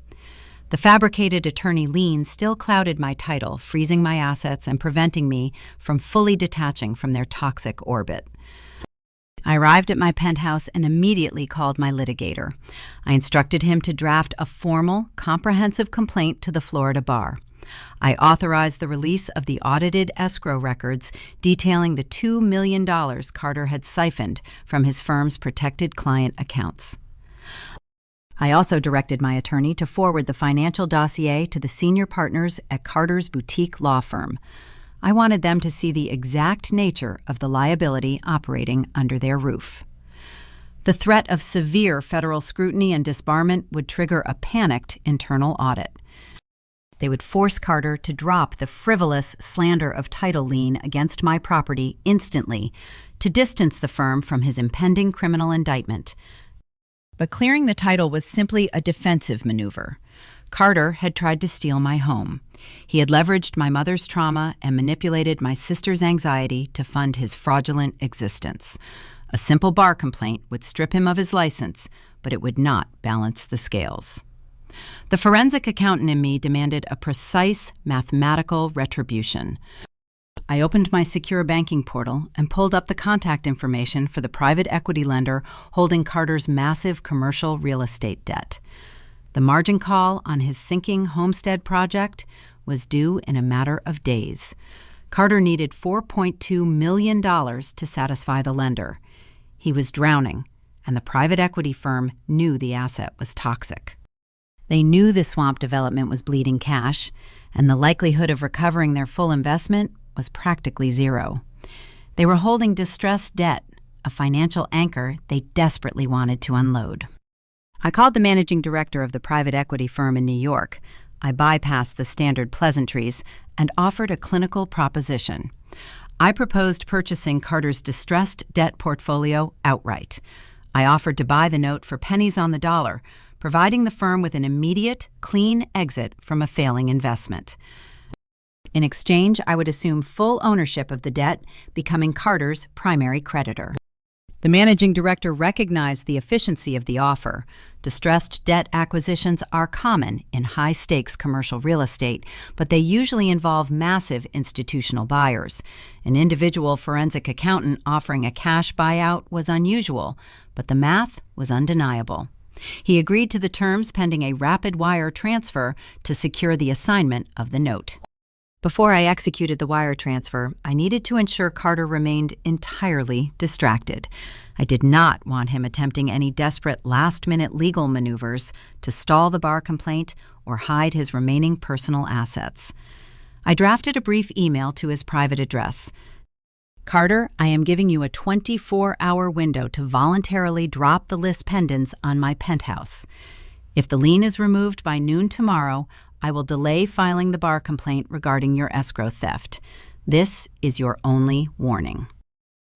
The fabricated attorney Lien still clouded my title, freezing my assets and preventing me from fully detaching from their toxic orbit. I arrived at my penthouse and immediately called my litigator. I instructed him to draft a formal, comprehensive complaint to the Florida bar. I authorized the release of the audited escrow records detailing the $2 million Carter had siphoned from his firm's protected client accounts. I also directed my attorney to forward the financial dossier to the senior partners at Carter's boutique law firm. I wanted them to see the exact nature of the liability operating under their roof. The threat of severe federal scrutiny and disbarment would trigger a panicked internal audit. They would force Carter to drop the frivolous slander of title lien against my property instantly to distance the firm from his impending criminal indictment. But clearing the title was simply a defensive maneuver. Carter had tried to steal my home. He had leveraged my mother's trauma and manipulated my sister's anxiety to fund his fraudulent existence. A simple bar complaint would strip him of his license, but it would not balance the scales. The forensic accountant in me demanded a precise mathematical retribution. I opened my secure banking portal and pulled up the contact information for the private equity lender holding Carter's massive commercial real estate debt. The margin call on his sinking homestead project was due in a matter of days. Carter needed $4.2 million to satisfy the lender. He was drowning, and the private equity firm knew the asset was toxic. They knew the swamp development was bleeding cash, and the likelihood of recovering their full investment was practically zero. They were holding distressed debt, a financial anchor they desperately wanted to unload. I called the managing director of the private equity firm in New York. I bypassed the standard pleasantries and offered a clinical proposition. I proposed purchasing Carter's distressed debt portfolio outright. I offered to buy the note for pennies on the dollar, providing the firm with an immediate, clean exit from a failing investment. In exchange, I would assume full ownership of the debt, becoming Carter's primary creditor. The managing director recognized the efficiency of the offer. Distressed debt acquisitions are common in high-stakes commercial real estate, but they usually involve massive institutional buyers. An individual forensic accountant offering a cash buyout was unusual, but the math was undeniable. He agreed to the terms pending a rapid wire transfer to secure the assignment of the note. Before I executed the wire transfer, I needed to ensure Carter remained entirely distracted. I did not want him attempting any desperate last-minute legal maneuvers to stall the bar complaint or hide his remaining personal assets. I drafted a brief email to his private address. Carter, I am giving you a 24-hour window to voluntarily drop the list pendants on my penthouse. If the lien is removed by noon tomorrow, I will delay filing the bar complaint regarding your escrow theft. This is your only warning.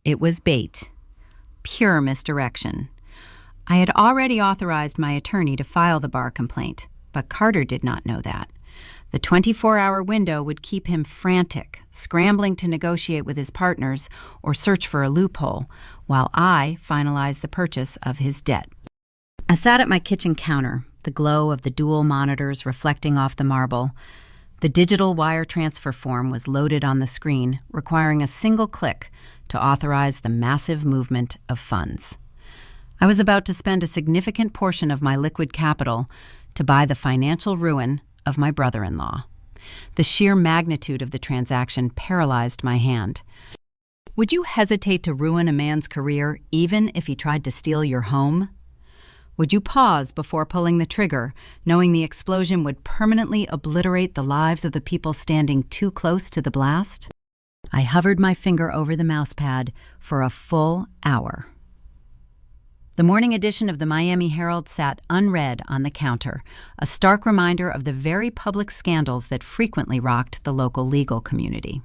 It was bait. Pure misdirection. I had already authorized my attorney to file the bar complaint, but Carter did not know that. The 24-hour window would keep him frantic, scrambling to negotiate with his partners or search for a loophole, while I finalized the purchase of his debt. I sat at my kitchen counter, the glow of the dual monitors reflecting off the marble. The digital wire transfer form was loaded on the screen, requiring a single click to authorize the massive movement of funds. I was about to spend a significant portion of my liquid capital to buy the financial ruin of my brother-in-law. The sheer magnitude of the transaction paralyzed my hand. Would you hesitate to ruin a man's career even if he tried to steal your home? Would you pause before pulling the trigger, knowing the explosion would permanently obliterate the lives of the people standing too close to the blast? I hovered my finger over the mousepad for a full hour. The morning edition of the Miami Herald sat unread on the counter, a stark reminder of the very public scandals that frequently rocked the local legal community.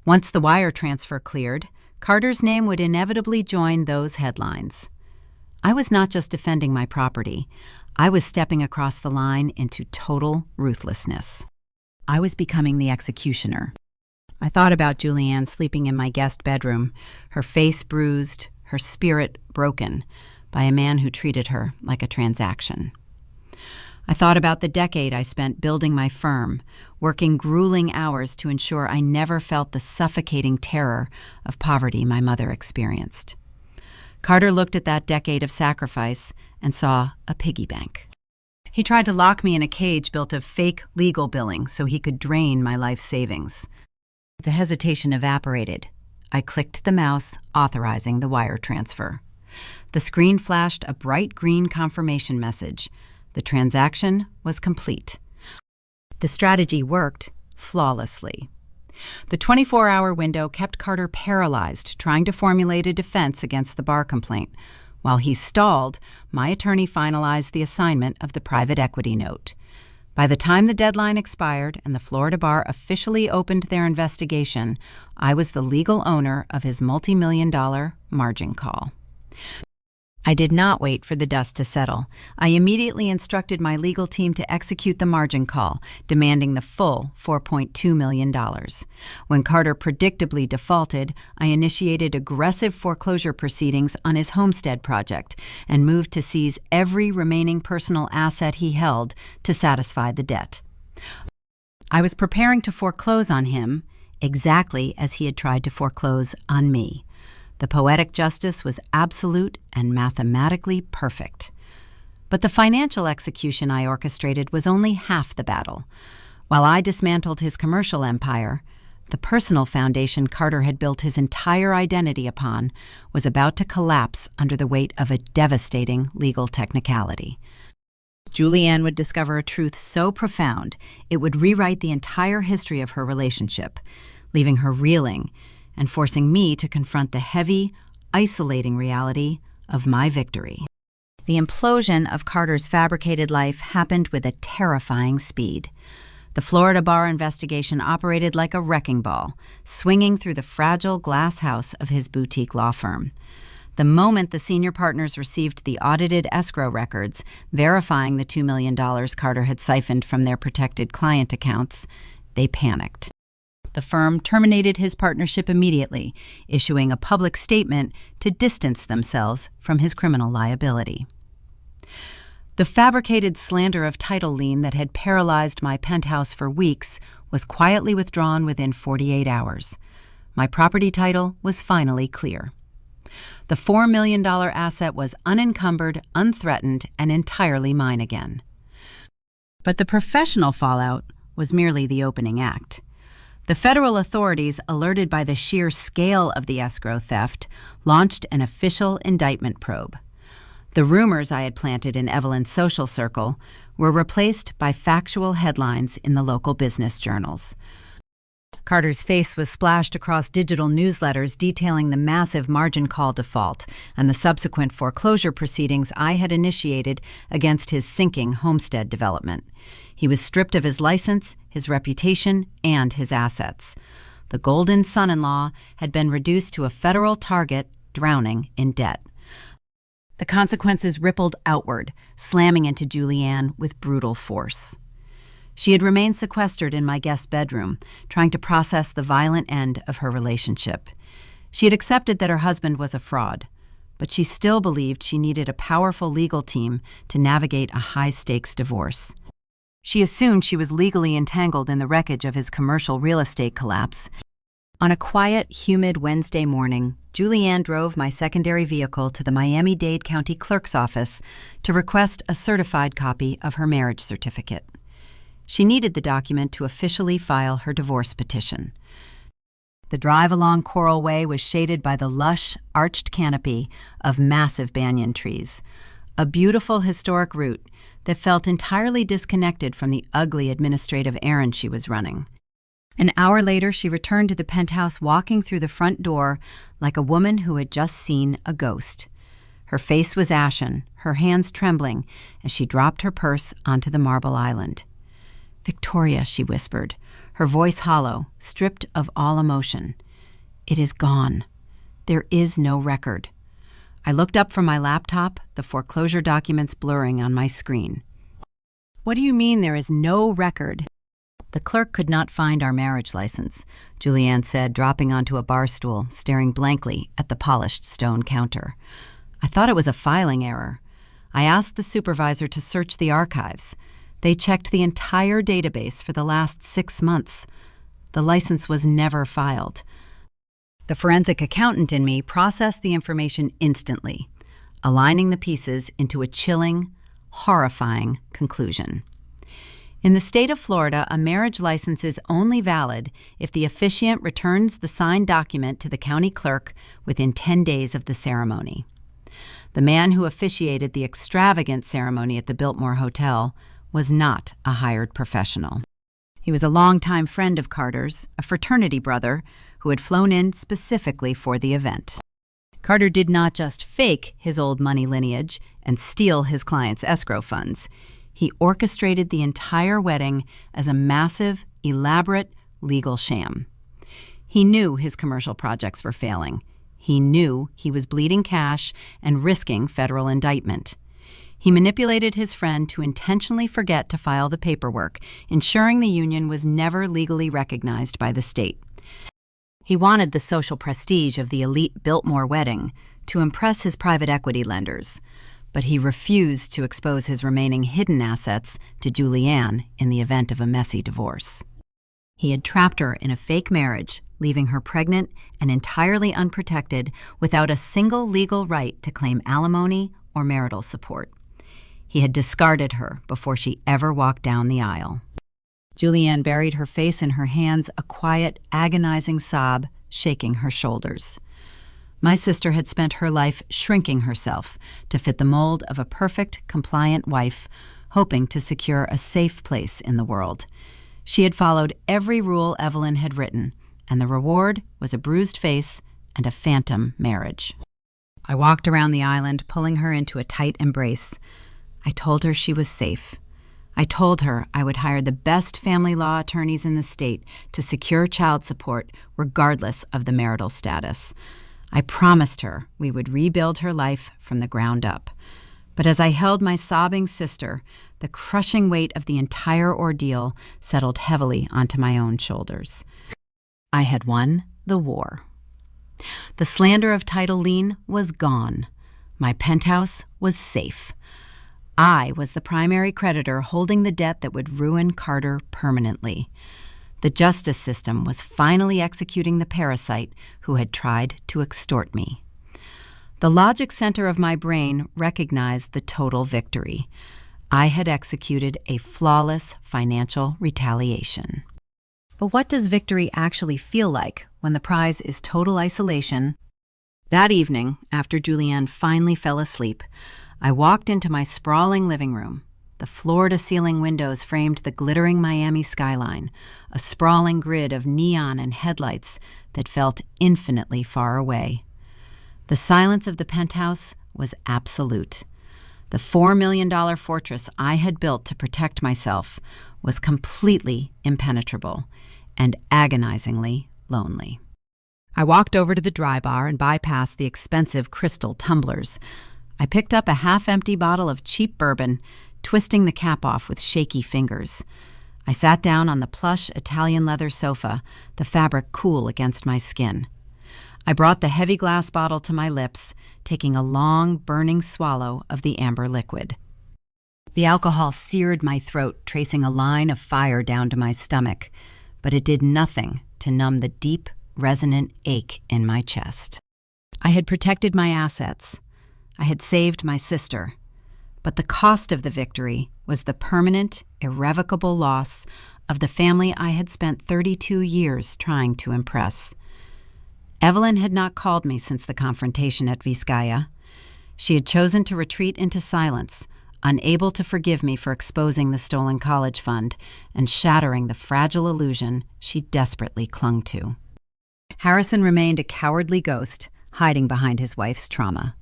Once the wire transfer cleared, Carter's name would inevitably join those headlines. I was not just defending my property. I was stepping across the line into total ruthlessness. I was becoming the executioner. I thought about Julianne sleeping in my guest bedroom, her face bruised, her spirit broken by a man who treated her like a transaction. I thought about the decade I spent building my firm, working grueling hours to ensure I never felt the suffocating terror of poverty my mother experienced. Carter looked at that decade of sacrifice and saw a piggy bank. He tried to lock me in a cage built of fake legal billing so he could drain my life savings. The hesitation evaporated. I clicked the mouse, authorizing the wire transfer. The screen flashed a bright green confirmation message. The transaction was complete. The strategy worked flawlessly. The 24-hour window kept Carter paralyzed, trying to formulate a defense against the bar complaint. While he stalled, my attorney finalized the assignment of the private equity note. By the time the deadline expired and the Florida bar officially opened their investigation, I was the legal owner of his multi-million-dollar margin call. I did not wait for the dust to settle. I immediately instructed my legal team to execute the margin call, demanding the full $4.2 million. When Carter predictably defaulted, I initiated aggressive foreclosure proceedings on his homestead project and moved to seize every remaining personal asset he held to satisfy the debt. I was preparing to foreclose on him exactly as he had tried to foreclose on me. The poetic justice was absolute and mathematically perfect. But the financial execution I orchestrated was only half the battle. While I dismantled his commercial empire, the personal foundation Carter had built his entire identity upon was about to collapse under the weight of a devastating legal technicality. Julianne would discover a truth so profound it would rewrite the entire history of her relationship, leaving her reeling and forcing me to confront the heavy, isolating reality of my victory. The implosion of Carter's fabricated life happened with a terrifying speed. The Florida bar investigation operated like a wrecking ball, swinging through the fragile glass house of his boutique law firm. The moment the senior partners received the audited escrow records verifying the $2 million Carter had siphoned from their protected client accounts, they panicked. The firm terminated his partnership immediately, issuing a public statement to distance themselves from his criminal liability. The fabricated slander of title lien that had paralyzed my penthouse for weeks was quietly withdrawn within 48 hours. My property title was finally clear. The $4 million asset was unencumbered, unthreatened, and entirely mine again. But the professional fallout was merely the opening act. The federal authorities, alerted by the sheer scale of the escrow theft, launched an official indictment probe. The rumors I had planted in Evelyn's social circle were replaced by factual headlines in the local business journals. Carter's face was splashed across digital newsletters detailing the massive margin call default and the subsequent foreclosure proceedings I had initiated against his sinking homestead development. He was stripped of his license, his reputation, and his assets. The golden son-in-law had been reduced to a federal target, drowning in debt. The consequences rippled outward, slamming into Julianne with brutal force. She had remained sequestered in my guest bedroom, trying to process the violent end of her relationship. She had accepted that her husband was a fraud, but she still believed she needed a powerful legal team to navigate a high-stakes divorce. She assumed she was legally entangled in the wreckage of his commercial real estate collapse. On a quiet, humid Wednesday morning, Julianne drove my secondary vehicle to the Miami-Dade County Clerk's office to request a certified copy of her marriage certificate. She needed the document to officially file her divorce petition. The drive along Coral Way was shaded by the lush, arched canopy of massive banyan trees, a beautiful historic route that felt entirely disconnected from the ugly administrative errand she was running. An hour later, she returned to the penthouse, walking through the front door like a woman who had just seen a ghost. Her face was ashen, her hands trembling, as she dropped her purse onto the marble island. "Victoria," she whispered, her voice hollow, stripped of all emotion. "It is gone. There is no record." I looked up from my laptop, the foreclosure documents blurring on my screen. "What do you mean there is no record?" "The clerk could not find our marriage license," Julianne said, dropping onto a bar stool, staring blankly at the polished stone counter. "I thought it was a filing error. I asked the supervisor to search the archives. They checked the entire database for the last 6 months. The license was never filed." The forensic accountant in me processed the information instantly, aligning the pieces into a chilling, horrifying conclusion. In the state of Florida, a marriage license is only valid if the officiant returns the signed document to the county clerk within 10 days of the ceremony. The man who officiated the extravagant ceremony at the Biltmore Hotel was not a hired professional. He was a longtime friend of Carter's, a fraternity brother who had flown in specifically for the event. Carter did not just fake his old money lineage and steal his client's escrow funds. He orchestrated the entire wedding as a massive, elaborate legal sham. He knew his commercial projects were failing. He knew he was bleeding cash and risking federal indictment. He manipulated his friend to intentionally forget to file the paperwork, ensuring the union was never legally recognized by the state. He wanted the social prestige of the elite Biltmore wedding to impress his private equity lenders, but he refused to expose his remaining hidden assets to Julianne in the event of a messy divorce. He had trapped her in a fake marriage, leaving her pregnant and entirely unprotected without a single legal right to claim alimony or marital support. He had discarded her before she ever walked down the aisle. Julianne buried her face in her hands, a quiet, agonizing sob shaking her shoulders. My sister had spent her life shrinking herself to fit the mold of a perfect, compliant wife, hoping to secure a safe place in the world. She had followed every rule Evelyn had written, and the reward was a bruised face and a phantom marriage. I walked around the island, pulling her into a tight embrace. I told her she was safe. I told her I would hire the best family law attorneys in the state to secure child support regardless of the marital status. I promised her we would rebuild her life from the ground up. But as I held my sobbing sister, the crushing weight of the entire ordeal settled heavily onto my own shoulders. I had won the war. The slander of title lien was gone. My penthouse was safe. I was the primary creditor holding the debt that would ruin Carter permanently. The justice system was finally executing the parasite who had tried to extort me. The logic center of my brain recognized the total victory. I had executed a flawless financial retaliation. But what does victory actually feel like when the prize is total isolation? That evening, after Julianne finally fell asleep, I walked into my sprawling living room. The floor-to-ceiling windows framed the glittering Miami skyline, a sprawling grid of neon and headlights that felt infinitely far away. The silence of the penthouse was absolute. The $4 million fortress I had built to protect myself was completely impenetrable and agonizingly lonely. I walked over to the dry bar and bypassed the expensive crystal tumblers. I picked up a half-empty bottle of cheap bourbon, twisting the cap off with shaky fingers. I sat down on the plush Italian leather sofa, the fabric cool against my skin. I brought the heavy glass bottle to my lips, taking a long, burning swallow of the amber liquid. The alcohol seared my throat, tracing a line of fire down to my stomach, but it did nothing to numb the deep, resonant ache in my chest. I had protected my assets. I had saved my sister. But the cost of the victory was the permanent, irrevocable loss of the family I had spent 32 years trying to impress. Evelyn had not called me since the confrontation at Vizcaya. She had chosen to retreat into silence, unable to forgive me for exposing the stolen college fund and shattering the fragile illusion she desperately clung to. Harrison remained a cowardly ghost, hiding behind his wife's trauma.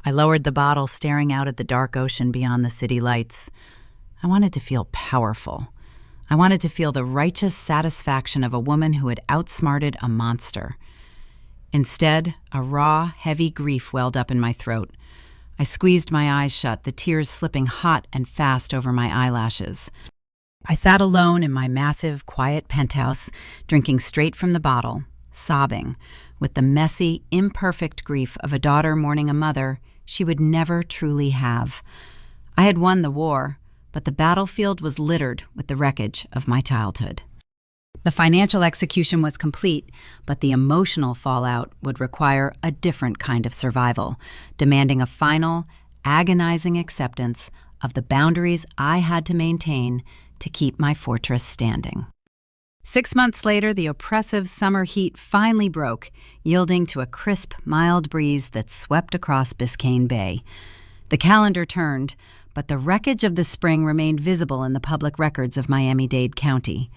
I lowered the bottle, staring out at the dark ocean beyond the city lights. I wanted to feel powerful. I wanted to feel the righteous satisfaction of a woman who had outsmarted a monster. Instead, a raw, heavy grief welled up in my throat. I squeezed my eyes shut, the tears slipping hot and fast over my eyelashes. I sat alone in my massive, quiet penthouse, drinking straight from the bottle, sobbing, with the messy, imperfect grief of a daughter mourning a mother she would never truly have. I had won the war, but the battlefield was littered with the wreckage of my childhood. The financial execution was complete, but the emotional fallout would require a different kind of survival, demanding a final, agonizing acceptance of the boundaries I had to maintain to keep my fortress standing. 6 months later, the oppressive summer heat finally broke, yielding to a crisp, mild breeze that swept across Biscayne Bay. The calendar turned, but the wreckage of the spring remained visible in the public records of Miami-Dade County.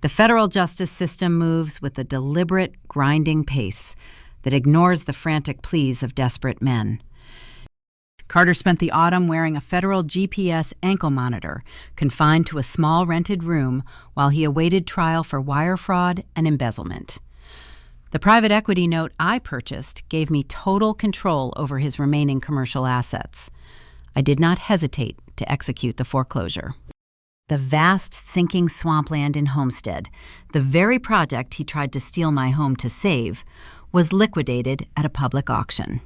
The federal justice system moves with a deliberate, grinding pace that ignores the frantic pleas of desperate men. Carter spent the autumn wearing a federal GPS ankle monitor, confined to a small rented room while he awaited trial for wire fraud and embezzlement. The private equity note I purchased gave me total control over his remaining commercial assets. I did not hesitate to execute the foreclosure. The vast, sinking swampland in Homestead, the very project he tried to steal my home to save, was liquidated at a public auction.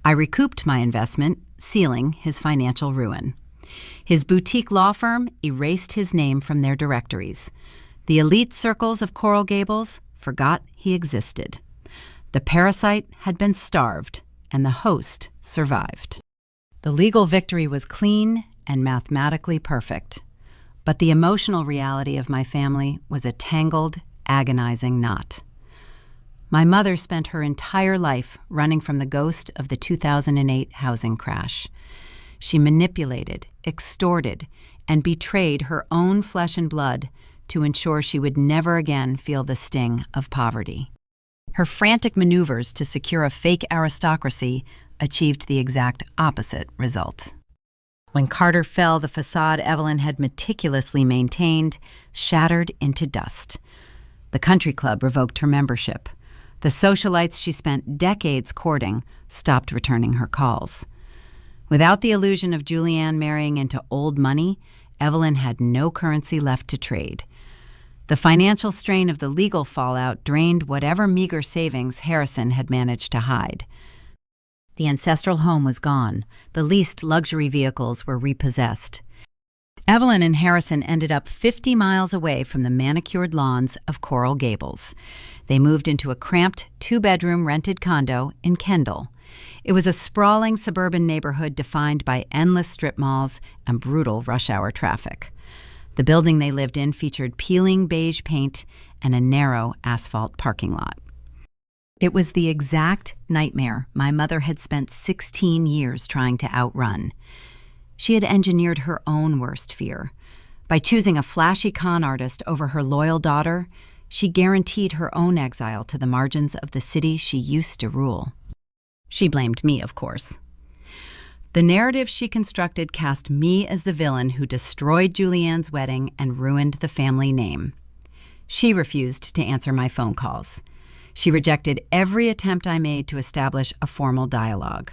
I recouped my investment, sealing his financial ruin. His boutique law firm erased his name from their directories. The elite circles of Coral Gables forgot he existed. The parasite had been starved, and the host survived. The legal victory was clean and mathematically perfect. But the emotional reality of my family was a tangled, agonizing knot. My mother spent her entire life running from the ghost of the 2008 housing crash. She manipulated, extorted, and betrayed her own flesh and blood to ensure she would never again feel the sting of poverty. Her frantic maneuvers to secure a fake aristocracy achieved the exact opposite result. When Carter fell, the facade Evelyn had meticulously maintained shattered into dust. The country club revoked her membership. The socialites she spent decades courting stopped returning her calls. Without the illusion of Julianne marrying into old money, Evelyn had no currency left to trade. The financial strain of the legal fallout drained whatever meager savings Harrison had managed to hide. The ancestral home was gone. The leased luxury vehicles were repossessed. Evelyn and Harrison ended up 50 miles away from the manicured lawns of Coral Gables. They moved into a cramped, 2-bedroom rented condo in Kendall. It was a sprawling suburban neighborhood defined by endless strip malls and brutal rush-hour traffic. The building they lived in featured peeling beige paint and a narrow asphalt parking lot. It was the exact nightmare my mother had spent 16 years trying to outrun. She had engineered her own worst fear. By choosing a flashy con artist over her loyal daughter, she guaranteed her own exile to the margins of the city she used to rule. She blamed me, of course. The narrative she constructed cast me as the villain who destroyed Julianne's wedding and ruined the family name. She refused to answer my phone calls. She rejected every attempt I made to establish a formal dialogue.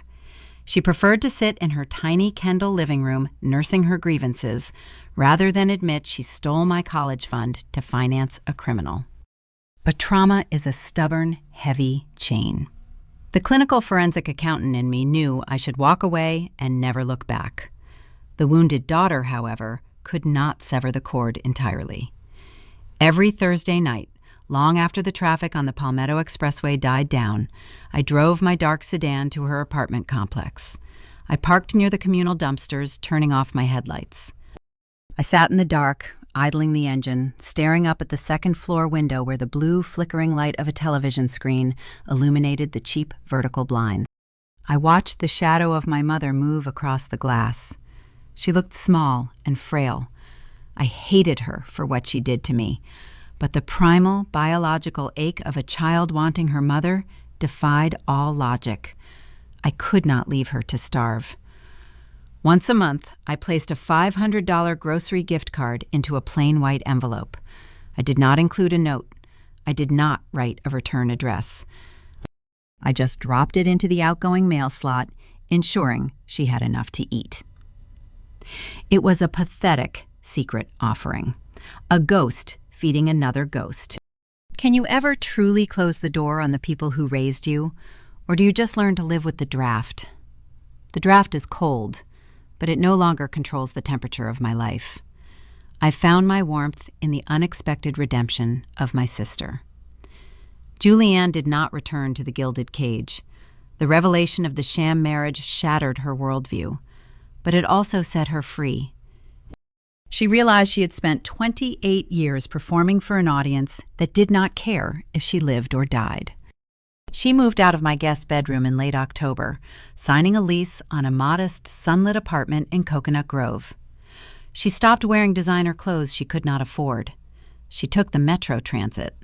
She preferred to sit in her tiny Kendall living room nursing her grievances rather than admit she stole my college fund to finance a criminal. But trauma is a stubborn, heavy chain. The clinical forensic accountant in me knew I should walk away and never look back. The wounded daughter, however, could not sever the cord entirely. Every Thursday night, long after the traffic on the Palmetto Expressway died down, I drove my dark sedan to her apartment complex. I parked near the communal dumpsters, turning off my headlights. I sat in the dark, idling the engine, staring up at the second-floor window where the blue, flickering light of a television screen illuminated the cheap vertical blinds. I watched the shadow of my mother move across the glass. She looked small and frail. I hated her for what she did to me. But the primal, biological ache of a child wanting her mother defied all logic. I could not leave her to starve. Once a month, I placed a $500 grocery gift card into a plain white envelope. I did not include a note. I did not write a return address. I just dropped it into the outgoing mail slot, ensuring she had enough to eat. It was a pathetic secret offering, a ghost feeding another ghost. Can you ever truly close the door on the people who raised you, or do you just learn to live with the draft? The draft is cold, but it no longer controls the temperature of my life. I found my warmth in the unexpected redemption of my sister. Julianne did not return to the gilded cage. The revelation of the sham marriage shattered her worldview, but it also set her free. She realized she had spent 28 years performing for an audience that did not care if she lived or died. She moved out of my guest bedroom in late October, signing a lease on a modest, sunlit apartment in Coconut Grove. She stopped wearing designer clothes she could not afford. She took the Metro Transit.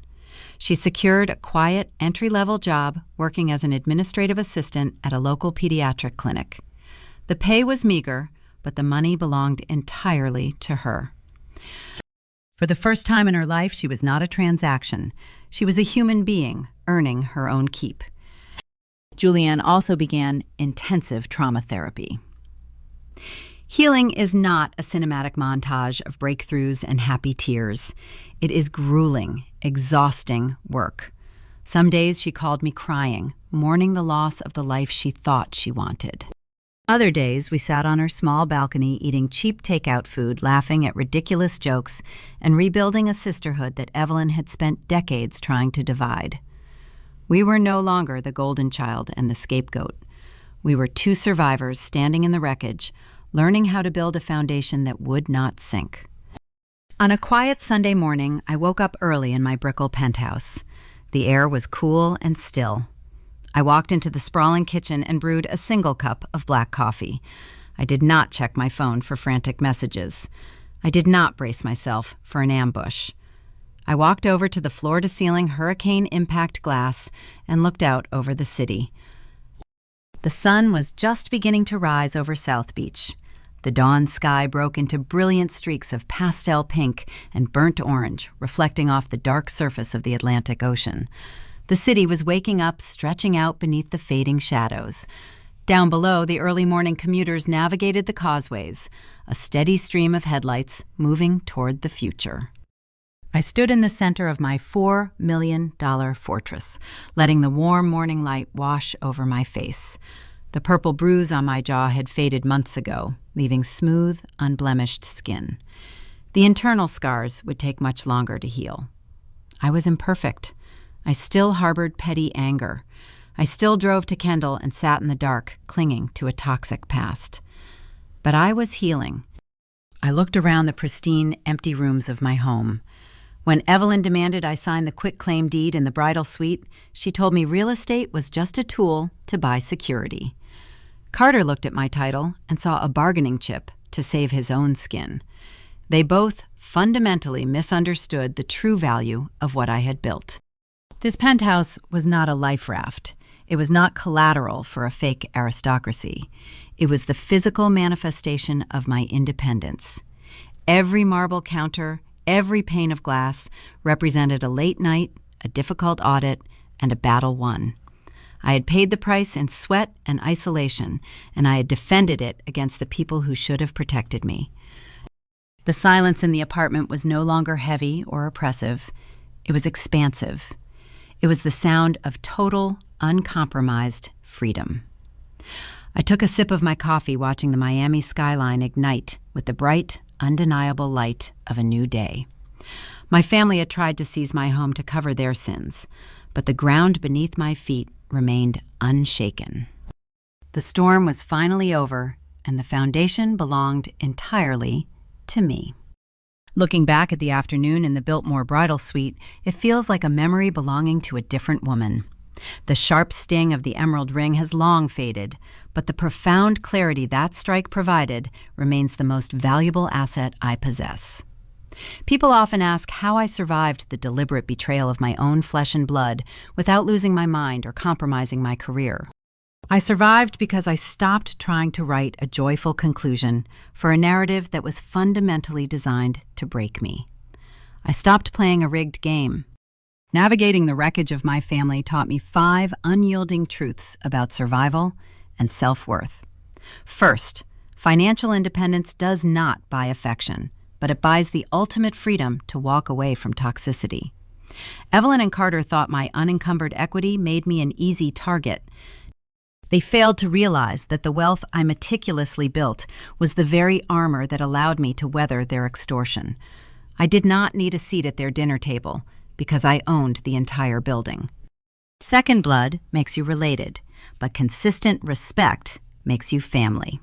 She secured a quiet, entry-level job working as an administrative assistant at a local pediatric clinic. The pay was meager, but the money belonged entirely to her. For the first time in her life, she was not a transaction. She was a human being, earning her own keep. Julianne also began intensive trauma therapy. Healing is not a cinematic montage of breakthroughs and happy tears. It is grueling, exhausting work. Some days she called me crying, mourning the loss of the life she thought she wanted. Other days we sat on her small balcony eating cheap takeout food, laughing at ridiculous jokes, and rebuilding a sisterhood that Evelyn had spent decades trying to divide. We were no longer the golden child and the scapegoat. We were two survivors standing in the wreckage, learning how to build a foundation that would not sink. On a quiet Sunday morning, I woke up early in my Brickell penthouse. The air was cool and still. I walked into the sprawling kitchen and brewed a single cup of black coffee. I did not check my phone for frantic messages. I did not brace myself for an ambush. I walked over to the floor-to-ceiling hurricane impact glass and looked out over the city. The sun was just beginning to rise over South Beach. The dawn sky broke into brilliant streaks of pastel pink and burnt orange, reflecting off the dark surface of the Atlantic Ocean. The city was waking up, stretching out beneath the fading shadows. Down below, the early morning commuters navigated the causeways, a steady stream of headlights moving toward the future. I stood in the center of my $4 million fortress, letting the warm morning light wash over my face. The purple bruise on my jaw had faded months ago, leaving smooth, unblemished skin. The internal scars would take much longer to heal. I was imperfect. I still harbored petty anger. I still drove to Kendall and sat in the dark, clinging to a toxic past. But I was healing. I looked around the pristine, empty rooms of my home. When Evelyn demanded I sign the quitclaim deed in the bridal suite, she told me real estate was just a tool to buy security. Carter looked at my title and saw a bargaining chip to save his own skin. They both fundamentally misunderstood the true value of what I had built. This penthouse was not a life raft. It was not collateral for a fake aristocracy. It was the physical manifestation of my independence. Every marble counter, every pane of glass represented a late night, a difficult audit, and a battle won. I had paid the price in sweat and isolation, and I had defended it against the people who should have protected me. The silence in the apartment was no longer heavy or oppressive. It was expansive. It was the sound of total, uncompromised freedom. I took a sip of my coffee, watching the Miami skyline ignite with the bright, undeniable light of a new day. My family had tried to seize my home to cover their sins, but the ground beneath my feet remained unshaken. The storm was finally over, and the foundation belonged entirely to me. Looking back at the afternoon in the Biltmore bridal suite, it feels like a memory belonging to a different woman. The sharp sting of the emerald ring has long faded, but the profound clarity that strike provided remains the most valuable asset I possess. People often ask how I survived the deliberate betrayal of my own flesh and blood without losing my mind or compromising my career. I survived because I stopped trying to write a joyful conclusion for a narrative that was fundamentally designed to break me. I stopped playing a rigged game. Navigating the wreckage of my family taught me 5 unyielding truths about survival and self-worth. First, financial independence does not buy affection, but it buys the ultimate freedom to walk away from toxicity. Evelyn and Carter thought my unencumbered equity made me an easy target. They failed to realize that the wealth I meticulously built was the very armor that allowed me to weather their extortion. I did not need a seat at their dinner table because I owned the entire building. Second blood makes you related, but consistent respect makes you family.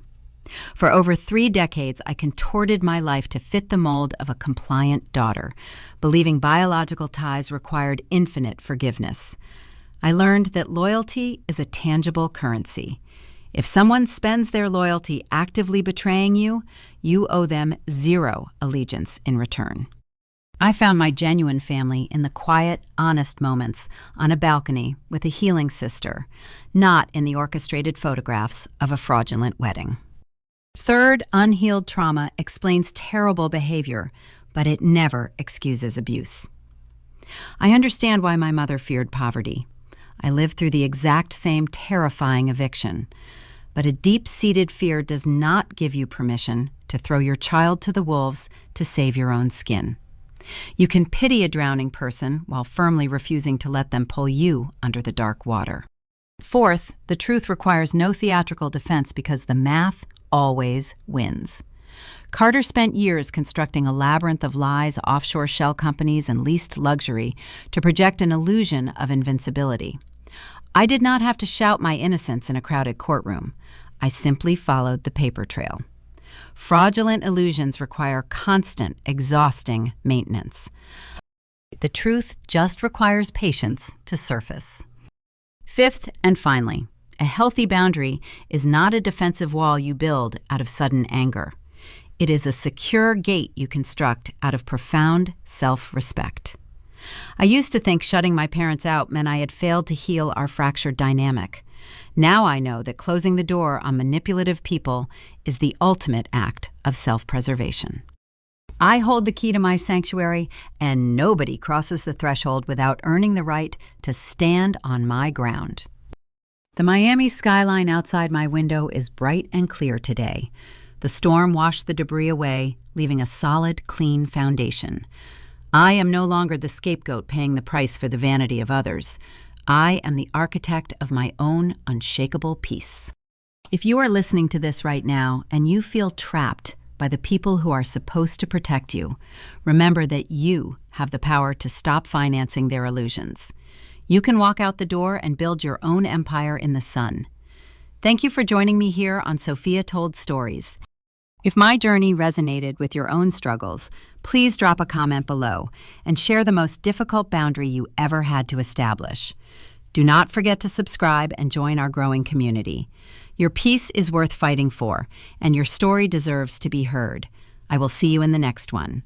For over 3 decades, I contorted my life to fit the mold of a compliant daughter, believing biological ties required infinite forgiveness. I learned that loyalty is a tangible currency. If someone spends their loyalty actively betraying you, you owe them 0 allegiance in return. I found my genuine family in the quiet, honest moments on a balcony with a healing sister, not in the orchestrated photographs of a fraudulent wedding. Third, unhealed trauma explains terrible behavior, but it never excuses abuse. I understand why my mother feared poverty. I lived through the exact same terrifying eviction. But a deep-seated fear does not give you permission to throw your child to the wolves to save your own skin. You can pity a drowning person while firmly refusing to let them pull you under the dark water. Fourth, the truth requires no theatrical defense because the math always wins. Carter spent years constructing a labyrinth of lies, offshore shell companies, and leased luxury to project an illusion of invincibility. I did not have to shout my innocence in a crowded courtroom. I simply followed the paper trail. Fraudulent illusions require constant, exhausting maintenance. The truth just requires patience to surface. Fifth and finally, a healthy boundary is not a defensive wall you build out of sudden anger. It is a secure gate you construct out of profound self-respect. I used to think shutting my parents out meant I had failed to heal our fractured dynamic. Now I know that closing the door on manipulative people is the ultimate act of self-preservation. I hold the key to my sanctuary, and nobody crosses the threshold without earning the right to stand on my ground. The Miami skyline outside my window is bright and clear today. The storm washed the debris away, leaving a solid, clean foundation. I am no longer the scapegoat paying the price for the vanity of others. I am the architect of my own unshakable peace. If you are listening to this right now and you feel trapped by the people who are supposed to protect you, remember that you have the power to stop financing their illusions. You can walk out the door and build your own empire in the sun. Thank you for joining me here on Sofia Told Stories. If my journey resonated with your own struggles, please drop a comment below and share the most difficult boundary you ever had to establish. Do not forget to subscribe and join our growing community. Your peace is worth fighting for, and your story deserves to be heard. I will see you in the next one.